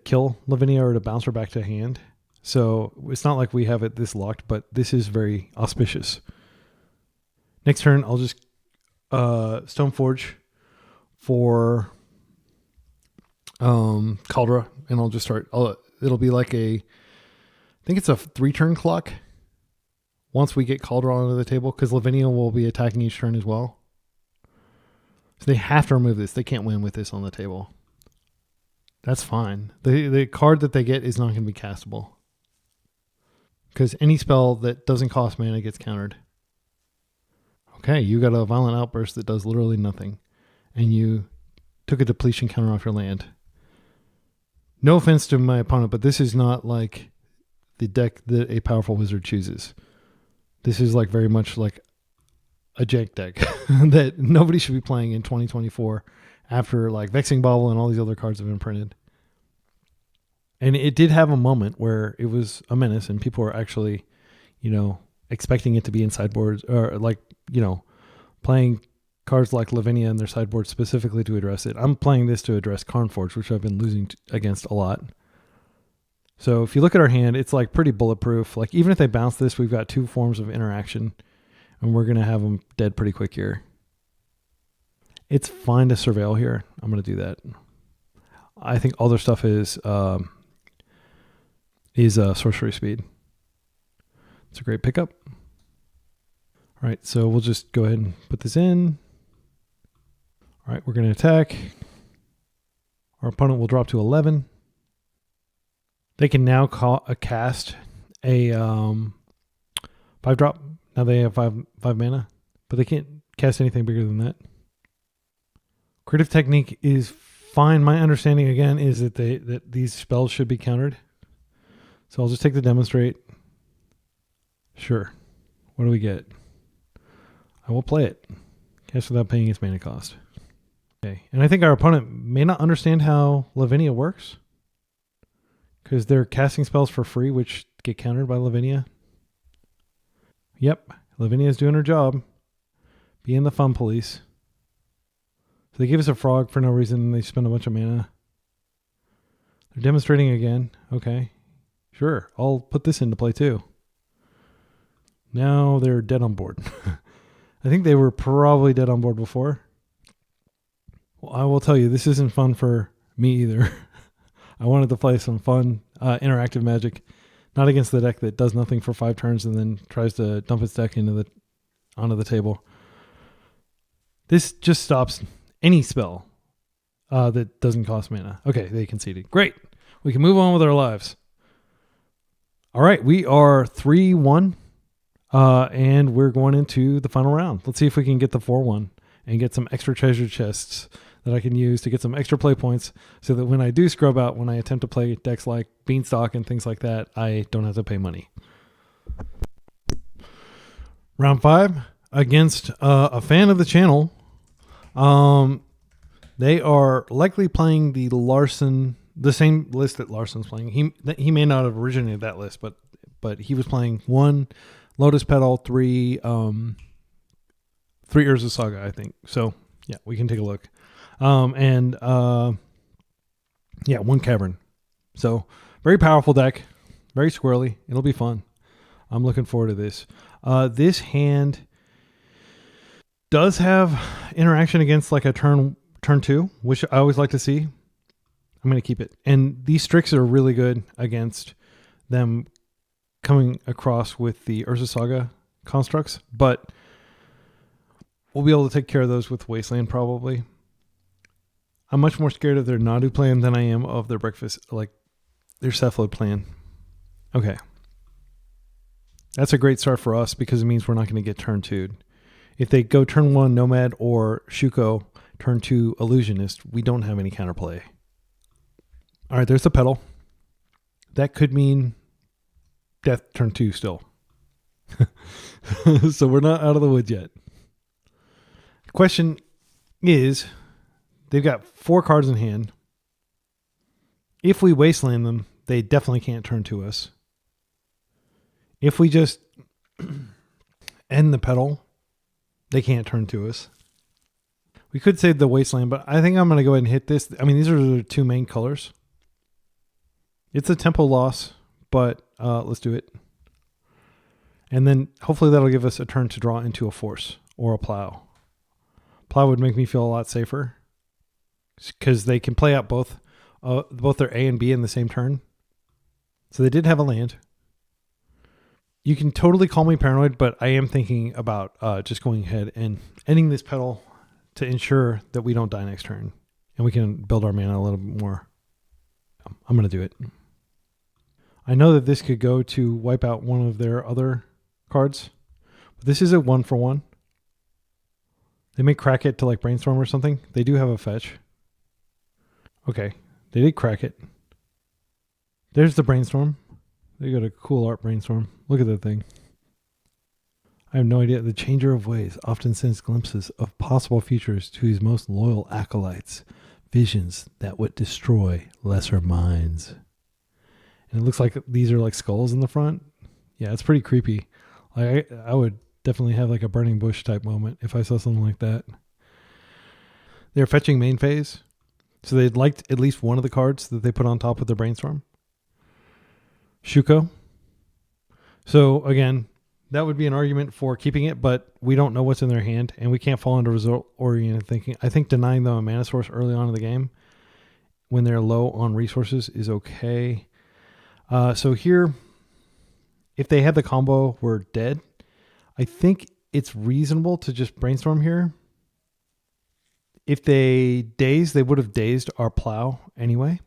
kill Lavinia or to bounce her back to hand. So it's not like we have it this locked, but this is very auspicious. Next turn, I'll just Stoneforge for Caldra, and I'll just start. It'll be like I think it's a 3-turn clock once we get Caldra onto the table, because Lavinia will be attacking each turn as well. So they have to remove this. They can't win with this on the table. That's fine. The card that they get is not going to be castable. Because any spell that doesn't cost mana gets countered. Okay, you got a Violent Outburst that does literally nothing. And you took a depletion counter off your land. No offense to my opponent, but this is not like the deck that a powerful wizard chooses. This is like very much like a jank deck that nobody should be playing in 2024 after like Vexing Bauble and all these other cards have been printed. And it did have a moment where it was a menace and people were actually, expecting it to be in sideboards or like, playing cards like Lavinia in their sideboard specifically to address it. I'm playing this to address Karnforge, which I've been losing against a lot. So if you look at our hand, it's like pretty bulletproof. Like even if they bounce this, we've got 2 forms of interaction and we're going to have them dead pretty quick here. It's fine to surveil here. I'm going to do that. I think all their stuff is sorcery speed. It's a great pickup. All right, so we'll just go ahead and put this in. All right, we're going to attack. Our opponent will drop to 11. They can now cast a 5-drop. Now they have 5 mana, but they can't cast anything bigger than that. Creative Technique is fine. My understanding again is that these spells should be countered. So I'll just take the Demonstrate. Sure. What do we get? I will play it. Cast without paying its mana cost. Okay. And I think our opponent may not understand how Lavinia works. Because they're casting spells for free, which get countered by Lavinia. Yep. Lavinia's doing her job. Being the fun police. So they give us a frog for no reason and they spend a bunch of mana. They're demonstrating again. Okay. Sure. I'll put this into play too. Now they're dead on board. I think they were probably dead on board before. Well, I will tell you, this isn't fun for me either. I wanted to play some fun, interactive Magic, not against the deck that does nothing for 5 turns and then tries to dump its deck onto the table. This just stops any spell that doesn't cost mana. Okay, they conceded. Great. We can move on with our lives. All right, we are 3-1, and we're going into the final round. Let's see if we can get the 4-1 and get some extra treasure chests that I can use to get some extra play points so that when I do scrub out, when I attempt to play decks like Beanstalk and things like that, I don't have to pay money. Round 5 against a fan of the channel. They are likely playing the same list that Larson's playing. He may not have originated that list, but he was playing 1 Lotus Petal, 3 Urza Saga, I think. So yeah, we can take a look. 1 Cavern. So very powerful deck, very squirrely. It'll be fun. I'm looking forward to this. This hand does have interaction against like a turn 2, which I always like to see. I'm going to keep it. And these Strix are really good against them coming across with the Urza Saga constructs, but we'll be able to take care of those with Wasteland probably. I'm much more scared of their Nadu plan than I am of their their Cephalid plan. Okay. That's a great start for us because it means we're not going to get turn 2'd. If they go turn 1 Nomad or Shuko, turn 2 Illusionist, we don't have any counterplay. All right, there's the Petal. That could mean death turn 2 still. So we're not out of the woods yet. The question is, they've got 4 cards in hand. If we wasteland them, they definitely can't turn to us. If we just end the Petal, they can't turn to us. We could save the wasteland, but I think I'm going to go ahead and hit this. I mean, these are the 2 main colors. It's a tempo loss, but let's do it. And then hopefully that'll give us a turn to draw into a force or a plow. Plow would make me feel a lot safer because they can play out both their A and B in the same turn. So they did have a land. You can totally call me paranoid, but I am thinking about just going ahead and ending this Petal to ensure that we don't die next turn and we can build our mana a little bit more. I'm going to do it. I know that this could go to wipe out one of their other cards. But this is a 1-for-1. They may crack it to like Brainstorm or something. They do have a fetch. Okay. They did crack it. There's the Brainstorm. They got a cool art Brainstorm. Look at that thing. I have no idea. The Changer of Ways often sends glimpses of possible futures to his most loyal acolytes. Visions that would destroy lesser minds. And it looks like these are like skulls in the front. Yeah, it's pretty creepy. Like I would definitely have like a burning bush type moment if I saw something like that. They're fetching main phase. So they'd liked at least one of the cards that they put on top of their Brainstorm. Shuko. So again, that would be an argument for keeping it, but we don't know what's in their hand, and we can't fall into result-oriented thinking. I think denying them a mana source early on in the game when they're low on resources is okay. So here, if they had the combo, we're dead. I think it's reasonable to just Brainstorm here. If they dazed, they would have dazed our plow anyway.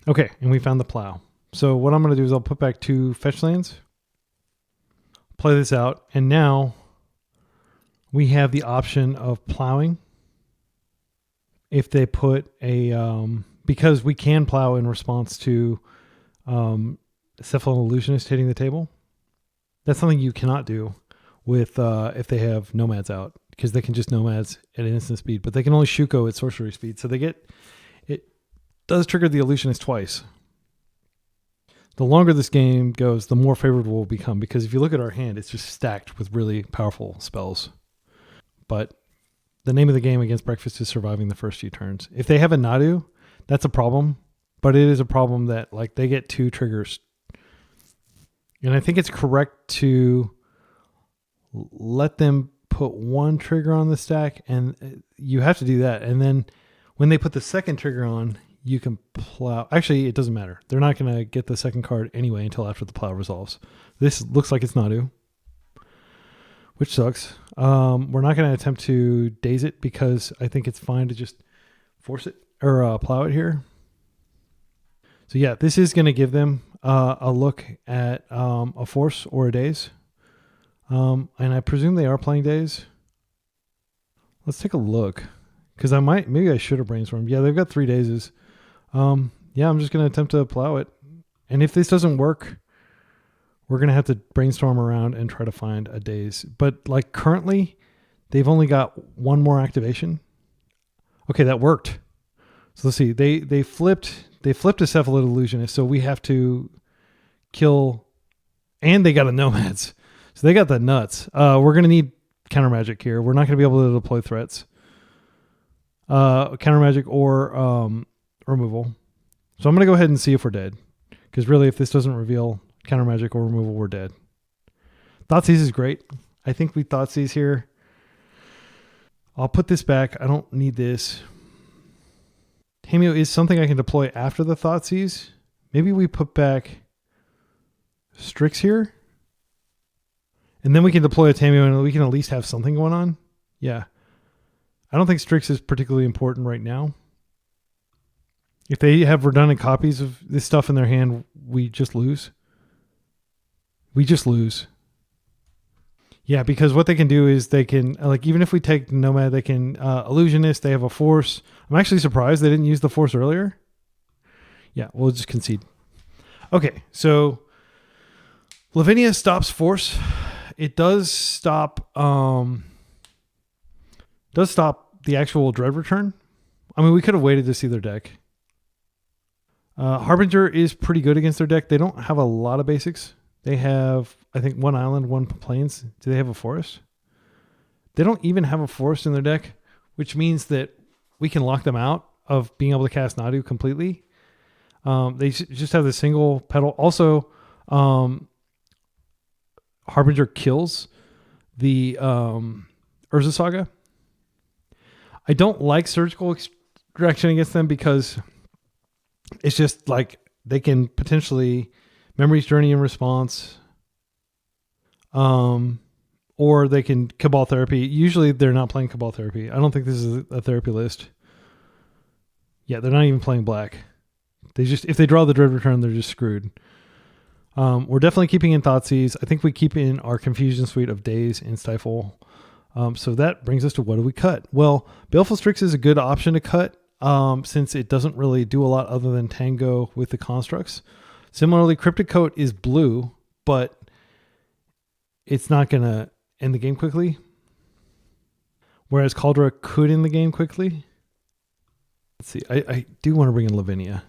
Okay, and we found the plow. So what I'm going to do is I'll put back 2 fetch lands. Play this out, and now we have the option of plowing. If they put a, because we can plow in response to Cephalon Illusionist hitting the table. That's something you cannot do with if they have Nomads out, because they can just Nomads at an instant speed, but they can only Shuko at sorcery speed. So they get, it does trigger the Illusionist twice. The longer this game goes, the more favorable it will become, because if you look at our hand, it's just stacked with really powerful spells. But the name of the game against Breakfast is surviving the first few turns. If they have a Nadu, that's a problem, but it is a problem that like they get 2 triggers. And I think it's correct to let them put 1 trigger on the stack, and you have to do that. And then when they put the second trigger on, you can plow. Actually, it doesn't matter. They're not going to get the second card anyway until after the plow resolves. This looks like it's Nadu, which sucks. We're not going to attempt to daze it because I think it's fine to just force it or plow it here. So yeah, this is going to give them a look at a force or a daze. And I presume they are playing daze. Let's take a look, because maybe I should have brainstormed. Yeah, they've got 3 dazes. Yeah, I'm just going to attempt to plow it. And if this doesn't work, we're going to have to brainstorm around and try to find a daze. But like currently, they've only got 1 more activation. Okay, that worked. So let's see. They flipped a Cephalid Illusionist, so we have to kill, and they got a Nomads. So they got the nuts. We're going to need counter magic here. We're not going to be able to deploy threats. Counter magic or removal. So I'm going to go ahead and see if we're dead. Because really, if this doesn't reveal counter magic or removal, we're dead. Thoughtseize is great. I think we Thoughtseize here. I'll put this back. I don't need this. Tamiyo is something I can deploy after the Thoughtseize. Maybe we put back Strix here. And then we can deploy a Tamiyo and we can at least have something going on. Yeah. I don't think Strix is particularly important right now. If they have redundant copies of this stuff in their hand, we just lose. We just lose. Yeah, because what they can do is they can, like, even if we take Nomad, they can Illusionist, they have a Force. I'm actually surprised they didn't use the Force earlier. Yeah, we'll just concede. Okay, so Lavinia stops Force. It does stop the actual Dread return. I mean, we could have waited to see their deck. Harbinger is pretty good against their deck. They don't have a lot of basics. They have, I think, 1 island, 1 plains. Do they have a forest? They don't even have a forest in their deck, which means that we can lock them out of being able to cast Nadu completely. They just have the single petal. Also, Harbinger kills the Urza Saga. I don't like surgical extraction against them because it's just like they can potentially Memory's Journey in response, or they can Cabal Therapy. Usually they're not playing Cabal Therapy. I don't think this is a therapy list. Yeah, they're not even playing black. If they draw the dread return, they're just screwed. We're definitely keeping in Thoughtseize. I think we keep in our Confusion Suite of Daze and Stifle. So that brings us to what do we cut? Well, Baleful Strix is a good option to cut since it doesn't really do a lot other than tango with the constructs. Similarly, Cryptic Coat is blue, but it's not going to end the game quickly. Whereas Caldra could end the game quickly. Let's see. I do want to bring in Lavinia.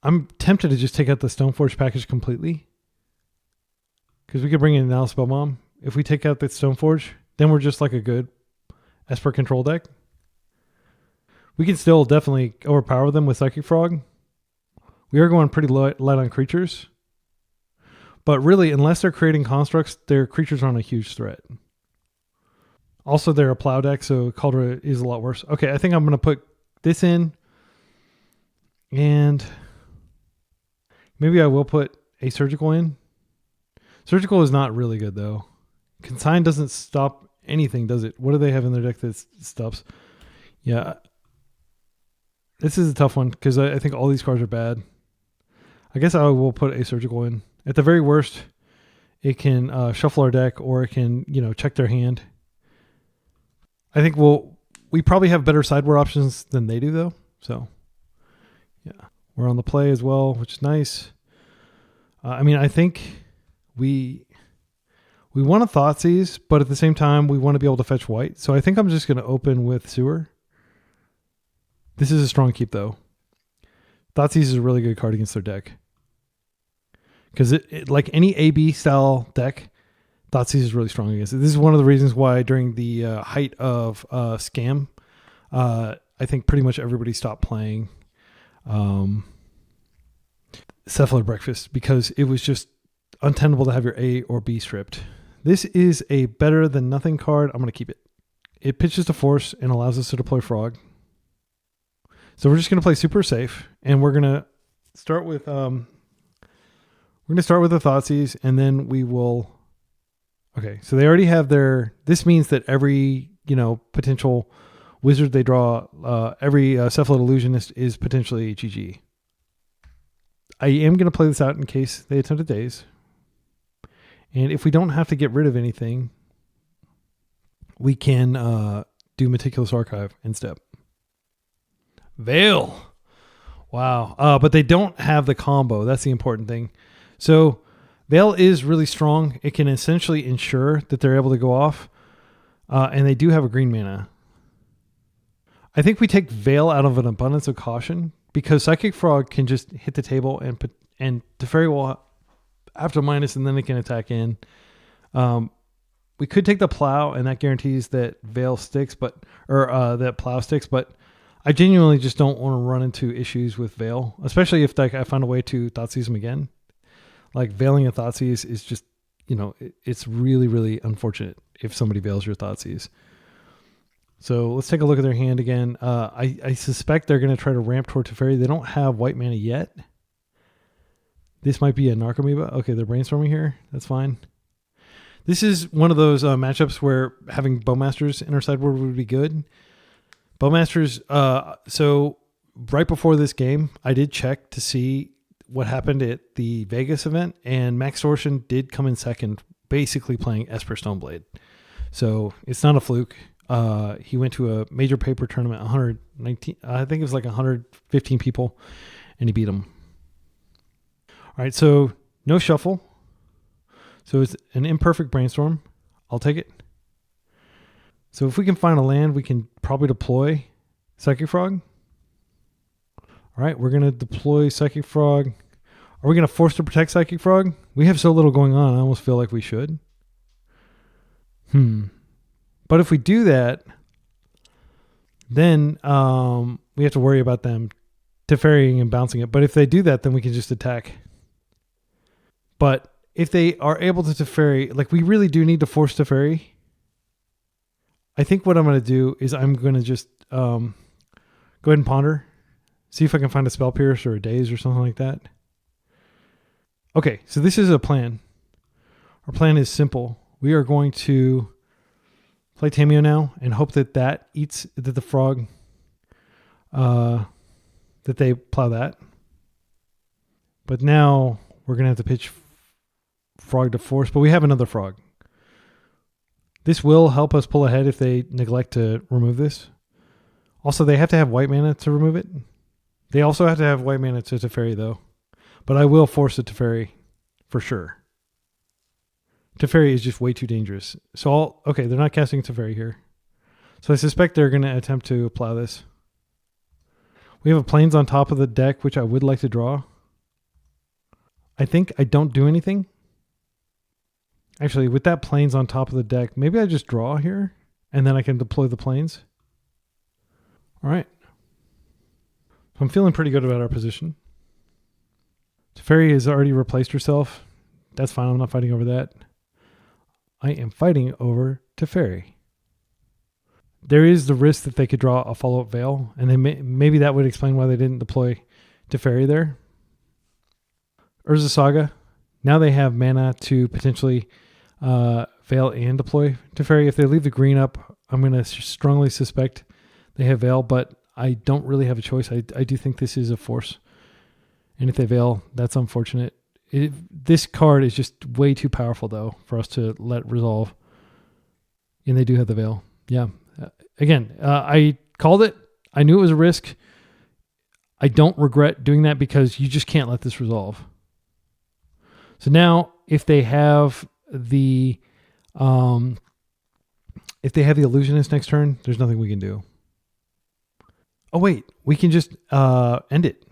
I'm tempted to just take out the Stoneforge package completely. Because we could bring in an Alice Spellbomb. If we take out the Stoneforge, then we're just like a good Esper control deck. We can still definitely overpower them with Psychic Frog. We are going pretty light on creatures. But really, unless they're creating constructs, their creatures aren't a huge threat. Also, they're a plow deck, so Caldra is a lot worse. Okay, I think I'm going to put this in. And maybe I will put a Surgical in. Surgical is not really good, though. Consign doesn't stop anything, does it? What do they have in their deck that stops? Yeah. This is a tough one, because I think all these cards are bad. I guess I will put a Surgical in. At the very worst, it can shuffle our deck, or it can, check their hand. I think we probably have better sideboard options than they do, though. So, yeah. We're on the play as well, which is nice. I think we want to Thoughtseize, but at the same time, we want to be able to fetch white. So I think I'm just going to open with Sewer. This is a strong keep, though. Thoughtseize is a really good card against their deck. Because it like any AB style deck, Thoughtseize is really strong against it. This is one of the reasons why during the height of Scam, I think pretty much everybody stopped playing Cephaloid Breakfast, because it was just untenable to have your A or B stripped. This is a better than nothing card. I'm going to keep it. It pitches to force and allows us to deploy Frog. So we're just going to play super safe, and we're going to start with the Thoughtseize, and then we will. Okay, so they already have their. This means that every potential wizard they draw, every Cephalid Illusionist is potentially GG. I am going to play this out in case they attempt a Daze. And if we don't have to get rid of anything, we can do Meticulous Archive instead. Veil. Wow. But they don't have the combo. That's the important thing. So Veil is really strong. It can essentially ensure that they're able to go off. And they do have a green mana. I think we take Veil out of an abundance of caution, because Psychic Frog can just hit the table and Teferi will have to minus, and then it can attack in. We could take the Plow, and that guarantees that Veil sticks, that Plow sticks, but I genuinely just don't want to run into issues with Veil, especially if I find a way to Thoughtseize them again. Like Veiling a Thoughtseize is just, it's really, really unfortunate if somebody Veils your Thoughtseize. So let's take a look at their hand again. I suspect they're going to try to ramp toward Teferi. They don't have white mana yet. This might be a Narcomoeba. Okay, they're brainstorming here. That's fine. This is one of those matchups where having Bowmasters in our sideboard would be good. Bowmasters, so right before this game, I did check to see what happened at the Vegas event, and Max Torsion did come in second, basically playing Esper Stoneblade. So it's not a fluke. He went to a major paper tournament, 119, I think it was like 115 people, and he beat them. All right, so no shuffle. So it's an imperfect brainstorm. I'll take it. So if we can find a land, we can probably deploy Psychic Frog. All right, we're going to deploy Psychic Frog. Are we going to force to protect Psychic Frog? We have so little going on, I almost feel like we should. But if we do that, then we have to worry about them Teferrying and bouncing it. But if they do that, then we can just attack. But if they are able to Teferi, like we really do need to force Teferi. I think what I'm going to do is I'm going to just go ahead and ponder. See if I can find a Spell Pierce or a Daze or something like that. Okay, so this is a plan. Our plan is simple. We are going to play Tamiyo now and hope that the frog, the that they plow that. But now we're going to have to pitch Frog to force, but we have another Frog. This will help us pull ahead if they neglect to remove this. Also, they have to have white mana to remove it. They also have to have white mana to Teferi, though. But I will force a Teferi for sure. Teferi is just way too dangerous. So okay, they're not casting Teferi here. So I suspect they're going to attempt to plow this. We have a Plains on top of the deck, which I would like to draw. I think I don't do anything. Actually, with that Plains on top of the deck, maybe I just draw here, and then I can deploy the Plains. All right. I'm feeling pretty good about our position. Teferi has already replaced herself. That's fine. I'm not fighting over that. I am fighting over Teferi. There is the risk that they could draw a follow-up Veil, and maybe that would explain why they didn't deploy Teferi there. Urza Saga. Now they have mana to potentially Veil and deploy Teferi. If they leave the green up, I'm going to strongly suspect they have Veil, but I don't really have a choice. I do think this is a force. And if they Veil, that's unfortunate. This card is just way too powerful, though, for us to let resolve. And they do have the Veil. Yeah. Again, I called it. I knew it was a risk. I don't regret doing that because you just can't let this resolve. So now, if they have the Illusionist next turn, there's nothing we can do. Oh wait, we can just end it.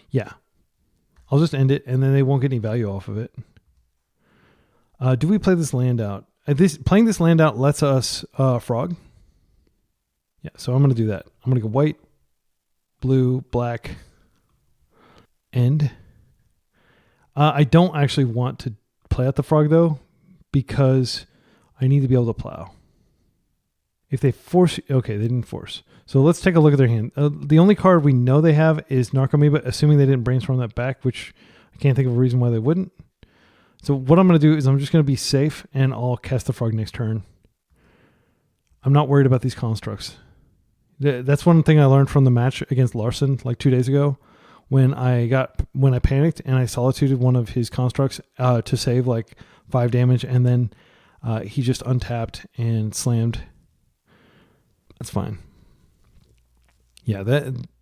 Yeah, I'll just end it, and then they won't get any value off of it. Do we play this land out? Playing this land out lets us Frog. Yeah, so I'm going to do that. I'm going to go white, blue, black, end. I don't actually want to play out the Frog, though, because I need to be able to plow. If they force... Okay, they didn't force. So let's take a look at their hand. The only card we know they have is Narcomoeba, assuming they didn't brainstorm that back, which I can't think of a reason why they wouldn't. So what I'm going to do is I'm just going to be safe, and I'll cast the Frog next turn. I'm not worried about these constructs. That's one thing I learned from the match against Larson like 2 days ago. When I panicked and I solituded one of his constructs to save like 5 damage, and then he just untapped and slammed. That's fine. Yeah,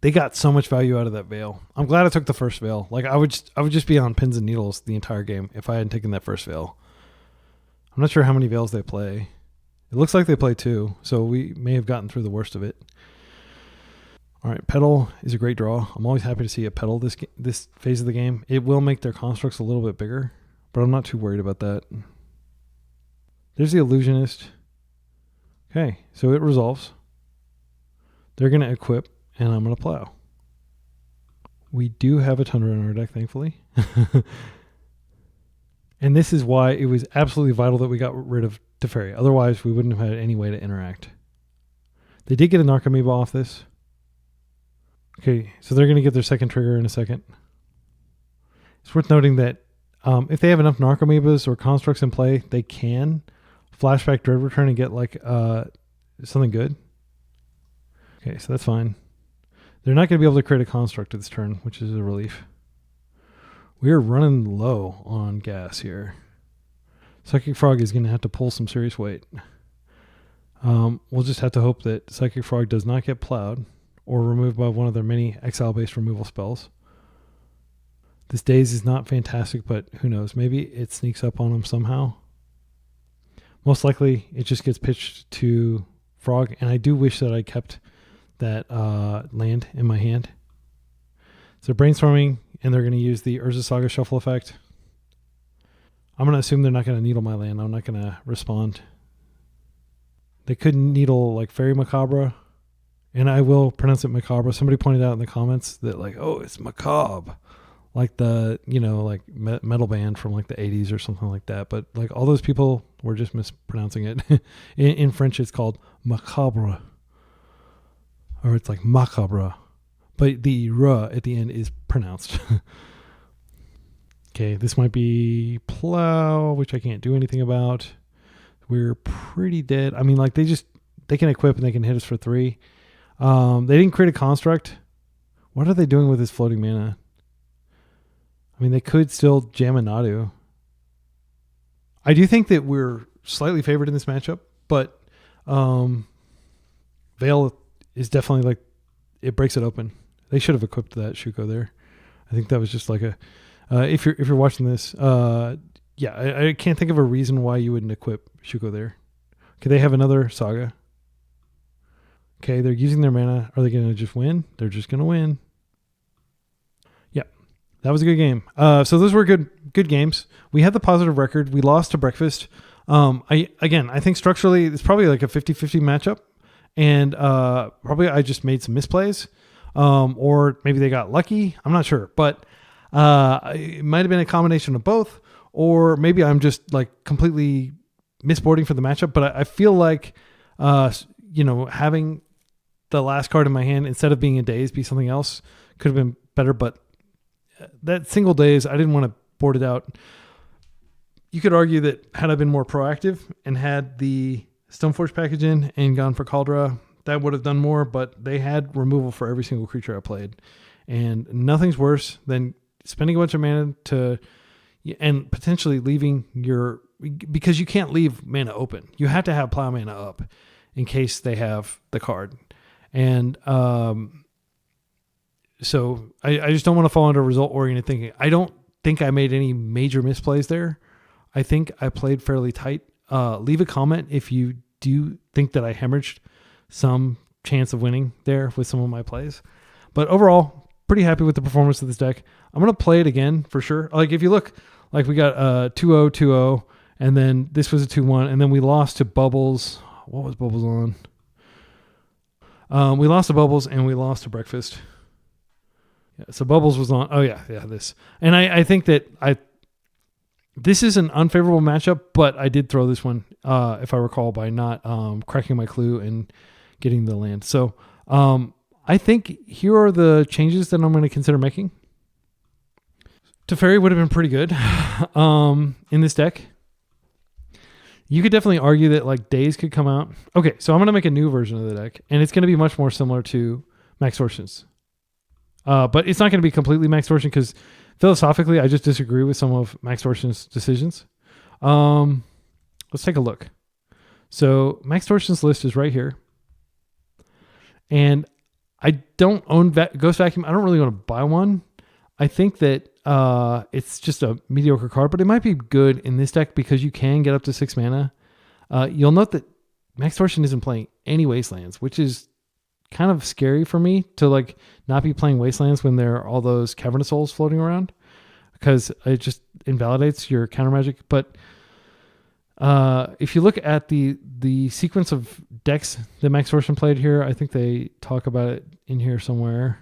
they got so much value out of that Veil. I'm glad I took the first Veil. Like I would just be on pins and needles the entire game if I hadn't taken that first Veil. I'm not sure how many Veils they play. It looks like they play 2, so we may have gotten through the worst of it. All right, Petal is a great draw. I'm always happy to see a Petal this phase of the game. It will make their constructs a little bit bigger, but I'm not too worried about that. There's the Illusionist. Okay, so it resolves. They're going to equip, and I'm going to plow. We do have a Tundra in our deck, thankfully. And this is why it was absolutely vital that we got rid of Teferi. Otherwise, we wouldn't have had any way to interact. They did get a Narcomoeba off this. Okay, so they're going to get their second trigger in a second. It's worth noting that if they have enough Narcomoebas or constructs in play, they can flashback Dread Return and get like something good. Okay, so that's fine. They're not going to be able to create a construct this turn, which is a relief. We are running low on gas here. Psychic Frog is going to have to pull some serious weight. We'll just have to hope that Psychic Frog does not get plowed or removed by one of their many exile-based removal spells. This Daze is not fantastic, but who knows? Maybe it sneaks up on them somehow. Most likely, it just gets pitched to Frog, and I do wish that I kept that land in my hand. So brainstorming, and they're going to use the Urza Saga Shuffle effect. I'm going to assume they're not going to needle my land. I'm not going to respond. They could needle like Fairy Macabre, and I will pronounce it Macabre. Somebody pointed out in the comments that like, oh, it's Macabre. Like the, like metal band from like the 80s or something like that. But like all those people were just mispronouncing it. in French, it's called Macabre. Or it's like Macabre. But the R at the end is pronounced. Okay, this might be Plow, which I can't do anything about. We're pretty dead. I mean, like they can equip and they can hit us for 3. They didn't create a construct, What are they doing with this floating mana? I mean, they could still jam a Nadu. I do think that we're slightly favored in this matchup, but Veil is definitely like, it breaks it open. They should have equipped that Shuko there. I think that was just like a, if you're watching this, I can't think of a reason why you wouldn't equip Shuko there. Okay, they have another Saga. Okay, they're using their mana. Are they going to just win? They're just going to win. Yeah, that was a good game. So those were good games. We had the positive record. We lost to Breakfast. I think structurally it's probably like a 50-50 matchup. And probably I just made some misplays. Or maybe they got lucky. I'm not sure. But it might have been a combination of both. Or maybe I'm just like completely misboarding for the matchup. But I feel like, having the last card in my hand instead of being a daze be something else could have been better. But that single daze, I didn't want to board it out. You could argue that had I been more proactive and had the Stoneforge package in and gone for Caldra, that would have done more, but they had removal for every single creature I played. And nothing's worse than spending a bunch of mana and potentially leaving because you can't leave mana open. You have to have plow mana up in case they have the card. And so I just don't want to fall into result-oriented thinking. I don't think I made any major misplays there. I think I played fairly tight. Leave a comment if you do think that I hemorrhaged some chance of winning there with some of my plays. But overall, pretty happy with the performance of this deck. I'm going to play it again for sure. Like if you look, like we got 2-0, 2-0, and then this was a 2-1, and then we lost to Bubbles. What was Bubbles on? We lost to Bubbles and we lost to Breakfast. Yeah, so Bubbles was on. Oh yeah, this. And I think that this is an unfavorable matchup, but I did throw this one, if I recall, by not cracking my clue and getting the land. So I think here are the changes that I'm going to consider making. Teferi would have been pretty good in this deck. You could definitely argue that like Daze could come out. Okay, so I'm going to make a new version of the deck, and it's going to be much more similar to Max Torsion's. But it's not going to be completely Max Torsion because philosophically, I just disagree with some of Max Torsion's decisions. Let's take a look. So Max Torsion's list is right here. And I don't own Ghost Vacuum. I don't really want to buy one. I think that it's just a mediocre card, but it might be good in this deck because you can get up to 6 mana. You'll note that Max Torsion isn't playing any Wastelands, which is kind of scary for me to like not be playing Wastelands when there are all those Cavernous Souls floating around because it just invalidates your counter magic. But if you look at the sequence of decks that Max Torsion played here, I think they talk about it in here somewhere.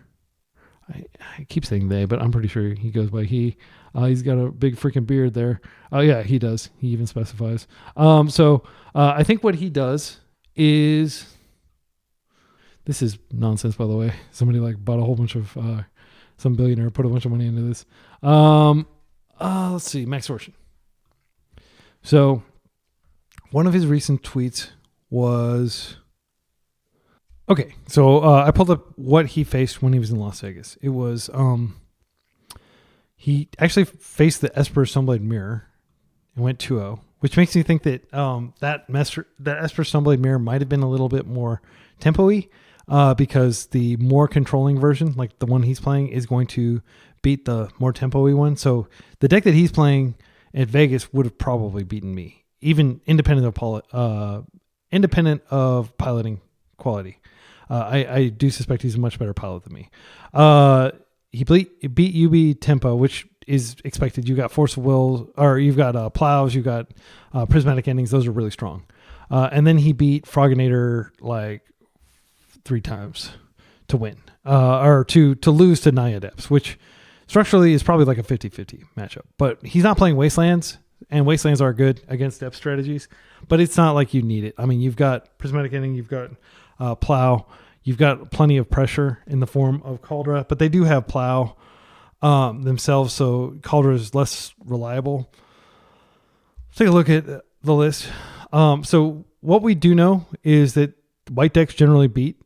I keep saying they, but I'm pretty sure he goes by he. He's got a big freaking beard there. Oh yeah, he does. He even specifies. So I think what he does is, this is nonsense, by the way. Somebody like bought a whole bunch of, some billionaire put a bunch of money into this. Let's see, Max Torsion. So one of his recent tweets was, okay, so I pulled up what he faced when he was in Las Vegas. It was, he actually faced the Esper Stoneblade Mirror and went 2-0, which makes me think that that Esper Stoneblade Mirror might have been a little bit more tempo-y because the more controlling version, like the one he's playing, is going to beat the more tempo-y one. So the deck that he's playing at Vegas would have probably beaten me, even independent of piloting quality. I do suspect he's a much better pilot than me. He beat UB tempo, which is expected. You got Force of Will, or you've got Plows, you've got Prismatic Endings. Those are really strong. And then he beat Froginator like 3 times to win, or to lose to Naya Depths, which structurally is probably like a 50-50 matchup. But he's not playing Wastelands, and Wastelands are good against depth strategies, but it's not like you need it. I mean, you've got Prismatic Ending, you've got Plow, you've got plenty of pressure in the form of Caldra, but they do have Plow themselves, so Caldra is less reliable. Let's take a look at the list. So what we do know is that white decks generally beat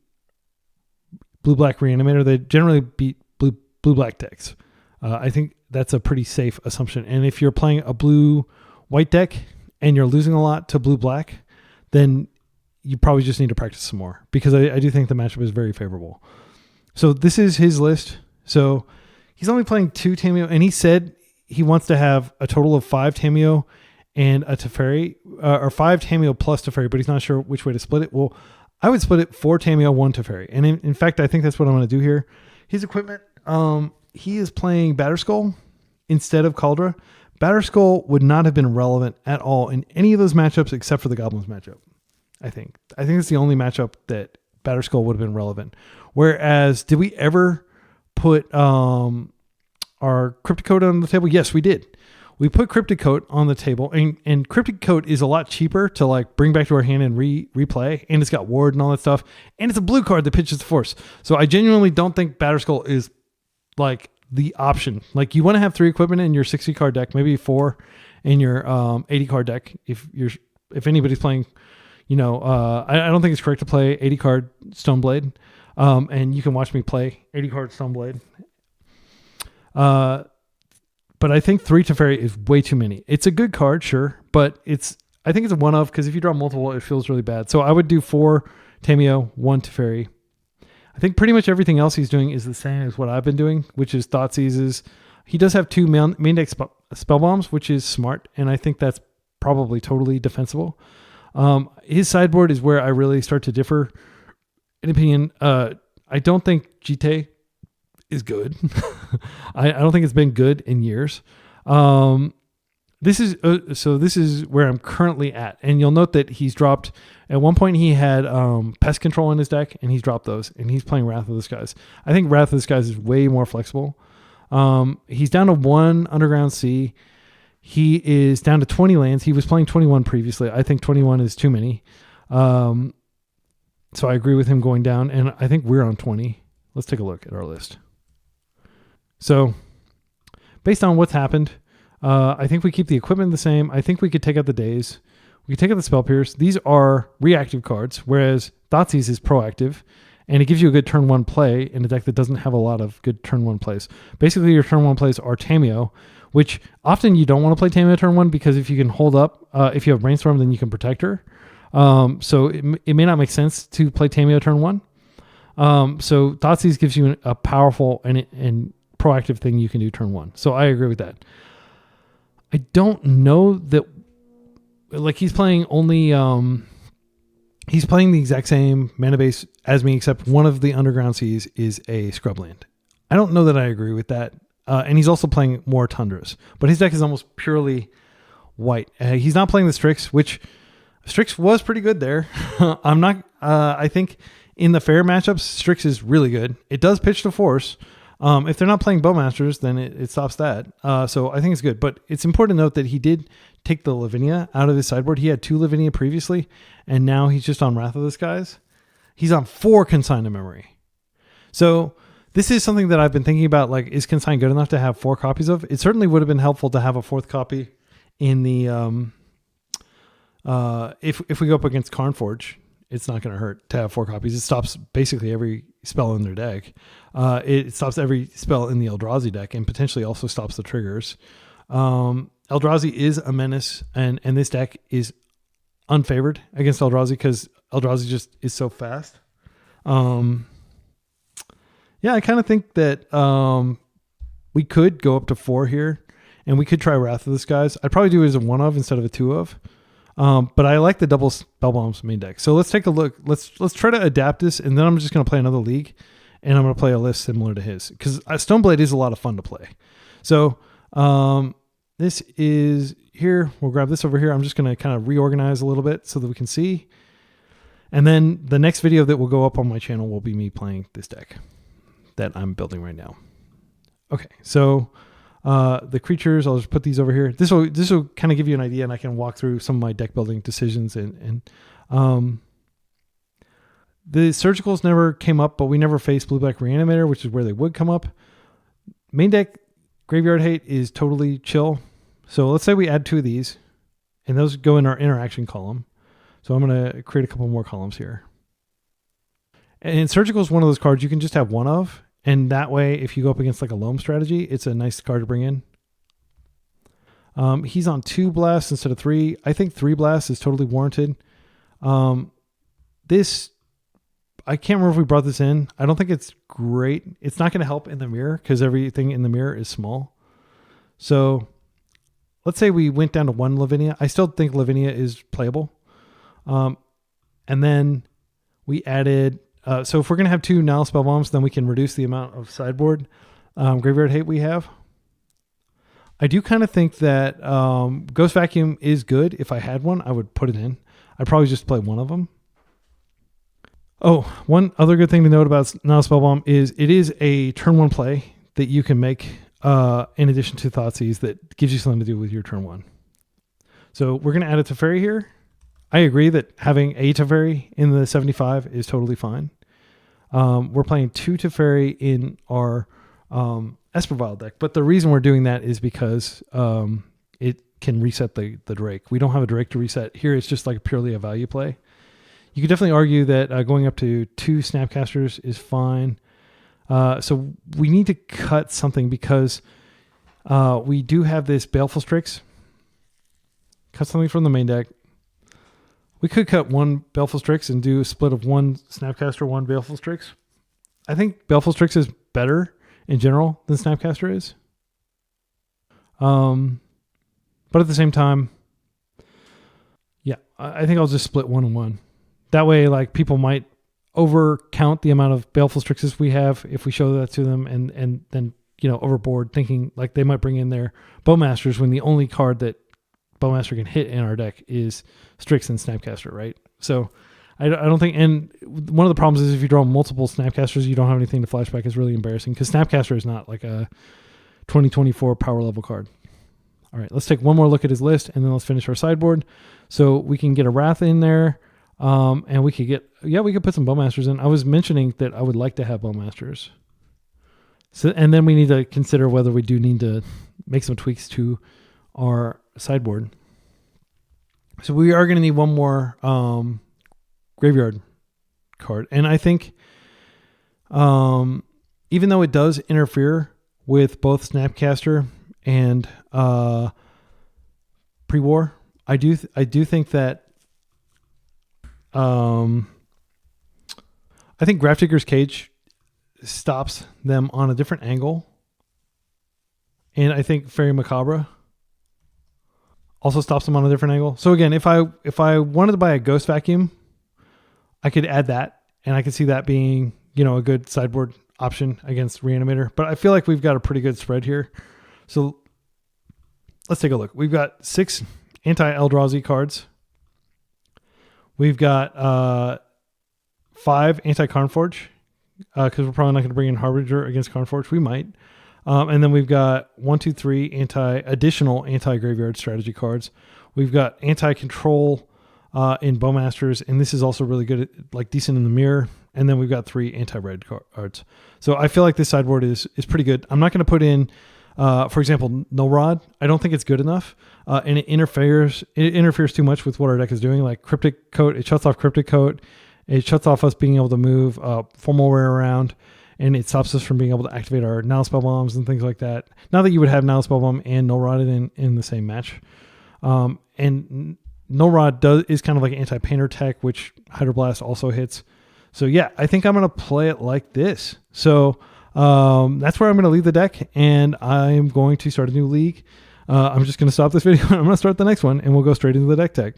blue-black Reanimator, they generally beat blue-black decks. I think that's a pretty safe assumption. And if you're playing a blue-white deck and you're losing a lot to blue-black, then you probably just need to practice some more, because I do think the matchup is very favorable. So this is his list. So he's only playing 2 Tamiyo, and he said he wants to have a total of 5 Tamiyo and a Teferi, or 5 Tamiyo plus Teferi, but he's not sure which way to split it. Well, I would split it 4 Tamiyo, 1 Teferi. And in fact, I think that's what I'm going to do here. His equipment, he is playing Batterskull instead of Kaldra. Batterskull would not have been relevant at all in any of those matchups except for the Goblins matchup. I think it's the only matchup that Batterskull would have been relevant. Whereas, did we ever put our Cryptic Coat on the table? Yes, we did. We put Cryptic Coat on the table, and Cryptic Coat is a lot cheaper to like bring back to our hand and replay, and it's got Ward and all that stuff, and it's a blue card that pitches the Force. So I genuinely don't think Batterskull is like the option. Like, you want to have 3 equipment in your 60 card deck, maybe 4 in your 80 card deck. If anybody's playing, I don't think it's correct to play 80 card Stoneblade. And you can watch me play 80 card Stoneblade. But I think 3 Teferi is way too many. It's a good card, sure, but I think it's a one of, because if you draw multiple, it feels really bad. So I would do 4 Tamiyo, 1 Teferi. I think pretty much everything else he's doing is the same as what I've been doing, which is Thoughtseizes. He does have 2 main deck spell bombs, which is smart, and I think that's probably totally defensible. His sideboard is where I really start to differ in opinion. I don't think GT is good. I don't think it's been good in years. This is where I'm currently at, and you'll note that he's dropped. At one point, he had Pest Control in his deck, and he's dropped those, and he's playing Wrath of the Skies. I think Wrath of the Skies is way more flexible. He's down to 1 Underground Sea. He is down to 20 lands. He was playing 21 previously. I think 21 is too many. So I agree with him going down, and I think we're on 20. Let's take a look at our list. So based on what's happened, I think we keep the equipment the same. I think we could take out the Days. We could take out the Spell Pierce. These are reactive cards, whereas Thoughtseize is proactive, and it gives you a good turn 1 play in a deck that doesn't have a lot of good turn 1 plays. Basically, your turn 1 plays are Tamiyo, which often you don't want to play Tamiyo turn 1, because if you can hold up, if you have Brainstorm, then you can protect her. So it may not make sense to play Tamiyo turn 1. So Thoughtseize gives you a powerful and proactive thing you can do turn 1. So I agree with that. I don't know that, like, he's playing only, he's playing the exact same mana base as me, except one of the Underground Seas is a Scrubland. I don't know that I agree with that. And he's also playing more Tundras, but his deck is almost purely white. He's not playing the Strix, which Strix was pretty good there. I think in the fair matchups, Strix is really good. It does pitch to Force. If they're not playing Bowmasters, then it stops that. So I think it's good. But it's important to note that he did take the Lavinia out of his sideboard. He had 2 Lavinia previously, and now he's just on Wrath of the Skies. He's on 4 Consign to Memory. So this is something that I've been thinking about. Like, is Consign good enough to have 4 copies of? It certainly would have been helpful to have a 4th copy in the... if we go up against Karnforge, it's not going to hurt to have 4 copies. It stops basically every spell in their deck. It stops every spell in the Eldrazi deck, and potentially also stops the triggers. Eldrazi is a menace, and this deck is unfavored against Eldrazi because Eldrazi just is so fast. Yeah, I kind of think that we could go up to 4 here, and we could try Wrath of the Skies. I'd probably do it as a 1 of instead of a 2 of. But I like the double Spell Bombs main deck. So let's take a look. Let's try to adapt this, and then I'm just going to play another league, and I'm going to play a list similar to his, because Stoneblade is a lot of fun to play. So this is here. We'll grab this over here. I'm just going to kind of reorganize a little bit so that we can see. And then the next video that will go up on my channel will be me playing this deck that I'm building right now. Okay, so the creatures, I'll just put these over here. This will kind of give you an idea, and I can walk through some of my deck building decisions. And the surgicals never came up, but we never faced blue-black Reanimator, which is where they would come up. Main deck Graveyard Hate is totally chill. So let's say we add 2 of these, and those go in our interaction column. So I'm going to create a couple more columns here. And Surgical is one of those cards you can just have one of. And that way, if you go up against like a loam strategy, it's a nice card to bring in. He's on 2 blasts instead of 3. I think 3 blasts is totally warranted. This, I can't remember if we brought this in. I don't think it's great. It's not going to help in the mirror because everything in the mirror is small. So let's say we went down to 1 Lavinia. I still think Lavinia is playable. And then we added, so if we're going to have 2 Nile Spell Bombs, then we can reduce the amount of sideboard graveyard hate we have. I do kind of think that Ghost Vacuum is good. If I had one, I would put it in. I'd probably just play one of them. Oh, one other good thing to note about Nile Spellbomb is it is a turn 1 play that you can make in addition to Thoughtseize that gives you something to do with your turn 1. So we're going to add a Teferi here. I agree that having a Teferi in the 75 is totally fine. We're playing 2 Teferi in our Esper Vial deck, but the reason we're doing that is because it can reset the Drake. We don't have a Drake to reset. Here it's just like purely a value play. You could definitely argue that going up to 2 Snapcasters is fine. So we need to cut something because we do have this Baleful Strix. Cut something from the main deck. We could cut 1 Baleful Strix and do a split of 1 Snapcaster, 1 Baleful Strix. I think Baleful Strix is better in general than Snapcaster is. But at the same time, yeah, I think I'll just split 1 and 1. That way, like, people might overcount the amount of Baleful Strixes we have if we show that to them, and then, you know, overboard, thinking like they might bring in their Bowmasters when the only card that Bowmaster can hit in our deck is Strix and Snapcaster, right? So I don't think, and one of the problems is if you draw multiple Snapcasters, you don't have anything to flashback is really embarrassing because Snapcaster is not like a 2024 power level card. All right, let's take one more look at his list and then let's finish our sideboard. So we can get a Wrath in there. And we could get, we could put some Bowmasters in. I was mentioning that I would like to have Bowmasters. So, and then we need to consider whether we do need to make some tweaks to our sideboard. So we are going to need one more graveyard card. And I think even though it does interfere with both Snapcaster and pre-war, I do think that I think Grafdigger's Cage stops them on a different angle. And I think Fairy Macabre also stops them on a different angle. So again, if I wanted to buy a Ghost Vacuum, I could add that, and I could see that being, you know, a good sideboard option against Reanimator. But I feel like we've got a pretty good spread here. So let's take a look. We've got 6 anti-Eldrazi cards. We've got 5 anti-Carnforge, because we're probably not going to bring in Harbinger against Carnforge. We might. And then we've got 1, 2, 3 additional anti-graveyard strategy cards. We've got anti-control in Bowmasters, and this is also really good, like decent in the mirror. And then we've got 3 anti-red cards. So I feel like this sideboard is pretty good. I'm not going to put in, for example, No Rod. I don't think it's good enough. And it interferes too much with what our deck is doing. Like Cryptic Coat, it shuts off Cryptic Coat. It shuts off us being able to move Formal Wear around, and it stops us from being able to activate our Nile Spell Bombs and things like that. Not that you would have Nile Spell Bomb and No Rod in the same match. And No Rod is kind of like anti-painter tech, which Hydroblast also hits. So yeah, I think I'm going to play it like this. So that's where I'm going to leave the deck, and I'm going to start a new league. I'm just going to stop this video and I'm going to start the next one, and we'll go straight into the deck tech.